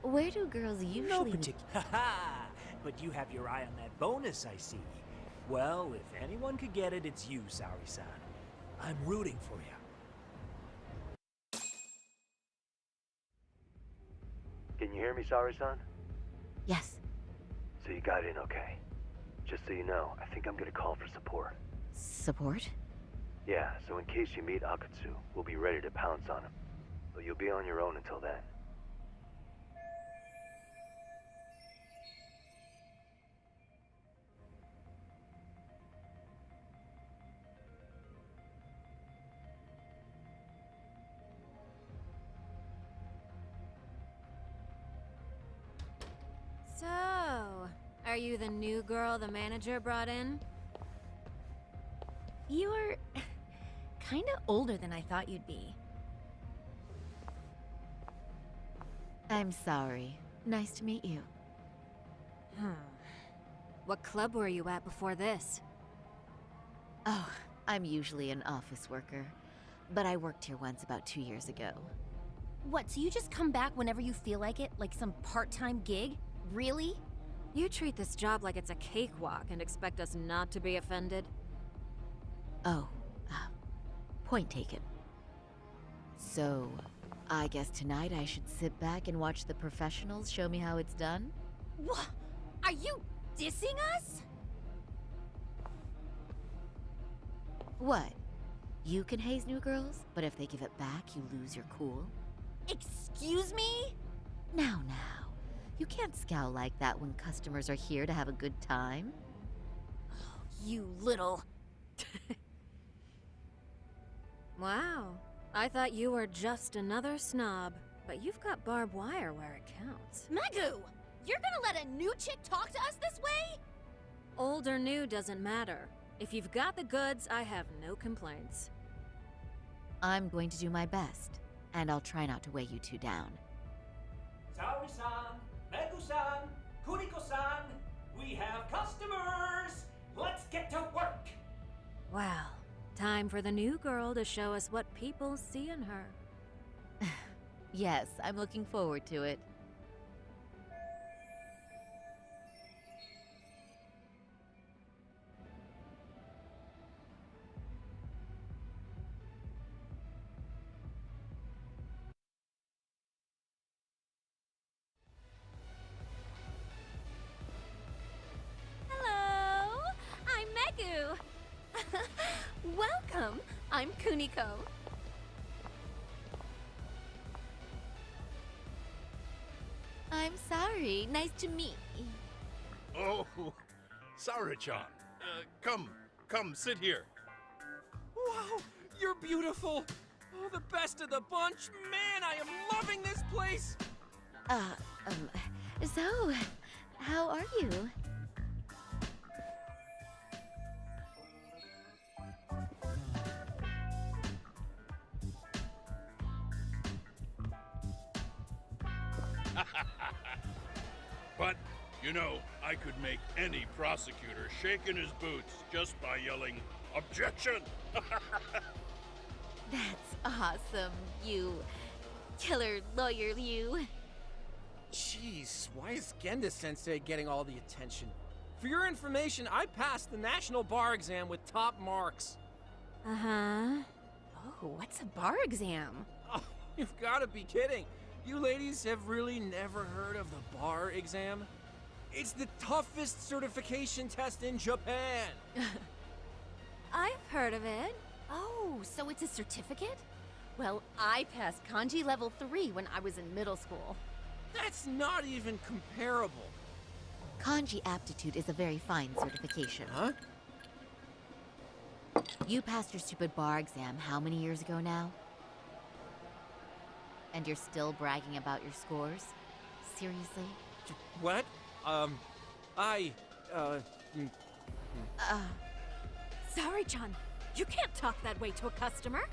Where do girls usually... No particular... Ha-ha! But you have your eye on that bonus, I see. Well, if anyone could get it, it's you, Saori-san. I'm rooting for you. Can you hear me, Saori-san? Yes. So you got in okay. Just so you know, I think I'm gonna call for support. Support? Yeah, so in case you meet Akutsu, we'll be ready to pounce on him. But you'll be on your own until then. So, are you the new girl the manager brought in? You're kinda older than I thought you'd be. I'm sorry. Nice to meet you. What club were you at before this? Oh, I'm usually an office worker. But I worked here once about 2 years ago. What, so you just come back whenever you feel like it? Like some part-time gig? Really? You treat this job like it's a cakewalk and expect us not to be offended? Oh, point taken. So, I guess tonight I should sit back and watch the professionals show me how it's done? What? Are you dissing us? What? You can haze new girls, but if they give it back, you lose your cool? Excuse me? Now. You can't scowl like that when customers are here to have a good time. You little... Wow. I thought you were just another snob, but you've got barbed wire where it counts. Megu! You're gonna let a new chick talk to us this way? Old or new doesn't matter. If you've got the goods, I have no complaints. I'm going to do my best, and I'll try not to weigh you two down. Saori-san, Megu-san, Kuriko-san, we have customers! Well, time for the new girl to show us what people see in her. Yes, I'm looking forward to it. Hello, I'm Megu. Welcome, I'm Kuniko. I'm sorry. Nice to meet you. Oh, Sarah-chan. Come, sit here. Wow, you're beautiful. Oh, the best of the bunch. Man, I am loving this place. So, how are you? But, you know, I could make any prosecutor shake in his boots just by yelling, "Objection!" That's awesome, you killer lawyer, you. Jeez, why is Genda-sensei getting all the attention? For your information, I passed the national bar exam with top marks. Uh-huh. Oh, what's a bar exam? Oh, you've got to be kidding. You ladies have really never heard of the bar exam? It's the toughest certification test in Japan. I've heard of it. Oh, so it's a certificate? Well, I passed kanji level 3 when I was in middle school. That's not even comparable. Kanji aptitude is a very fine certification. Huh? You passed your stupid bar exam how many years ago now? And you're still bragging about your scores? Seriously? What? Sorry, John. You can't talk that way to a customer.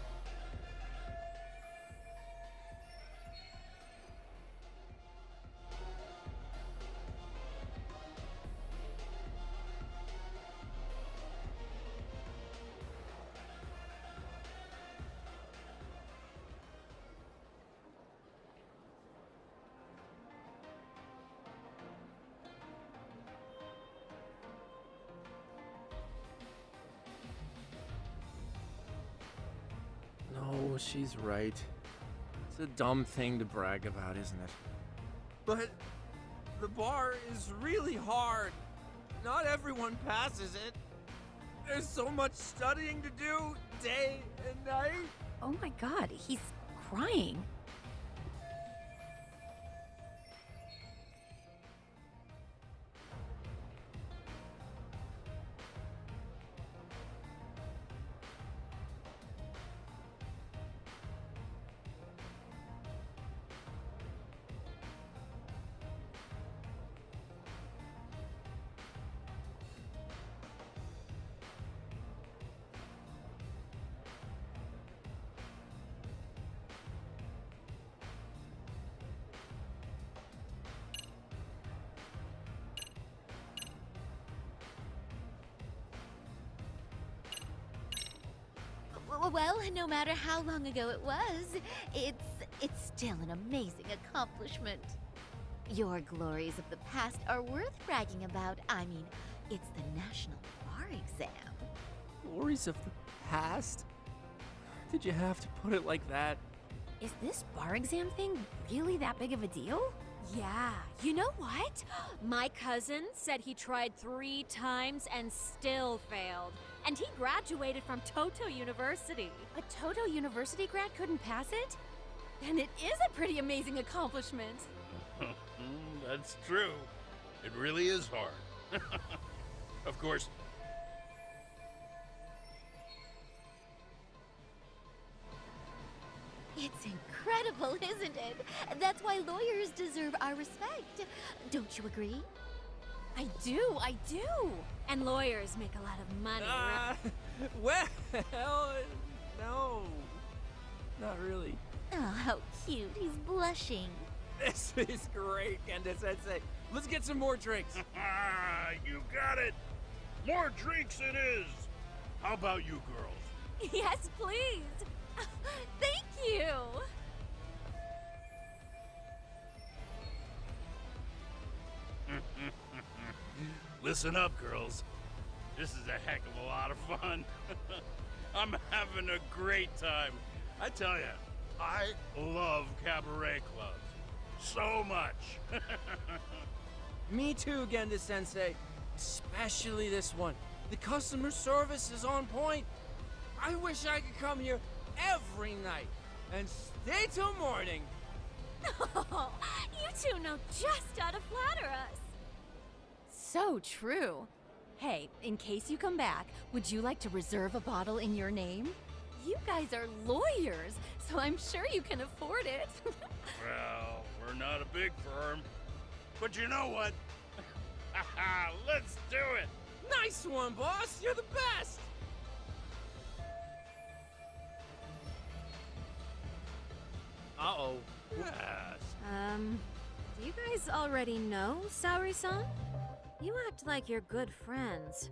No, she's right. It's a dumb thing to brag about, isn't it? But the bar is really hard. Not everyone passes it. There's so much studying to do, day and night. Oh my god, he's crying. Well, no matter how long ago it was, it's still an amazing accomplishment. Your glories of the past are worth bragging about. I mean, it's the National Bar Exam. Glories of the past? Did you have to put it like that? Is this bar exam thing really that big of a deal? Yeah, you know what? My cousin said he tried 3 times and still failed. And he graduated from Toto University. A Toto University grad couldn't pass it? Then it is a pretty amazing accomplishment. That's true. It really is hard. Of course. It's incredible, isn't it? That's why lawyers deserve our respect. Don't you agree? I do. And lawyers make a lot of money, right? Well, no. Not really. Oh, how cute. He's blushing. This is great, Genda-sensei. Let's get some more drinks. You got it. More drinks it is. How about you girls? Yes, please. Thank you. Listen up, girls. This is a heck of a lot of fun. I'm having a great time. I tell you, I love cabaret clubs. So much. Me too, Genda-sensei. Especially this one. The customer service is on point. I wish I could come here every night and stay till morning. Oh, you two know just how to flatter us. So true. Hey, in case you come back, would you like to reserve a bottle in your name? You guys are lawyers, so I'm sure you can afford it. Well, we're not a big firm. But you know what? Let's do it! Nice one, boss! You're the best! Uh-oh. Yes. Do you guys already know Saori-san? You act like you're good friends.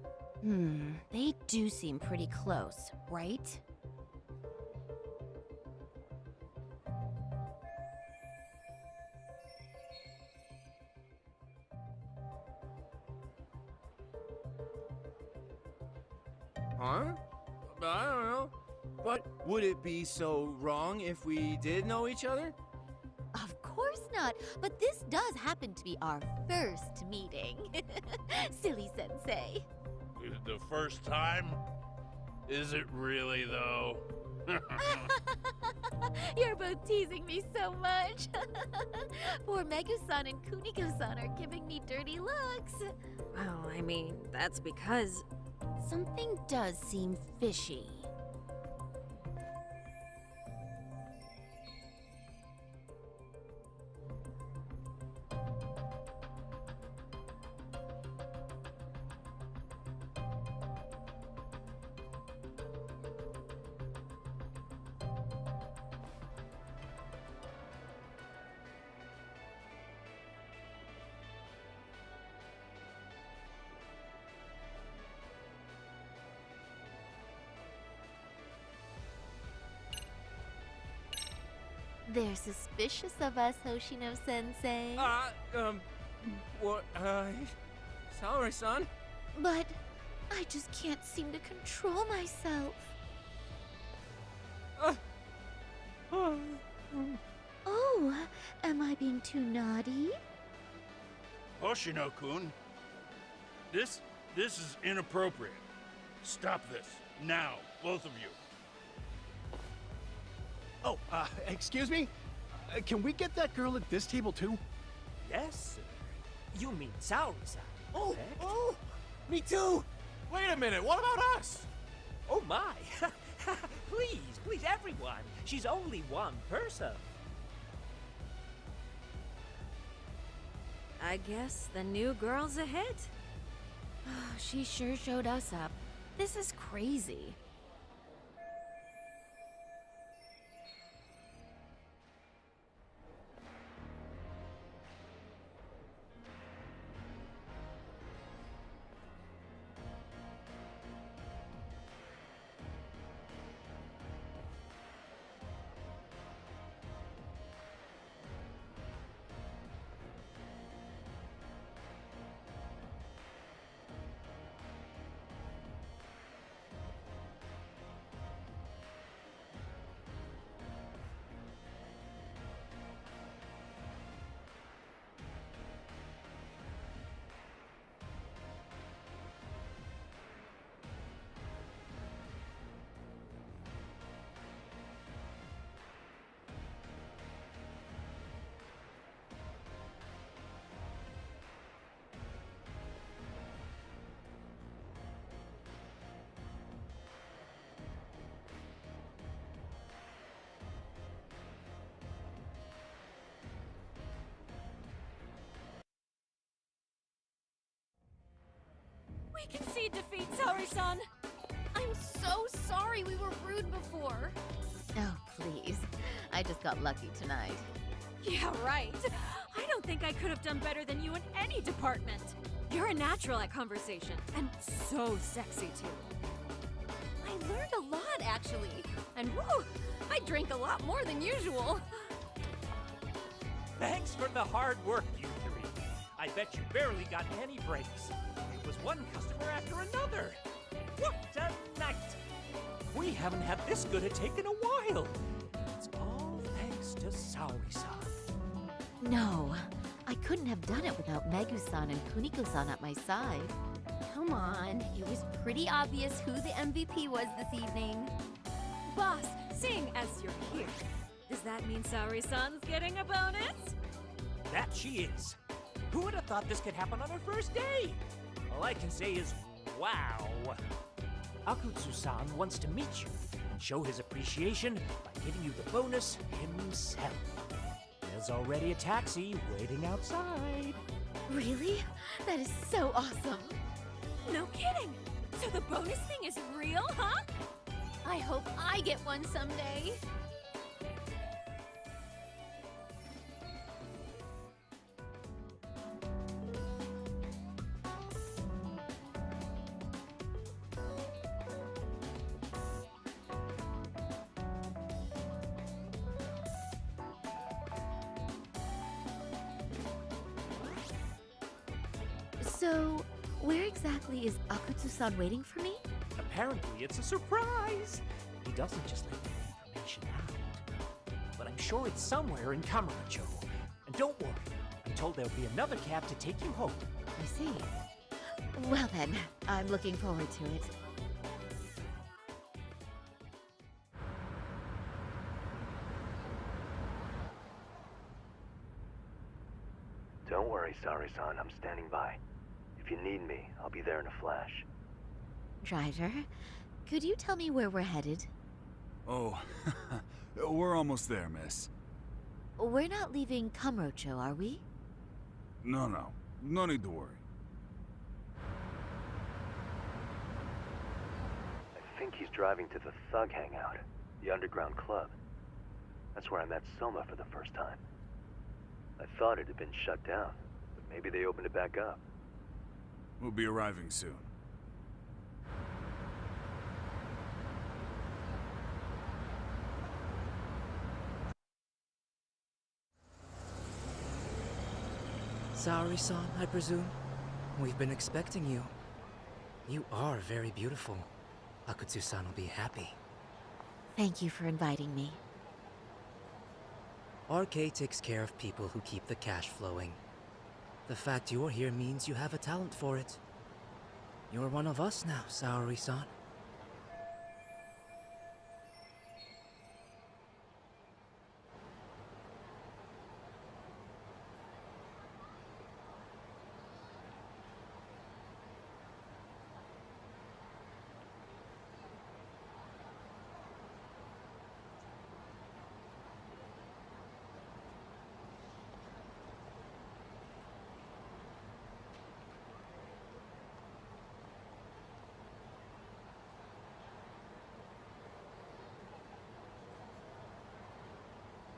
They do seem pretty close, right? Huh? I don't know. But would it be so wrong if we did know each other? Of course not, but this does happen to be our first meeting. Silly sensei. The first time? Is it really, though? You're both teasing me so much. Poor Megu-san and Kuniko-san are giving me dirty looks. Well, I mean, that's because... Something does seem fishy. They're suspicious of us, Hoshino-sensei. What, Saori-san? But I just can't seem to control myself. Oh, am I being too naughty? Hoshino-kun, this is inappropriate. Stop this, now, both of you. Oh, excuse me? Can we get that girl at this table too? Yes, sir. You mean Saori-san? Oh, me too! Wait a minute, what about us? Oh my! Please, everyone! She's only one person. I guess the new girl's ahead. She sure showed us up. This is crazy. We concede defeat, Saori-san! I'm so sorry we were rude before. Oh, please. I just got lucky tonight. Yeah, right. I don't think I could have done better than you in any department. You're a natural at conversation, and so sexy too. learned a lot, actually. And whew, I drink a lot more than usual. Thanks for the hard work, you three. I bet you barely got any breaks. It was one customer after another. What a night! We haven't had this good a take in a while. It's all thanks to Saori-san. No, I couldn't have done it without Megu-san and Kuniko-san at my side. Come on, it was pretty obvious who the MVP was this evening. Boss, seeing as you're here, does that mean Saori-san's getting a bonus? That she is. Who would have thought this could happen on her first day? All I can say is, wow. Akutsu-san wants to meet you and show his appreciation by giving you the bonus himself. There's already a taxi waiting outside. Really? That is so awesome. No kidding! So the bonus thing is real, huh? I hope I get one someday. So, where exactly is Akutsu-san waiting for me? Apparently it's a surprise. He doesn't just let the information out. But I'm sure it's somewhere in Kamurocho. And don't worry, I'm told there'll be another cab to take you home. I see. Well then, I'm looking forward to it. Don't worry, Saori-san. I'm standing by. If you need me, I'll be there in a flash. Driver, could you tell me where we're headed? Oh, we're almost there, miss. We're not leaving Kamurocho, are we? No need to worry. I think he's driving to the Thug Hangout, the underground club. That's where I met Soma for the first time. I thought it had been shut down, but maybe they opened it back up. We'll be arriving soon. Saori-san, I presume? We've been expecting you. You are very beautiful. Akutsu-san will be happy. Thank you for inviting me. RK takes care of people who keep the cash flowing. The fact you're here means you have a talent for it. You're one of us now, Saori-san.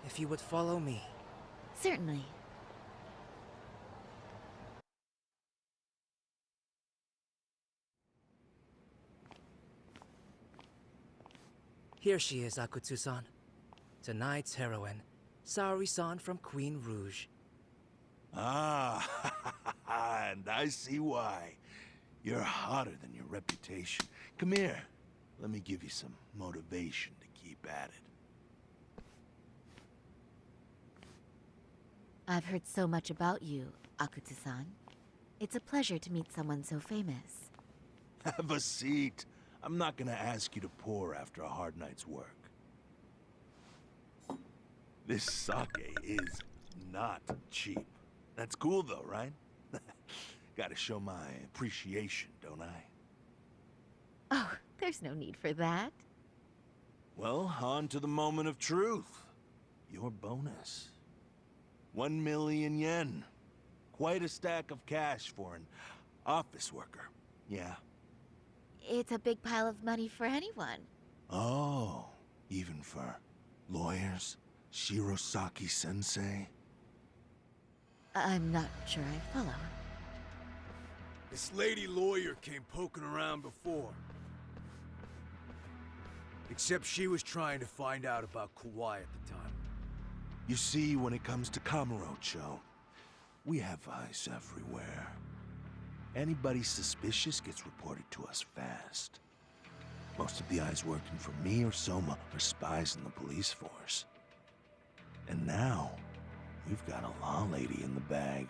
If you would follow me. Certainly. Here she is, Akutsu-san. Tonight's heroine, Saori-san from Queen Rouge. Ah, and I see why. You're hotter than your reputation. Come here. Let me give you some motivation to keep at it. I've heard so much about you, Akutsu-san. It's a pleasure to meet someone so famous. Have a seat. I'm not gonna ask you to pour after a hard night's work. This sake is not cheap. That's cool though, right? Gotta show my appreciation, don't I? Oh, there's no need for that. Well, on to the moment of truth. Your bonus. 1 million yen. Quite a stack of cash for an office worker. Yeah. It's a big pile of money for anyone. Oh, even for lawyers? Shirosaki-sensei? I'm not sure I follow. This lady lawyer came poking around before. Except she was trying to find out about Kauai at the time. You see, when it comes to Kamurocho, we have eyes everywhere. Anybody suspicious gets reported to us fast. Most of the eyes working for me or Soma are spies in the police force. And now, we've got a law lady in the bag.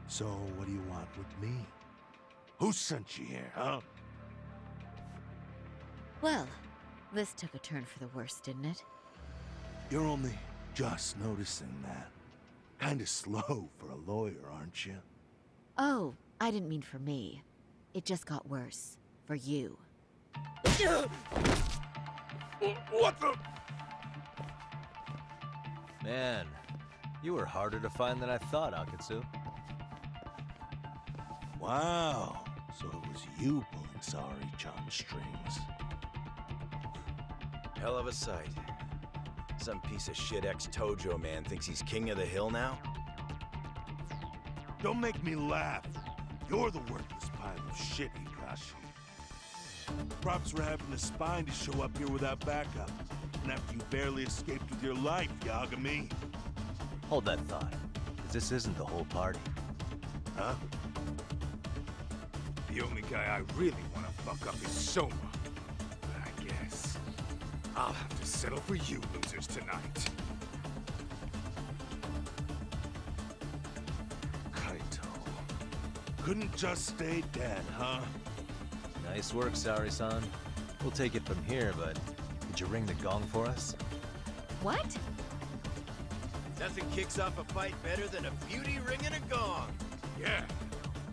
So, what do you want with me? Who sent you here, huh? Well, this took a turn for the worse, didn't it? You're only just noticing that. Kinda slow for a lawyer, aren't you? Oh, I didn't mean for me. It just got worse. For you. What the? Man, you were harder to find than I thought, Akatsu. Wow, so it was you pulling Sari-chan's strings. Hell of a sight. Some piece of shit ex-Tojo man thinks he's king of the hill now? Don't make me laugh. You're the worthless pile of shit, Hikashi. Props for having the spine to show up here without backup. And after you barely escaped with your life, Yagami. Hold that thought, 'cause this isn't the whole party. Huh? The only guy I really want to fuck up is Soma. But I guess I'll have to settle for you losers tonight. Kaito. Couldn't just stay dead, huh? Nice work, Sari-san. We'll take it from here, but could you ring the gong for us? What? Nothing kicks off a fight better than a beauty ringing a gong. Yeah.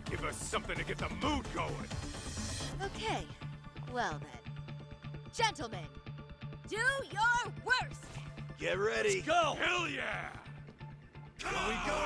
Give us something to get the mood going. Okay. Well then. Gentlemen, do your worst! Get ready. Let's go! Hell yeah! Here we go!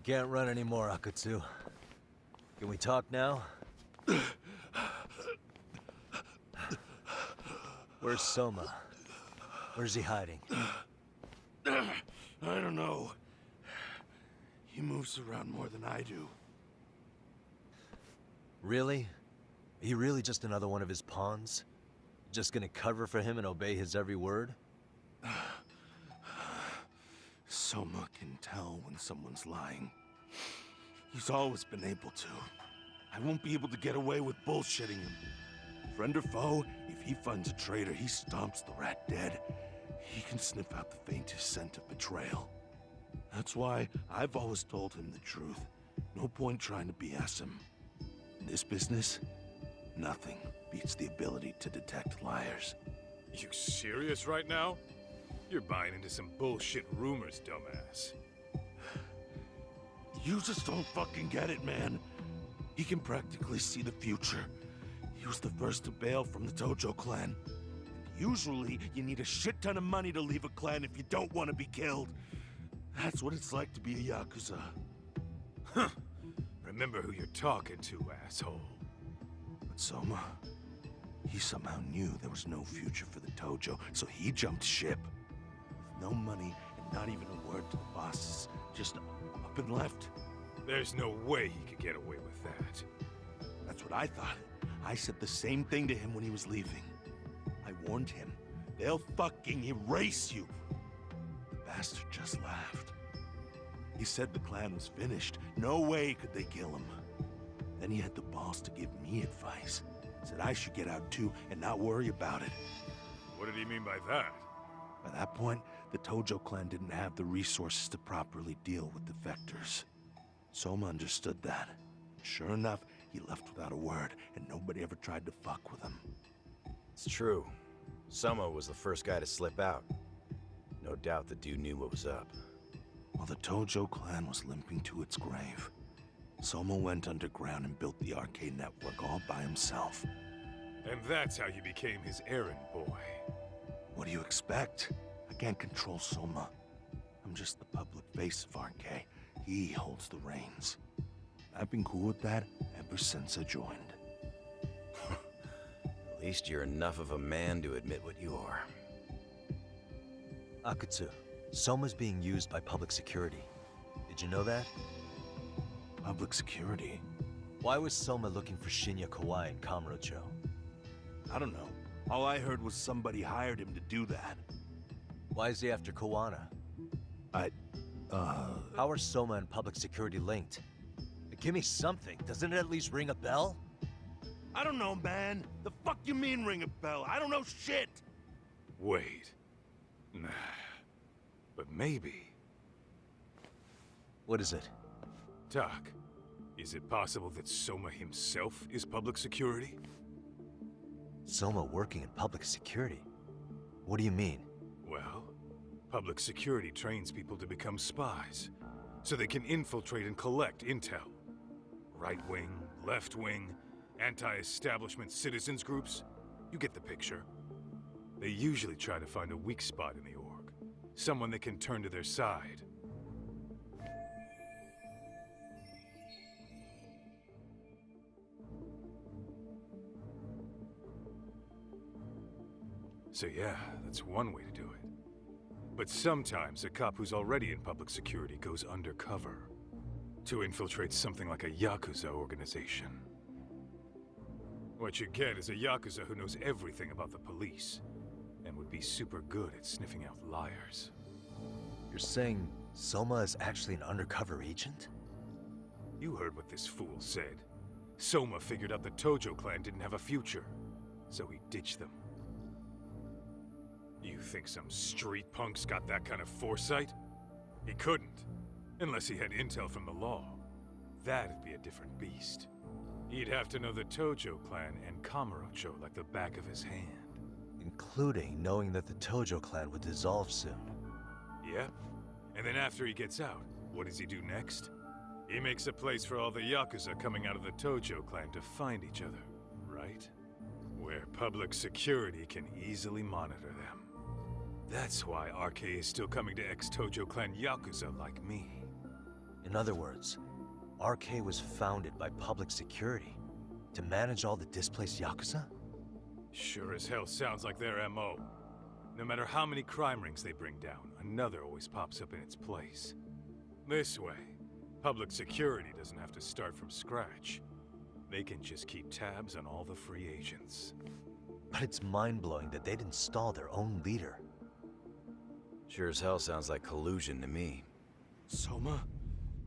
You can't run anymore, Akutsu. Can we talk now? Where's Soma? Where's he hiding? I don't know. He moves around more than I do. Really? Are you really just another one of his pawns? Just gonna cover for him and obey his every word? Soma can tell when someone's lying. He's always been able to. I won't be able to get away with bullshitting him. Friend or foe, if he finds a traitor, he stomps the rat dead. He can sniff out the faintest scent of betrayal. That's why I've always told him the truth. No point trying to BS him. In this business, nothing beats the ability to detect liars. You serious right now? You're buying into some bullshit rumors, dumbass. You just don't fucking get it, man. He can practically see the future. He was the first to bail from the Tojo clan. Usually, you need a shit ton of money to leave a clan if you don't want to be killed. That's what it's like to be a Yakuza. Huh. Remember who you're talking to, asshole. But Soma, he somehow knew there was no future for the Tojo, so he jumped ship. With no money and not even a word to the bosses, just up and left. There's no way he could get away with that. That's what I thought. I said the same thing to him when he was leaving. I warned him. They'll fucking erase you. The bastard just laughed. He said the clan was finished. No way could they kill him. Then he had the balls to give me advice. Said I should get out too and not worry about it. What did he mean by that? By that point, the Tojo clan didn't have the resources to properly deal with defectors. Soma understood that. Sure enough, he left without a word, and nobody ever tried to fuck with him. It's true. Soma was the first guy to slip out. No doubt the dude knew what was up. While the Tojo clan was limping to its grave, Soma went underground and built the arcade network all by himself. And that's how you became his errand boy. What do you expect? I can't control Soma. I'm just the public face of RK. He holds the reins. I've been cool with that ever since I joined. At least you're enough of a man to admit what you are. Akutsu, Soma's being used by public security. Did you know that? Public security? Why was Soma looking for Shinya Kawai in Kamurocho? I don't know. All I heard was somebody hired him to do that. Why is he after Kawana? How are Soma and public security linked? Give me something. Doesn't it at least ring a bell? I don't know, man. The fuck you mean ring a bell? I don't know shit! Wait. Nah. But maybe. What is it? Doc, is it possible that Soma himself is public security? Soma working in public security? What do you mean? Well, public security trains people to become spies, so they can infiltrate and collect intel. Right wing, left wing, anti-establishment citizens groups. You get the picture. They usually try to find a weak spot in the org. Someone they can turn to their side. So yeah, that's one way to do it. But sometimes a cop who's already in public security goes undercover to infiltrate something like a Yakuza organization. What you get is a Yakuza who knows everything about the police and would be super good at sniffing out liars. You're saying Soma is actually an undercover agent? You heard what this fool said. Soma figured out the Tojo clan didn't have a future, so he ditched them. You think some street punk's got that kind of foresight? He couldn't, unless he had intel from the law. That'd be a different beast. He'd have to know the Tojo clan and Kamurocho like the back of his hand. Including knowing that the Tojo clan would dissolve soon. Yep. And then after he gets out, what does he do next? He makes a place for all the Yakuza coming out of the Tojo clan to find each other, right? Where public security can easily monitor them. That's why RK is still coming to ex-Tojo clan Yakuza like me. In other words, RK was founded by public security to manage all the displaced Yakuza? Sure as hell sounds like their MO. No matter how many crime rings they bring down, another always pops up in its place. This way, public security doesn't have to start from scratch. They can just keep tabs on all the free agents. But it's mind-blowing that they'd install their own leader. Sure as hell sounds like collusion to me. Soma?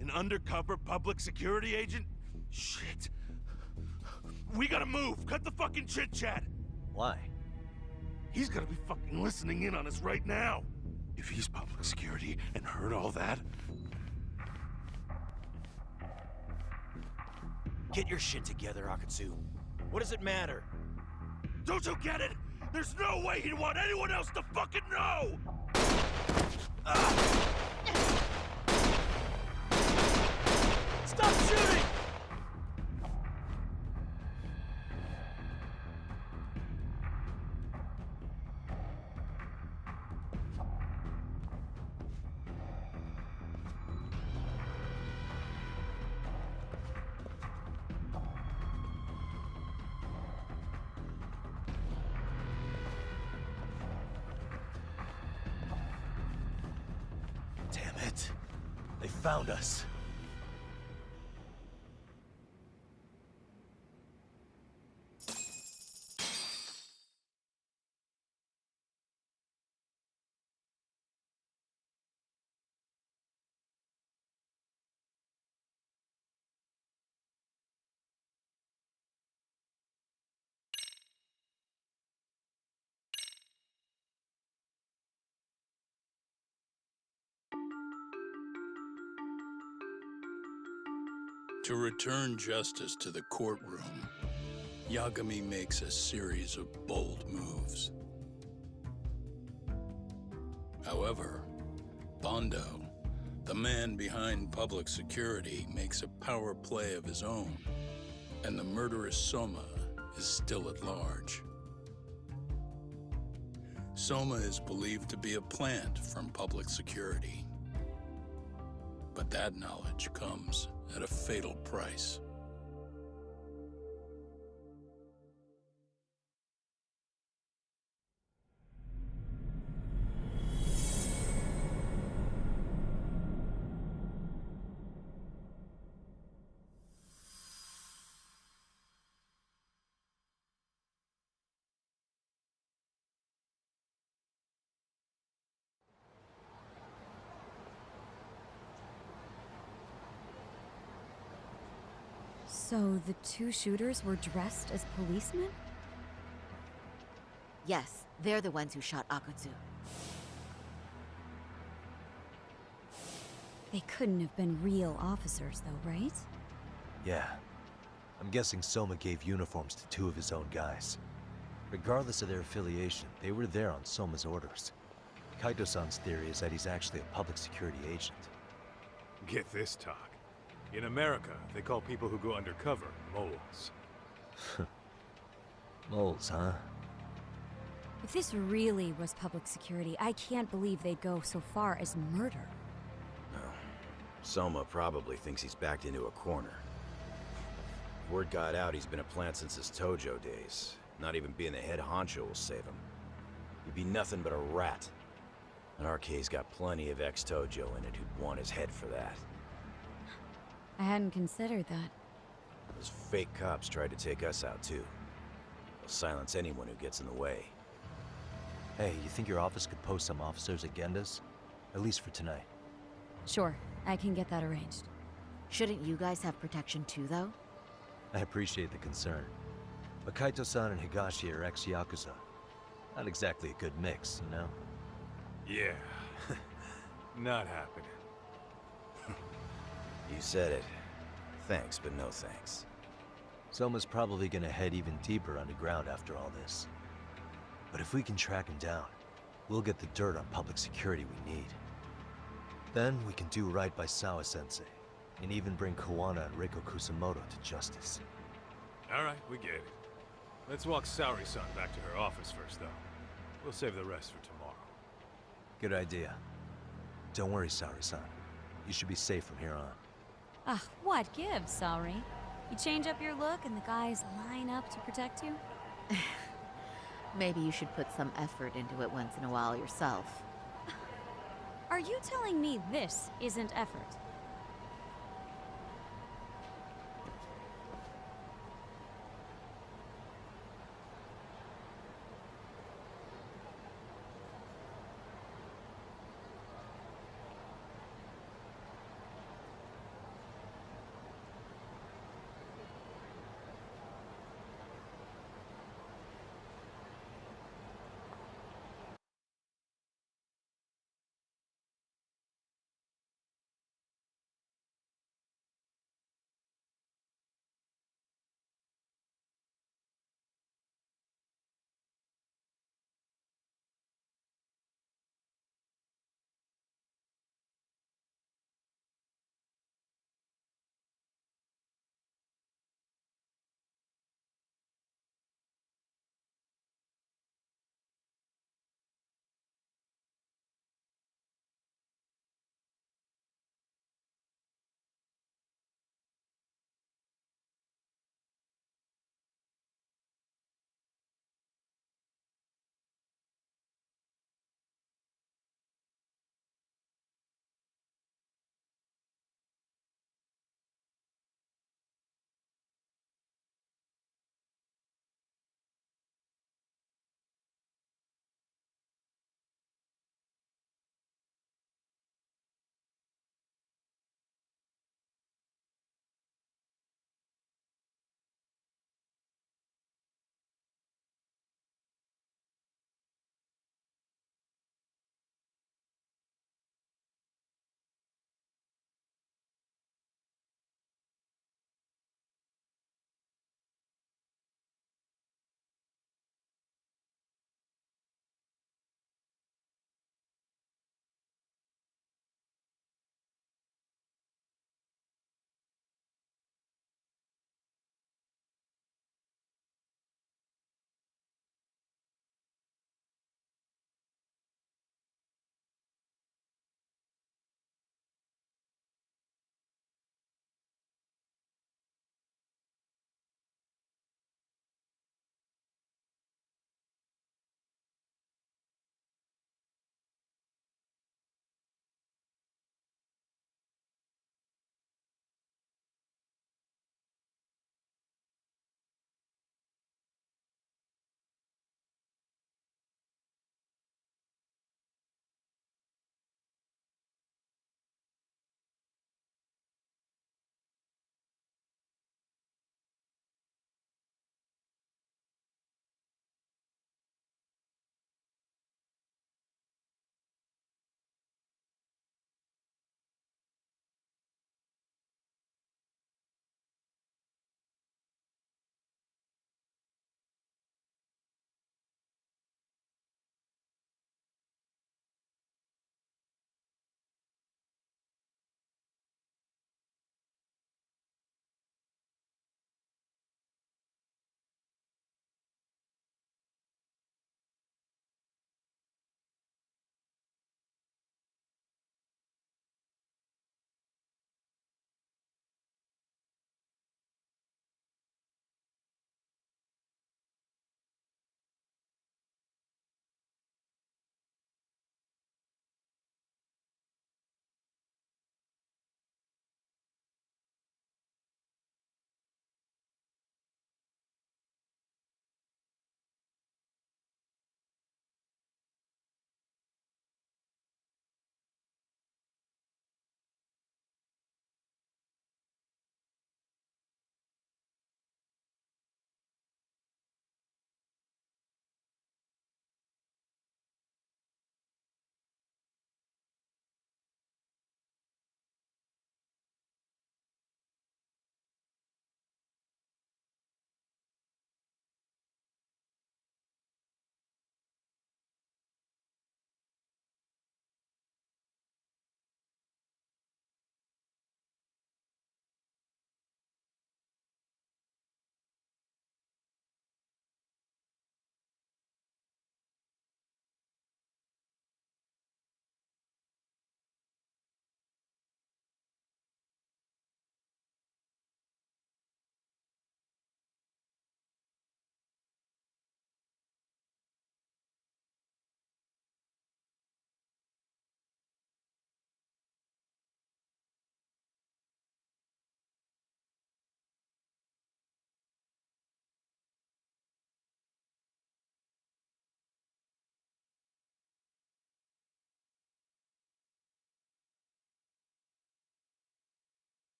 An undercover public security agent? Shit. We gotta move! Cut the fucking chit-chat! Why? He's gonna be fucking listening in on us right now! If he's public security and heard all that... Get your shit together, Akatsu. What does it matter? Don't you get it? There's no way he'd want anyone else to fucking know! Stop shooting! Damn it. They found us. To return justice to the courtroom, Yagami makes a series of bold moves. However, Bondo, the man behind public security, makes a power play of his own, and the murderous Soma is still at large. Soma is believed to be a plant from public security, but that knowledge comes at a fatal price. So the two shooters were dressed as policemen? Yes, they're the ones who shot Akutsu. They couldn't have been real officers, though, right? Yeah. I'm guessing Soma gave uniforms to two of his own guys. Regardless of their affiliation, they were there on Soma's orders. Kaito-san's theory is that he's actually a public security agent. Get this, talk. In America, they call people who go undercover moles. Moles, huh? If this really was public security, I can't believe they'd go so far as murder. Soma probably thinks he's backed into a corner. Word got out he's been a plant since his Tojo days. Not even being the head honcho will save him. He'd be nothing but a rat. And RK's got plenty of ex-Tojo in it who'd want his head for that. I hadn't considered that. Those fake cops tried to take us out too. They'll silence anyone who gets in the way. Hey, you think your office could post some officers' agendas? At least for tonight. Sure, I can get that arranged. Shouldn't you guys have protection too, though? I appreciate the concern. But Kaito-san and Higashi are ex-Yakuza. Not exactly a good mix, you know? Yeah. Not happening. You said it. Thanks, but no thanks. Soma's probably gonna head even deeper underground after all this. But if we can track him down, we'll get the dirt on public security we need. Then we can do right by Sawa-sensei, and even bring Kawana and Reiko Kusamoto to justice. Alright, we get it. Let's walk Saori-san back to her office first, though. We'll save the rest for tomorrow. Good idea. Don't worry, Saori-san. You should be safe from here on. Ah, what gives, Saori? You change up your look and the guys line up to protect you? Maybe you should put some effort into it once in a while yourself. Are you telling me this isn't effort?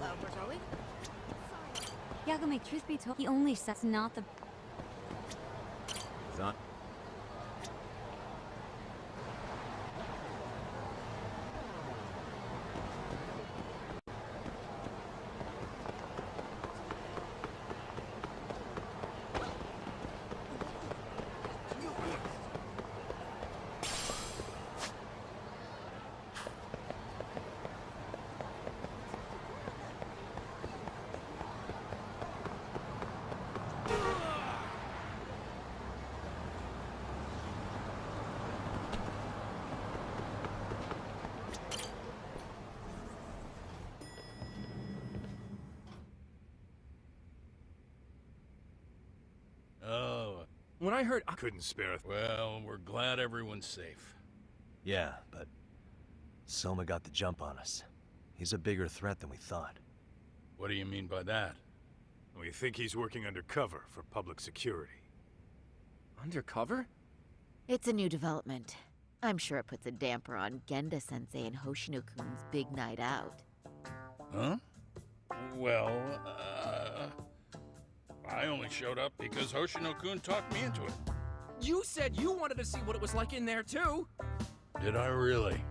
we're going? Yagami, truth be told, he only says not the... Son? Oh. When I heard... Couldn't spare... Well, we're glad everyone's safe. Yeah, but Soma got the jump on us. He's a bigger threat than we thought. What do you mean by that? We think he's working undercover for public security. Undercover? It's a new development. I'm sure it puts a damper on Genda-sensei and Hoshino-kun's big night out. Huh? Well, I only showed up because Hoshino-kun talked me into it. You said you wanted to see what it was like in there, too! Did I really?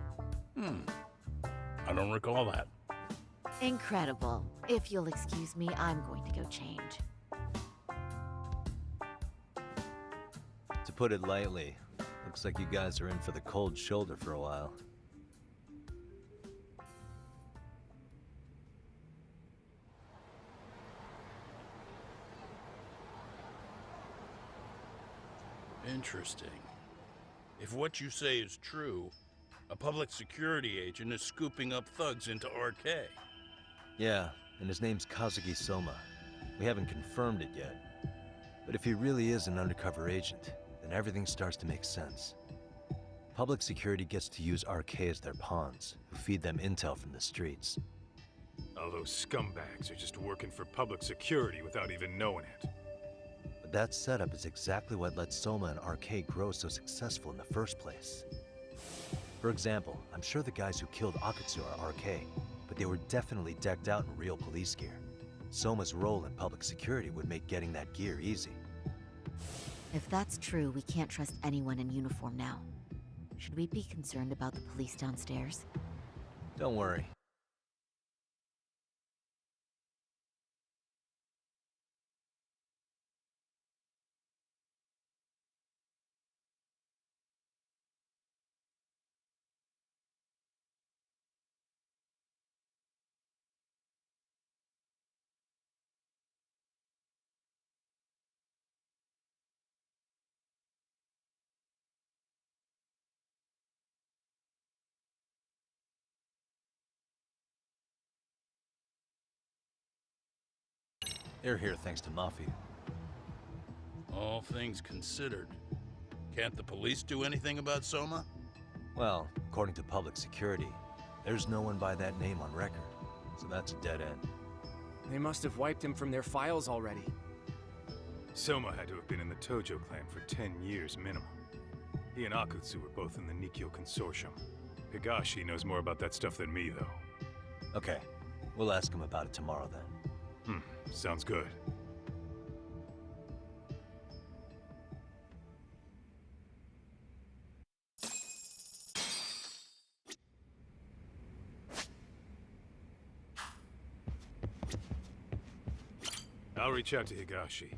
I don't recall that. Incredible. If you'll excuse me, I'm going to go change. To put it lightly, looks like you guys are in for the cold shoulder for a while. Interesting. If what you say is true, a public security agent is scooping up thugs into RK. Yeah, and his name's Kazuki Soma. We haven't confirmed it yet. But if he really is an undercover agent, then everything starts to make sense. Public security gets to use RK as their pawns, who feed them intel from the streets. All those scumbags are just working for public security without even knowing it. But that setup is exactly what let Soma and RK grow so successful in the first place. For example, I'm sure the guys who killed Akutsu are RK, but they were definitely decked out in real police gear. Soma's role in public security would make getting that gear easy. If that's true, we can't trust anyone in uniform now. Should we be concerned about the police downstairs? Don't worry. They're here thanks to Mafia. All things considered, can't the police do anything about Soma? Well, according to public security, there's no one by that name on record, so that's a dead end. They must have wiped him from their files already. Soma had to have been in the Tojo clan for 10 years minimum. He and Akutsu were both in the Nikkyo Consortium. Higashi knows more about that stuff than me, though. Okay, we'll ask him about it tomorrow then. Sounds good. I'll reach out to Higashi.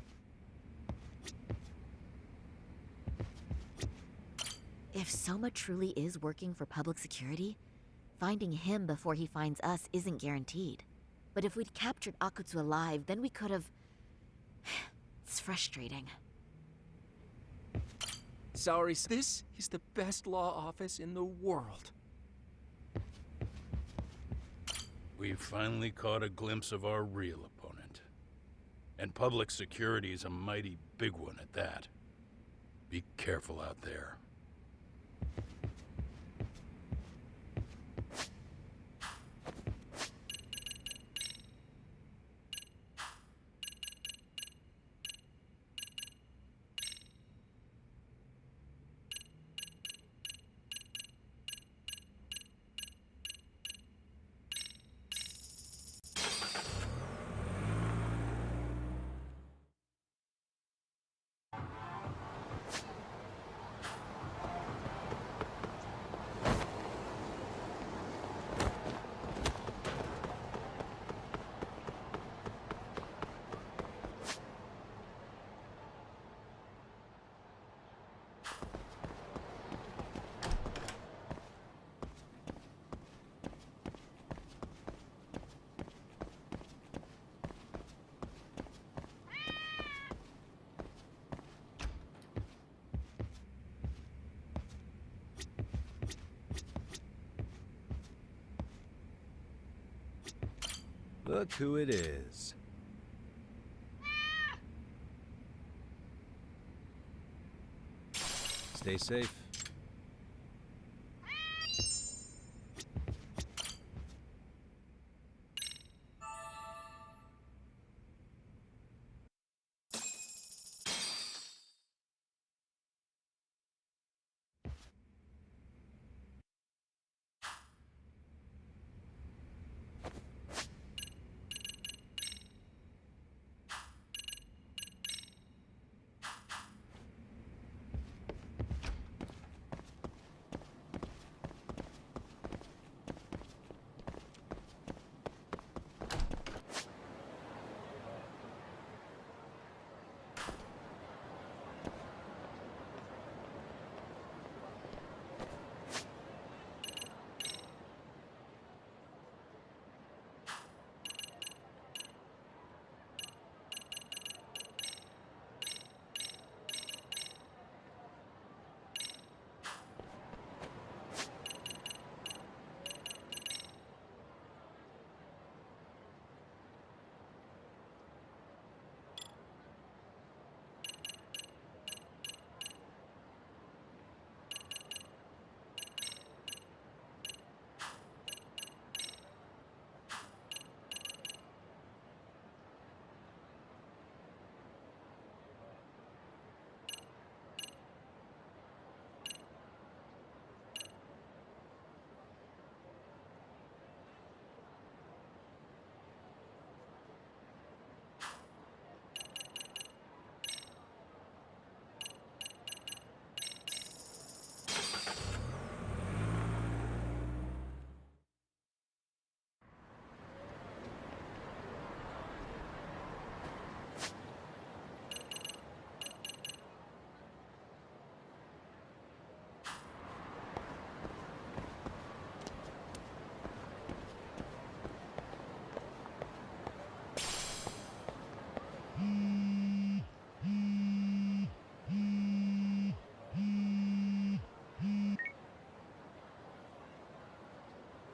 If Soma truly is working for public security, finding him before he finds us isn't guaranteed. But if we'd captured Akutsu alive, then we could have... It's frustrating. Sorry, this is the best law office in the world. We've finally caught a glimpse of our real opponent. And public security is a mighty big one at that. Be careful out there. Look who it is. Stay safe.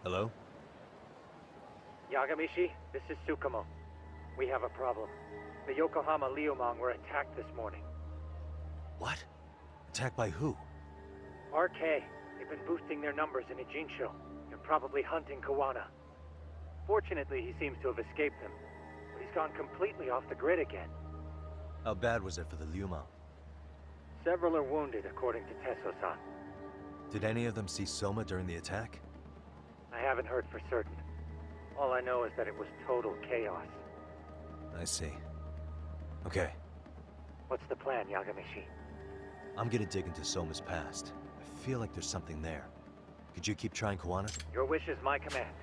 Hello? Yagamishi, this is Tsukumo. We have a problem. The Yokohama Liumang were attacked this morning. What? Attacked by who? RK. They've been boosting their numbers in Ijincho. They're probably hunting Kawana. Fortunately, he seems to have escaped them. But he's gone completely off the grid again. How bad was it for the Liumang? Several are wounded, according to Tesso-san. Did any of them see Soma during the attack? I haven't heard for certain. All I know is that it was total chaos. I see. Okay. What's the plan, Yagamishi? I'm gonna dig into Soma's past. I feel like there's something there. Could you keep trying Kawana? Your wish is my command.